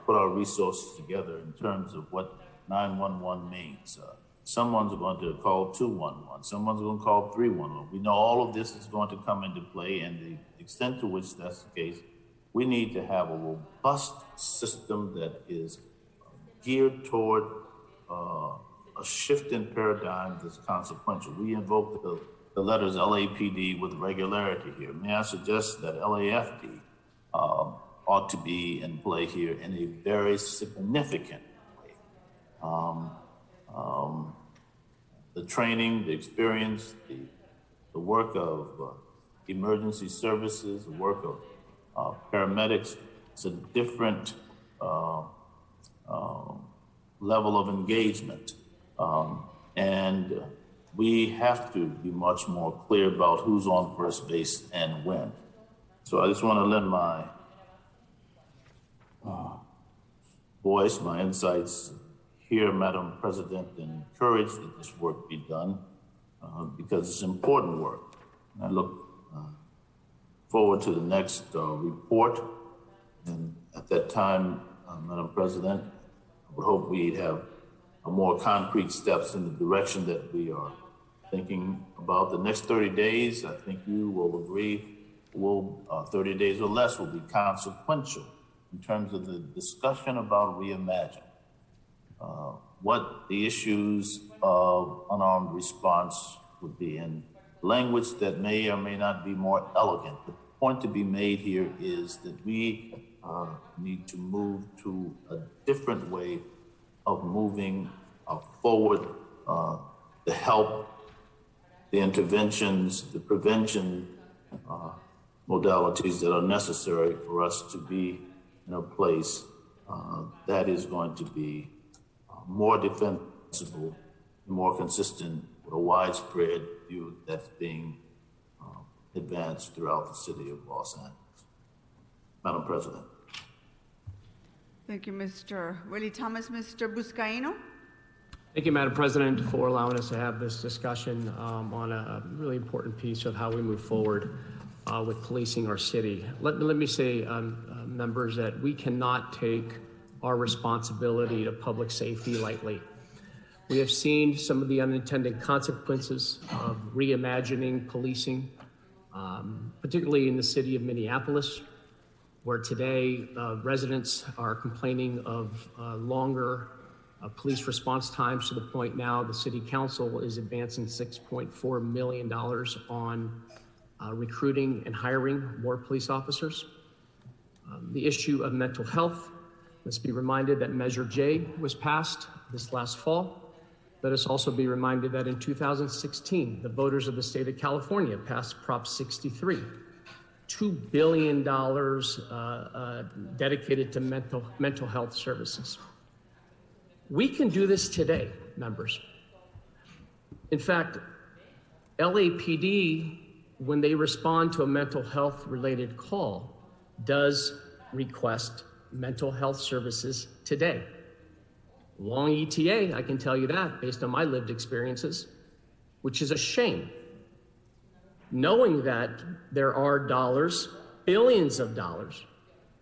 put our resources together in terms of what 911 means. Someone's going to call 211, someone's going to call 311. We know all of this is going to come into play, and the extent to which that's the case, we need to have a robust system that is geared toward a shift in paradigm that's consequential. We invoke the letters LAPD with regularity here. May I suggest that LAFD ought to be in play here in a very significant way. The training, the experience, the work of emergency services, the work of paramedics, it's a different level of engagement. And we have to be much more clear about who's on first base and when. So I just want to lend my voice, my insights here, Madam President, and encourage that this work be done because it's important work. And I look forward to the next report. And at that time, Madam President, I would hope we'd have more concrete steps in the direction that we are thinking about. The next 30 days, I think you will agree, 30 days or less will be consequential in terms of the discussion about reimagine. What the issues of unarmed response would be in language that may or may not be more elegant. The point to be made here is that we need to move to a different way of moving forward the help, the interventions, the prevention modalities that are necessary for us to be in a place that is going to be more defensible, more consistent with a widespread view that's being advanced throughout the city of Los Angeles. Madam President. Thank you, Mr. Willie Thomas. Mr. Buscaino. Thank you, Madam President, for allowing us to have this discussion on a really important piece of how we move forward with policing our city. Let me say, members, that we cannot take our responsibility to public safety lightly. We have seen some of the unintended consequences of reimagining policing, particularly in the city of Minneapolis, where today residents are complaining of longer police response times, to the point now the city council is advancing $6.4 million on recruiting and hiring more police officers. The issue of mental health, let's be reminded that Measure J was passed this last fall, Let us also be reminded that in 2016, the voters of the state of California passed Prop 63, $2 billion dedicated to mental health services. We can do this today, members. In fact, LAPD, when they respond to a mental health related call, does request mental health services today. Long ETA, I can tell you that based on my lived experiences, which is a shame. Knowing that there are dollars, billions of dollars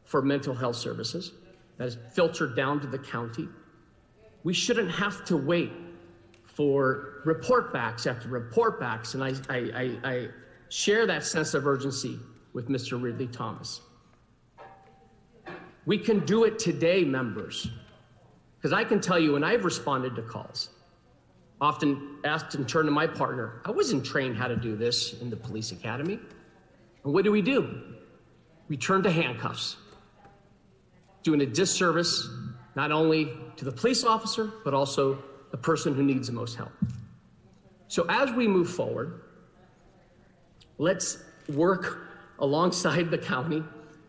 for mental health services that is filtered down to the county, we shouldn't have to wait for report backs after report backs. And I share that sense of urgency with Mr. Ridley Thomas. We can do it today, members. Because I can tell you, when I've responded to calls, often asked and turned to my partner, I wasn't trained how to do this in the police academy. And what do? We turn to handcuffs, doing a disservice not only to the police officer, but also the person who needs the most help. So as we move forward, let's work alongside the county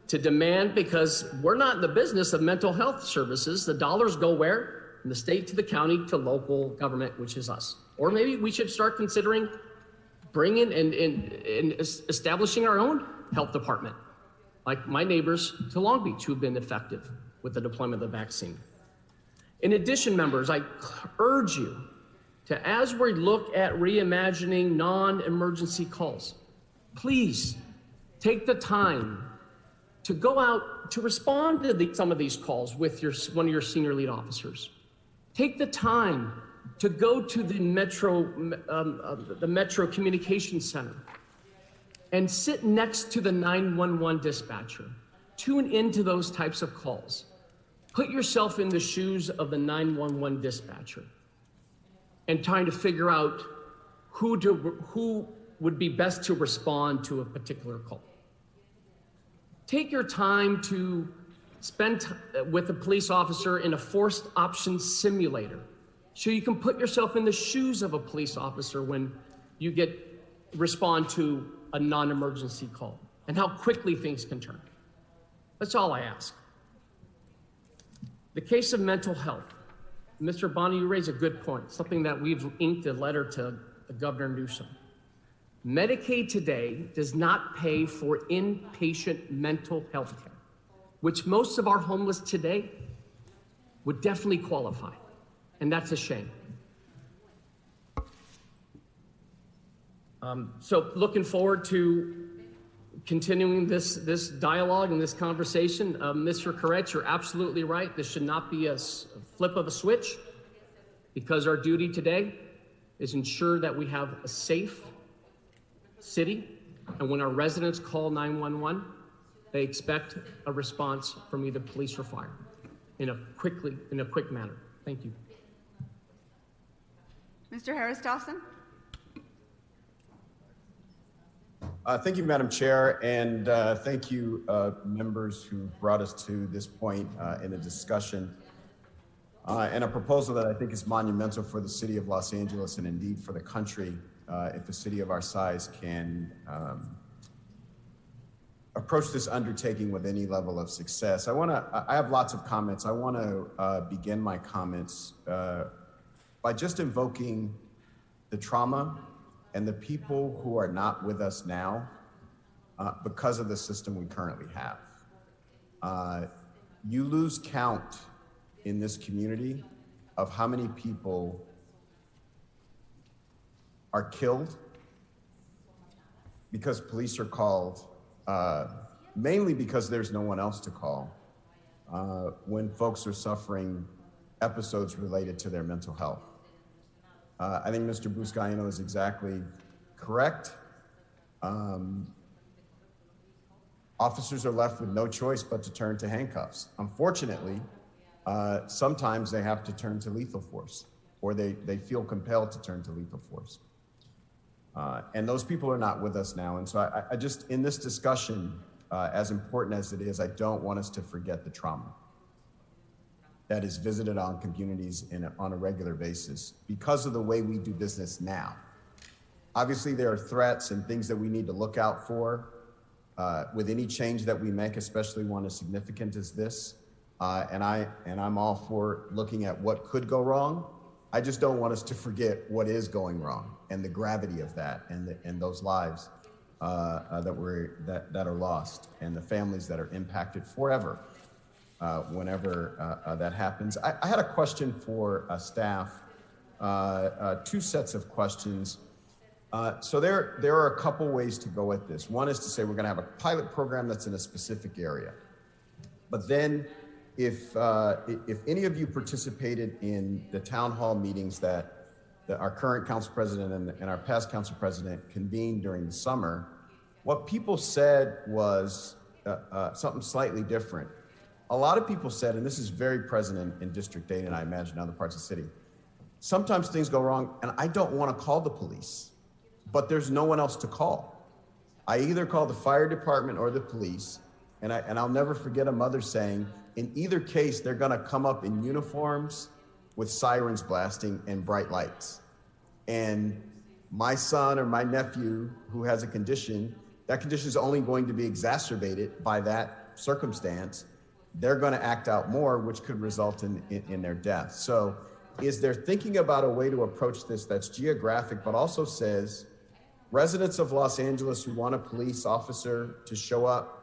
to demand, because we're not in the business of mental health services. The dollars go where? From the state to the county to local government, which is us. Or maybe we should start considering bringing and establishing our own health department, like my neighbors to Long Beach who've been effective with the deployment of the vaccine. In addition, members, I urge you to, as we look at reimagining non-emergency calls, please take the time to go out to respond to some of these calls with one of your senior lead officers. Take the time to go to the Metro Communications Center and sit next to the 911 dispatcher. Tune into those types of calls. Put yourself in the shoes of the 911 dispatcher and trying to figure out who would be best to respond to a particular call. Take your time to spend with a police officer in a forced options simulator so you can put yourself in the shoes of a police officer when you respond to a non-emergency call and how quickly things can turn. That's all I ask. The case of mental health. Mr. Bonnie, you raise a good point, something that we've inked a letter to Governor Newsom. Medicaid today does not pay for inpatient mental health care, which most of our homeless today would definitely qualify, and that's a shame. So looking forward to continuing this dialogue and this conversation. Mr. Koretz, you're absolutely right. This should not be a flip of a switch, because our duty today is ensure that we have a safe city, and when our residents call 911, they expect a response from either police or fire in a quick manner. Thank you. Mr. Harris Dawson. Thank you, Madam Chair, and thank you, members who brought us to this point in a discussion and a proposal that I think is monumental for the city of Los Angeles and indeed for the country. If a city of our size can approach this undertaking with any level of success. I have lots of comments. I want to begin my comments by just invoking the trauma and the people who are not with us now because of the system we currently have. You lose count in this community of how many people are killed because police are called, mainly because there's no one else to call, when folks are suffering episodes related to their mental health. I think Mr. Buscaino is exactly correct. Officers are left with no choice but to turn to handcuffs. Unfortunately, sometimes they have to turn to lethal force, or they feel compelled to turn to lethal force. And those people are not with us now. And so I just, in this discussion, as important as it is, I don't want us to forget the trauma. that is visited on communities on a regular basis because of the way we do business now. Obviously, there are threats and things that we need to look out for with any change that we make, especially one as significant as this. And I'm all for looking at what could go wrong. I just don't want us to forget what is going wrong and the gravity of that and those lives that are lost and the families that are impacted forever whenever that happens. I had a question for staff, two sets of questions. So there are a couple ways to go at this. One is to say we're going to have a pilot program that's in a specific area. But then if any of you participated in the town hall meetings that our current council president and our past council president convened during the summer, what people said was something slightly different. A lot of people said, and this is very present in District 8 and I imagine other parts of the city, sometimes things go wrong and I don't want to call the police, but there's no one else to call. I either call the fire department or the police, and I'll never forget a mother saying, in either case, they're gonna come up in uniforms with sirens blasting and bright lights. And my son or my nephew who has a condition, that condition is only going to be exacerbated by that circumstance. They're gonna act out more, which could result in their death. So is there thinking about a way to approach this that's geographic, but also says residents of Los Angeles who want a police officer to show up,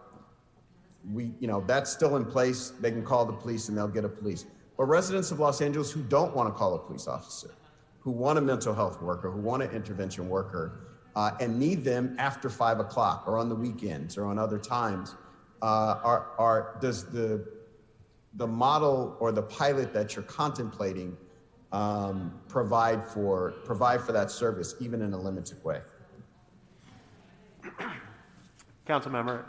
that's still in place. They can call the police and they'll get a police. But residents of Los Angeles who don't want to call a police officer, who want a mental health worker, who want an intervention worker, and need them after 5 o'clock or on the weekends or on other times, does the model or the pilot that you're contemplating provide for that service, even in a limited way? Council member,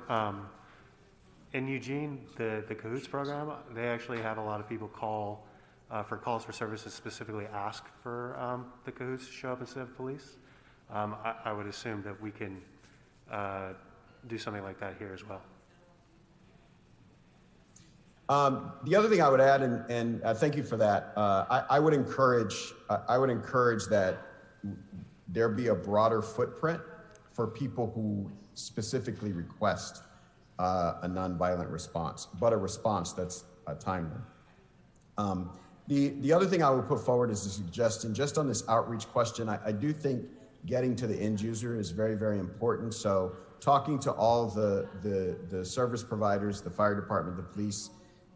in Eugene, the Cahoots program, they actually have a lot of people call for calls for services specifically ask for the Cahoots to show up instead of police. I would assume that we can do something like that here as well. The other thing I would add, and thank you for that, I would encourage that there be a broader footprint for people who specifically request a nonviolent response, but a response that's timely. The other thing I would put forward is a suggestion just on this outreach question. I do think getting to the end user is very, very important. So talking to all the service providers, the fire department, the police,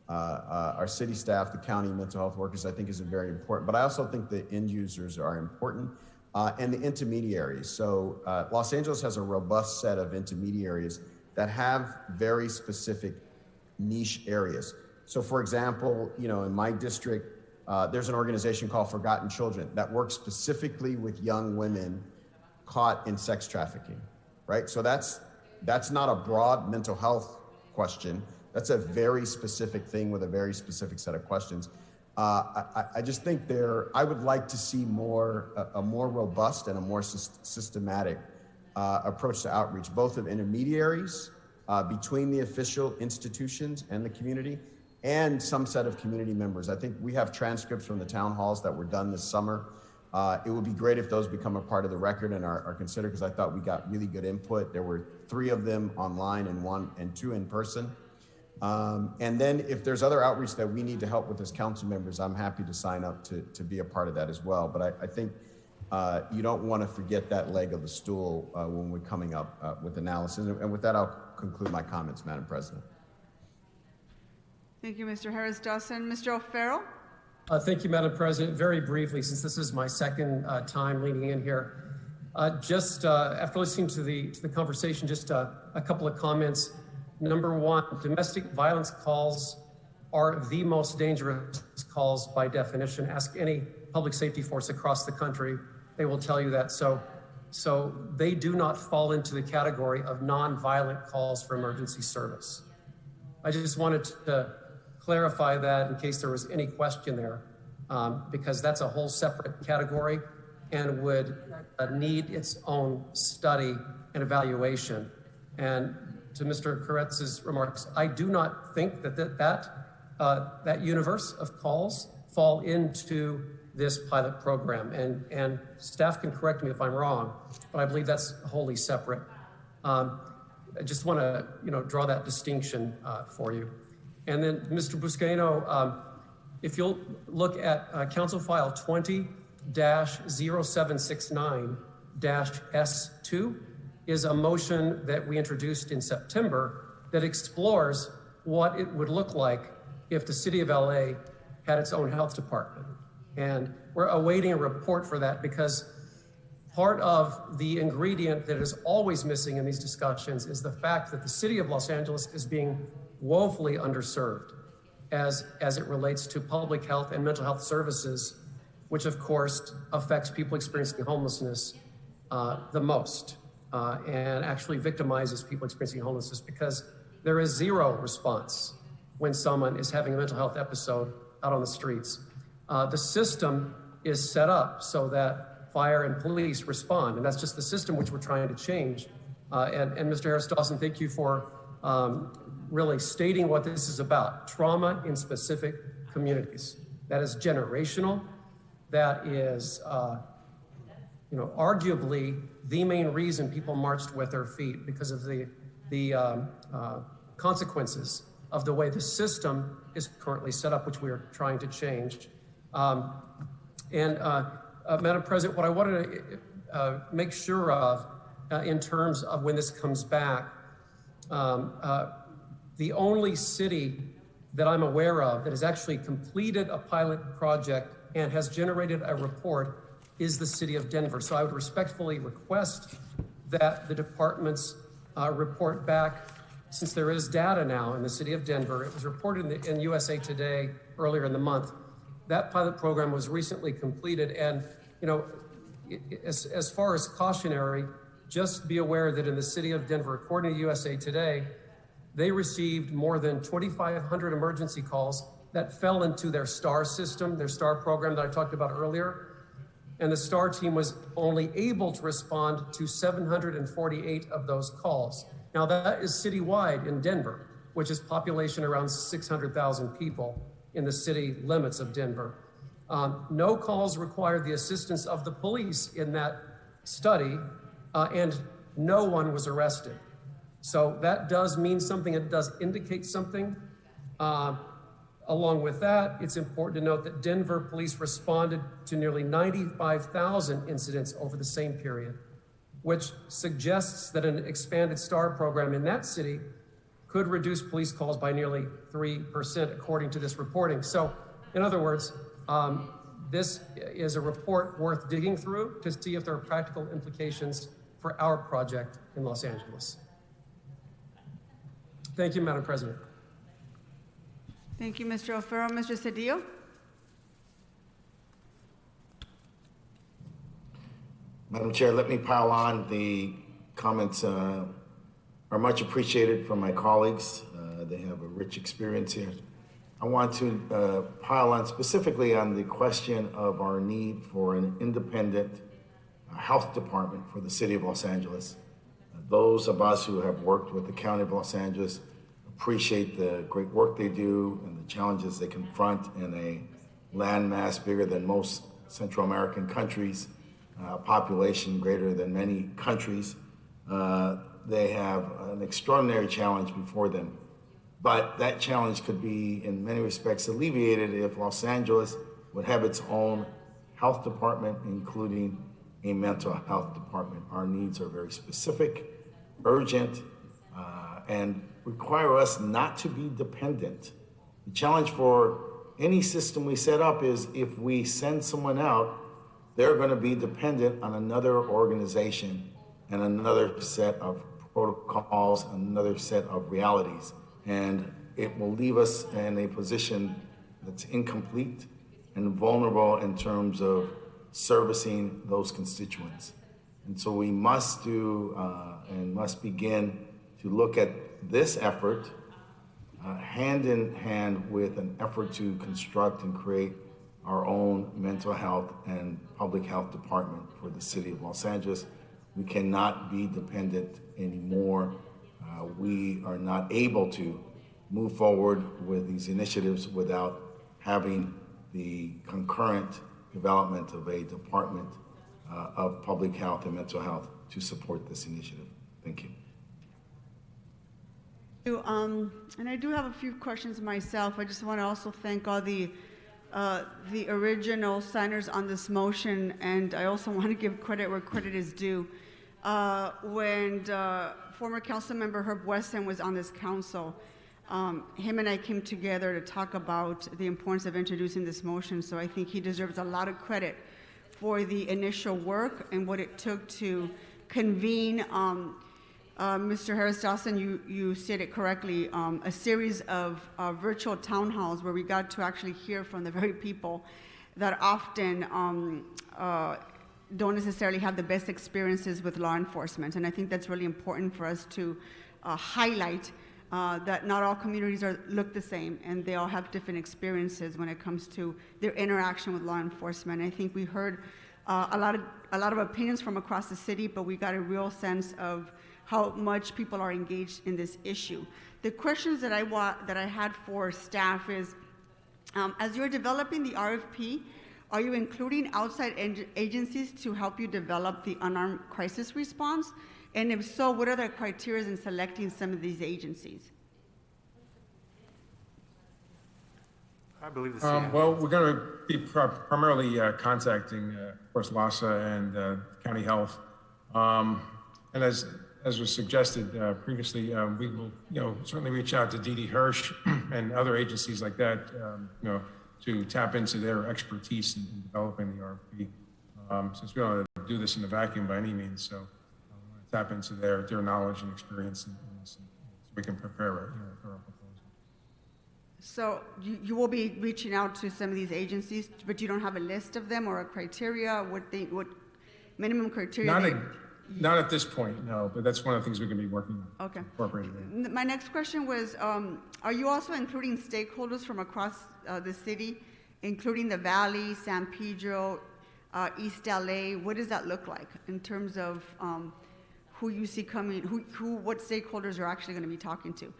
our city staff, the county mental health workers, I think is very important. But I also think the end users are important and the intermediaries. So Los Angeles has a robust set of intermediaries that have very specific niche areas. So for example, in my district, there's an organization called Forgotten Children that works specifically with young women caught in sex trafficking, right? So that's not a broad mental health question. That's a very specific thing with a very specific set of questions. I just think I would like to see a more robust and a more systematic approach to outreach, both of intermediaries between the official institutions and the community, and some set of community members. I think we have transcripts from the town halls that were done this summer. It would be great if those become a part of the record and are considered, because I thought we got really good input. There were 3 of them online and 2 in person. And then if there's other outreach that we need to help with as council members, I'm happy to sign up to be a part of that as well. But I think you don't want to forget that leg of the stool when we're coming up with analysis. And with that, I'll conclude my comments, Madam President. Thank you, Mr. Harris-Dawson. Mr. O'Farrell? Thank you, Madam President. Very briefly, since this is my second time leaning in here, just after listening to the conversation, just a couple of comments. Number one, domestic violence calls are the most dangerous calls by definition. Ask any public safety force across the country, they will tell you that. So they do not fall into the category of non-violent calls for emergency service. I just wanted to clarify that in case there was any question there, because that's a whole separate category and would need its own study and evaluation. And to Mr. Koretz's remarks, I do not think that that universe of calls fall into this pilot program. And staff can correct me if I'm wrong, but I believe that's wholly separate. I just want to draw that distinction for you. And then Mr. Buscaino, if you'll look at Council File 20-0769-S2 is a motion that we introduced in September that explores what it would look like if the city of LA had its own health department. And we're awaiting a report for that because part of the ingredient that is always missing in these discussions is the fact that the city of Los Angeles is being woefully underserved as it relates to public health and mental health services, which of course affects people experiencing homelessness the most and actually victimizes people experiencing homelessness because there is zero response when someone is having a mental health episode out on the streets. The system is set up so that fire and police respond, and that's just the system which we're trying to change. And Mr. Harris-Dawson, thank you for really stating what this is about, trauma in specific communities. That is generational. That is, arguably the main reason people marched with their feet because of the consequences of the way the system is currently set up, which we are trying to change. Madam President, what I wanted to make sure of in terms of when this comes back, the only city that I'm aware of that has actually completed a pilot project and has generated a report is the city of Denver. So I would respectfully request that the departments report back, since there is data now in the city of Denver. It was reported in USA Today earlier in the month. That pilot program was recently completed, and as far as cautionary, just be aware that in the city of Denver, according to USA Today, they received more than 2,500 emergency calls that fell into their STAR system, their STAR program that I talked about earlier. And the STAR team was only able to respond to 748 of those calls. Now that is citywide in Denver, which is population around 600,000 people in the city limits of Denver. No calls required the assistance of the police in that study, and no one was arrested. So that does mean something, it does indicate something. Along with that, it's important to note that Denver police responded to nearly 95,000 incidents over the same period, which suggests that an expanded STAR program in that city could reduce police calls by nearly 3%, according to this reporting. So, in other words, this is a report worth digging through to see if there are practical implications for our project in Los Angeles. Thank you, Madam President. Thank you, Mr. O'Farrell. Mr. Cedillo? Madam Chair, let me pile on. The comments are much appreciated from my colleagues. They have a rich experience here. I want to pile on specifically on the question of our need for an independent health department for the city of Los Angeles. Those of us who have worked with the County of Los Angeles appreciate the great work they do and the challenges they confront in a landmass bigger than most Central American countries, a population greater than many countries. They have an extraordinary challenge before them. But that challenge could be, in many respects, alleviated if Los Angeles would have its own health department, including a mental health department. Our needs are very specific, urgent, and require us not to be dependent. The challenge for any system we set up is if we send someone out, they're going to be dependent on another organization and another set of protocols, another set of realities. And it will leave us in a position that's incomplete and vulnerable in terms of servicing those constituents. And so we must do and must begin to look at this effort hand in hand with an effort to construct and create our own mental health and public health department for the city of Los Angeles. We cannot be dependent anymore. We are not able to move forward with these initiatives without having the concurrent development of a department of public health and mental health to support this initiative. Thank you. And I do have a few questions myself. I just want to also thank all the original signers on this motion, and I also want to give credit where credit is due. When former council member Herb Weston was on this council, him and I came together to talk about the importance of introducing this motion, so I think he deserves a lot of credit for the initial work and what it took to convene, Mr. Harris-Dawson, you stated correctly, a series of virtual town halls where we got to actually hear from the very people that often don't necessarily have the best experiences with law enforcement. And I think that's really important for us to highlight that not all communities look the same, and they all have different experiences when it comes to their interaction with law enforcement. I think we heard a lot of opinions from across the city, but we got a real sense of how much people are engaged in this issue. The questions that I had for staff is, as you're developing the RFP, are you including outside agencies to help you develop the unarmed crisis response? And if so, what are the criteria in selecting some of these agencies? I believe this. Well, we're going to be primarily contacting, of course, LASA and County Health. And as was suggested previously, we will, certainly reach out to D.D. Hirsch and other agencies like that, to tap into their expertise in developing the RFP. Since we don't do this in a vacuum by any means, so tap into their knowledge and experience, so we can prepare a proposal. So you will be reaching out to some of these agencies, but you don't have a list of them or a criteria, what minimum criteria? Not at this point, no, but that's one of the things we're going to be working on. Okay. Incorporating. My next question was, are you also including stakeholders from across the city, including the Valley, San Pedro, East LA? What does that look like in terms of who you see coming, what stakeholders you're actually going to be talking to?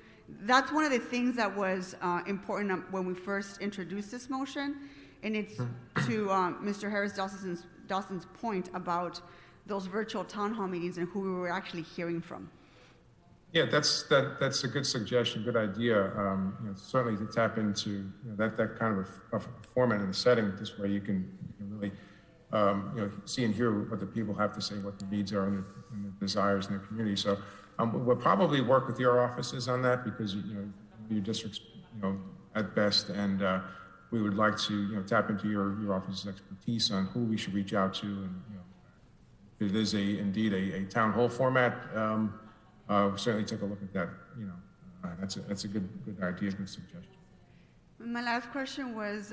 That's one of the things that was important when we first introduced this motion, and it's to Mr. Harris-Dawson's point about those virtual town hall meetings and who we were actually hearing from. Yeah, that's a good suggestion, good idea. Certainly to tap into that kind of a format and setting. This way you can really see and hear what the people have to say, what their needs are and their desires in their community. So we'll probably work with your offices on that because your district's at best, and we would like to tap into your office's expertise on who we should reach out to, and if it is indeed a town hall format. We'll certainly take a look at that. That's a good idea, good suggestion. My last question was,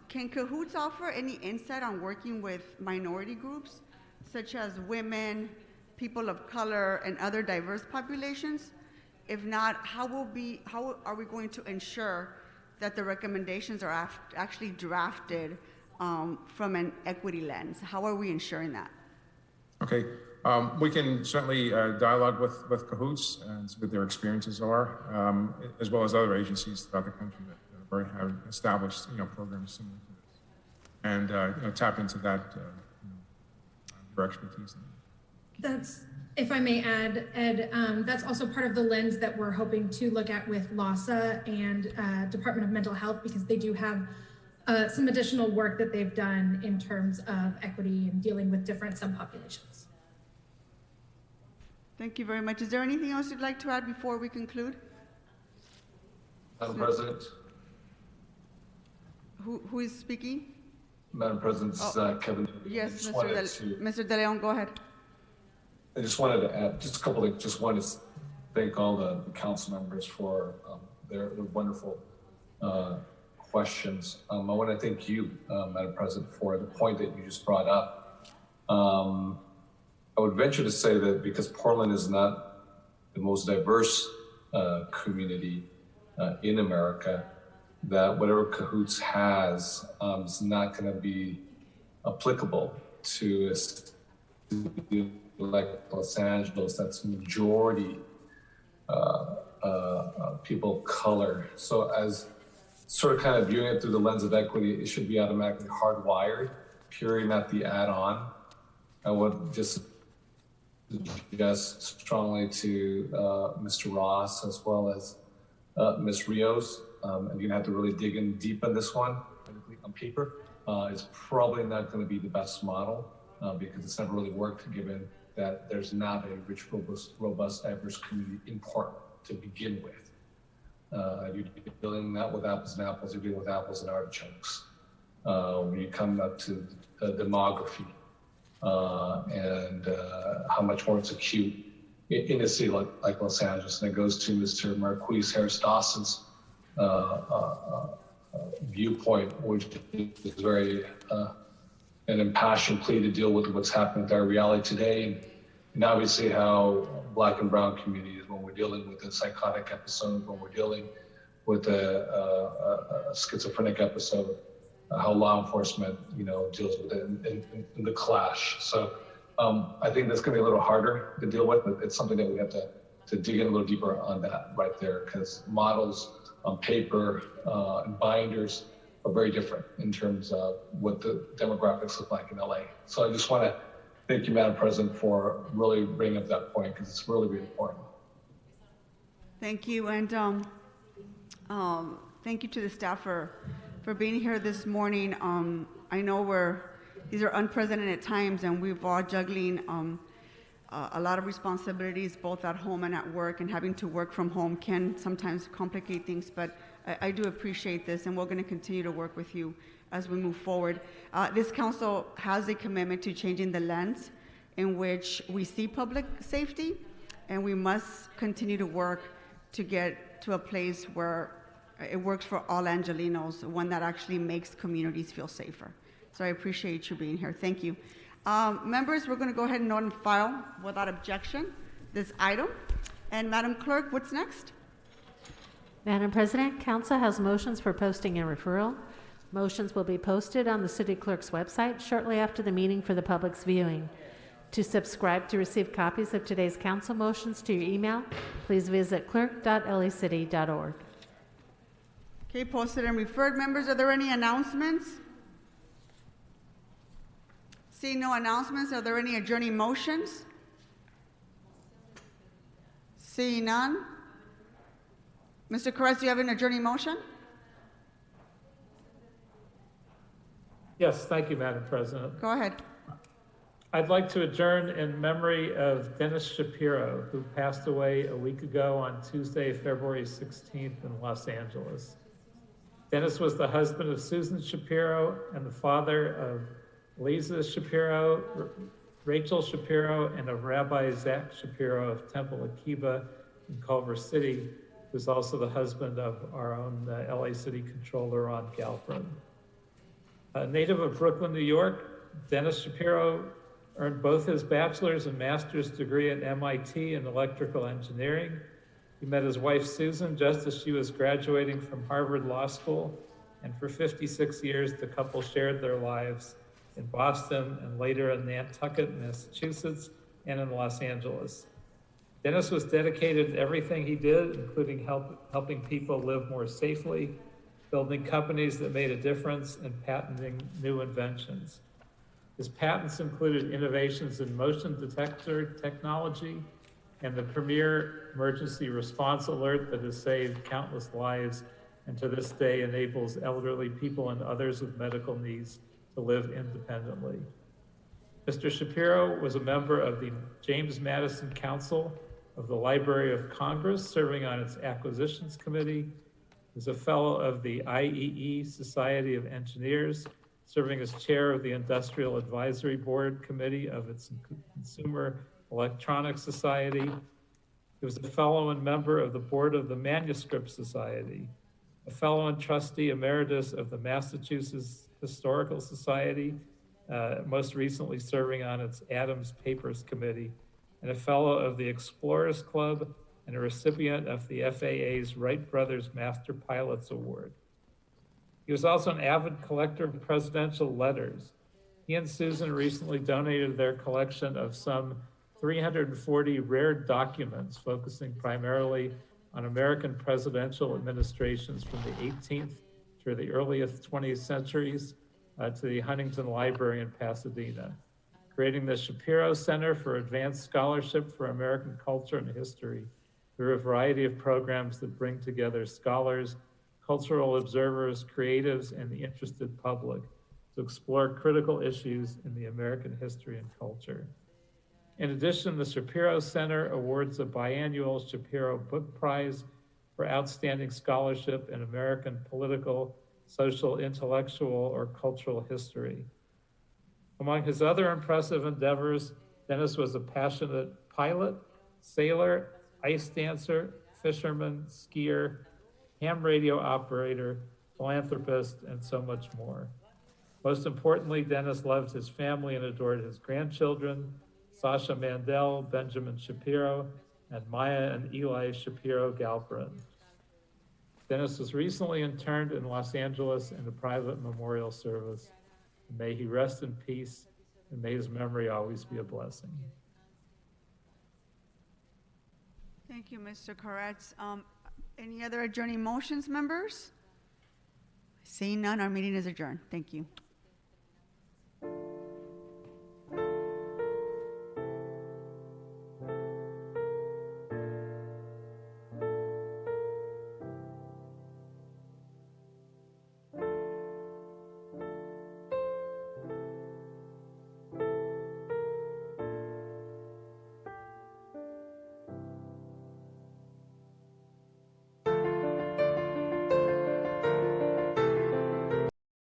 can Cahoots offer any insight on working with minority groups, such as women, people of color, and other diverse populations? If not, how are we going to ensure that the recommendations are actually drafted from an equity lens? How are we ensuring that? Okay. We can certainly dialogue with Cahoots and see what their experiences are, as well as other agencies throughout the country that have established programs similar to this, and tap into that their expertise. That's, if I may add, Ed, that's also part of the lens that we're hoping to look at with LASA and Department of Mental Health, because they do have some additional work that they've done in terms of equity and dealing with different subpopulations. Thank you very much. Is there anything else you'd like to add before we conclude? Madam President. Who is speaking? Madam President, Kevin. Yes, Mr. De Leon, go ahead. I just wanted to add just a couple of, just wanted to thank all the council members for their wonderful questions. I want to thank you, Madam President, for the point that you just brought up. I would venture to say that because Portland is not the most diverse community in America, that whatever Cahoots has is not going to be applicable to a city like Los Angeles. That's majority people of color. So as sort of kind of viewing it through the lens of equity, it should be automatically hardwired, period, not the add-on. I would just suggest strongly to Mr. Ross as well as Ms. Rios. And you're gonna have to really dig in deep on this one. On paper, it's probably not going to be the best model because it's never really worked, given that there's not a rich, robust, diverse community in Portland to begin with. You're dealing not with apples and apples, you're dealing with apples and artichokes. When you come up to the demography and how much more it's acute in a city like Los Angeles, and it goes to Mr. Marquise Harris Dawson's viewpoint, which is very an impassioned plea to deal with what's happening with our reality today, and obviously how Black and Brown communities, when we're dealing with a psychotic episode, when we're dealing with a schizophrenic episode, how law enforcement, deals with it in the clash. So I think that's going to be a little harder to deal with, but it's something that we have to dig in a little deeper on that right there, because models on paper and binders are very different in terms of what the demographics look like in LA. So I just want to thank you, Madam President, for really bringing up that point, because it's really, really important. Thank you, and thank you to the staff for being here this morning. I know these are unprecedented times, and we're all juggling a lot of responsibilities both at home and at work, and having to work from home can sometimes complicate things, but I do appreciate this, and we're going to continue to work with you as we move forward. This council has a commitment to changing the lens in which we see public safety, and we must continue to work to get to a place where it works for all Angelenos, one that actually makes communities feel safer. So I appreciate you being here. Thank you. Members, we're going to go ahead and note and file without objection this item. And Madam Clerk, what's next? Madam President, Council has motions for posting and referral. Motions will be posted on the City Clerk's website shortly after the meeting for the public's viewing. To subscribe to receive copies of today's council motions to your email, please visit clerk.lacity.org. Okay, posted and referred. Members, are there any announcements? Seeing no announcements, are there any adjourning motions? Seeing none. Mr. Carres, do you have an adjourning motion? Yes, thank you, Madam President. Go ahead. I'd like to adjourn in memory of Dennis Shapiro, who passed away a week ago on Tuesday, February 16th in Los Angeles. Dennis was the husband of Susan Shapiro and the father of Lisa Shapiro, Rachel Shapiro, and of Rabbi Zach Shapiro of Temple Akiba in Culver City, who's also the husband of our own LA City Controller, Ron Galperin. A native of Brooklyn, New York, Dennis Shapiro earned both his bachelor's and master's degree at MIT in electrical engineering. He met his wife, Susan, just as she was graduating from Harvard Law School, and for 56 years, the couple shared their lives in Boston and later in Nantucket, Massachusetts, and in Los Angeles. Dennis was dedicated to everything he did, including helping people live more safely, building companies that made a difference, and patenting new inventions. His patents included innovations in motion detector technology and the premier emergency response alert that has saved countless lives and to this day enables elderly people and others with medical needs to live independently. Mr. Shapiro was a member of the James Madison Council of the Library of Congress, serving on its Acquisitions Committee. He was a fellow of the IEE Society of Engineers, serving as chair of the Industrial Advisory Board Committee of its Consumer Electronics Society. He was a fellow and member of the board of the Manuscript Society, a fellow and trustee emeritus of the Massachusetts Historical Society, most recently serving on its Adams Papers Committee, and a fellow of the Explorers Club and a recipient of the FAA's Wright Brothers Master Pilots Award. He was also an avid collector of presidential letters. He and Susan recently donated their collection of some 340 rare documents, focusing primarily on American presidential administrations from the 18th through the earliest 20th centuries to the Huntington Library in Pasadena, creating the Shapiro Center for Advanced Scholarship for American Culture and History through a variety of programs that bring together scholars, cultural observers, creatives, and the interested public to explore critical issues in the American history and culture. In addition, the Shapiro Center awards a biannual Shapiro Book Prize for outstanding scholarship in American political, social, intellectual, or cultural history. Among his other impressive endeavors, Dennis was a passionate pilot, sailor, ice dancer, fisherman, skier, ham radio operator, philanthropist, and so much more. Most importantly, Dennis loved his family and adored his grandchildren, Sasha Mandel, Benjamin Shapiro, and Maya and Eli Shapiro Galperin. Dennis was recently interned in Los Angeles in a private memorial service. May he rest in peace, and may his memory always be a blessing. Thank you, Mr. Koretz. Any other adjourning motions, members? Seeing none, our meeting is adjourned. Thank you.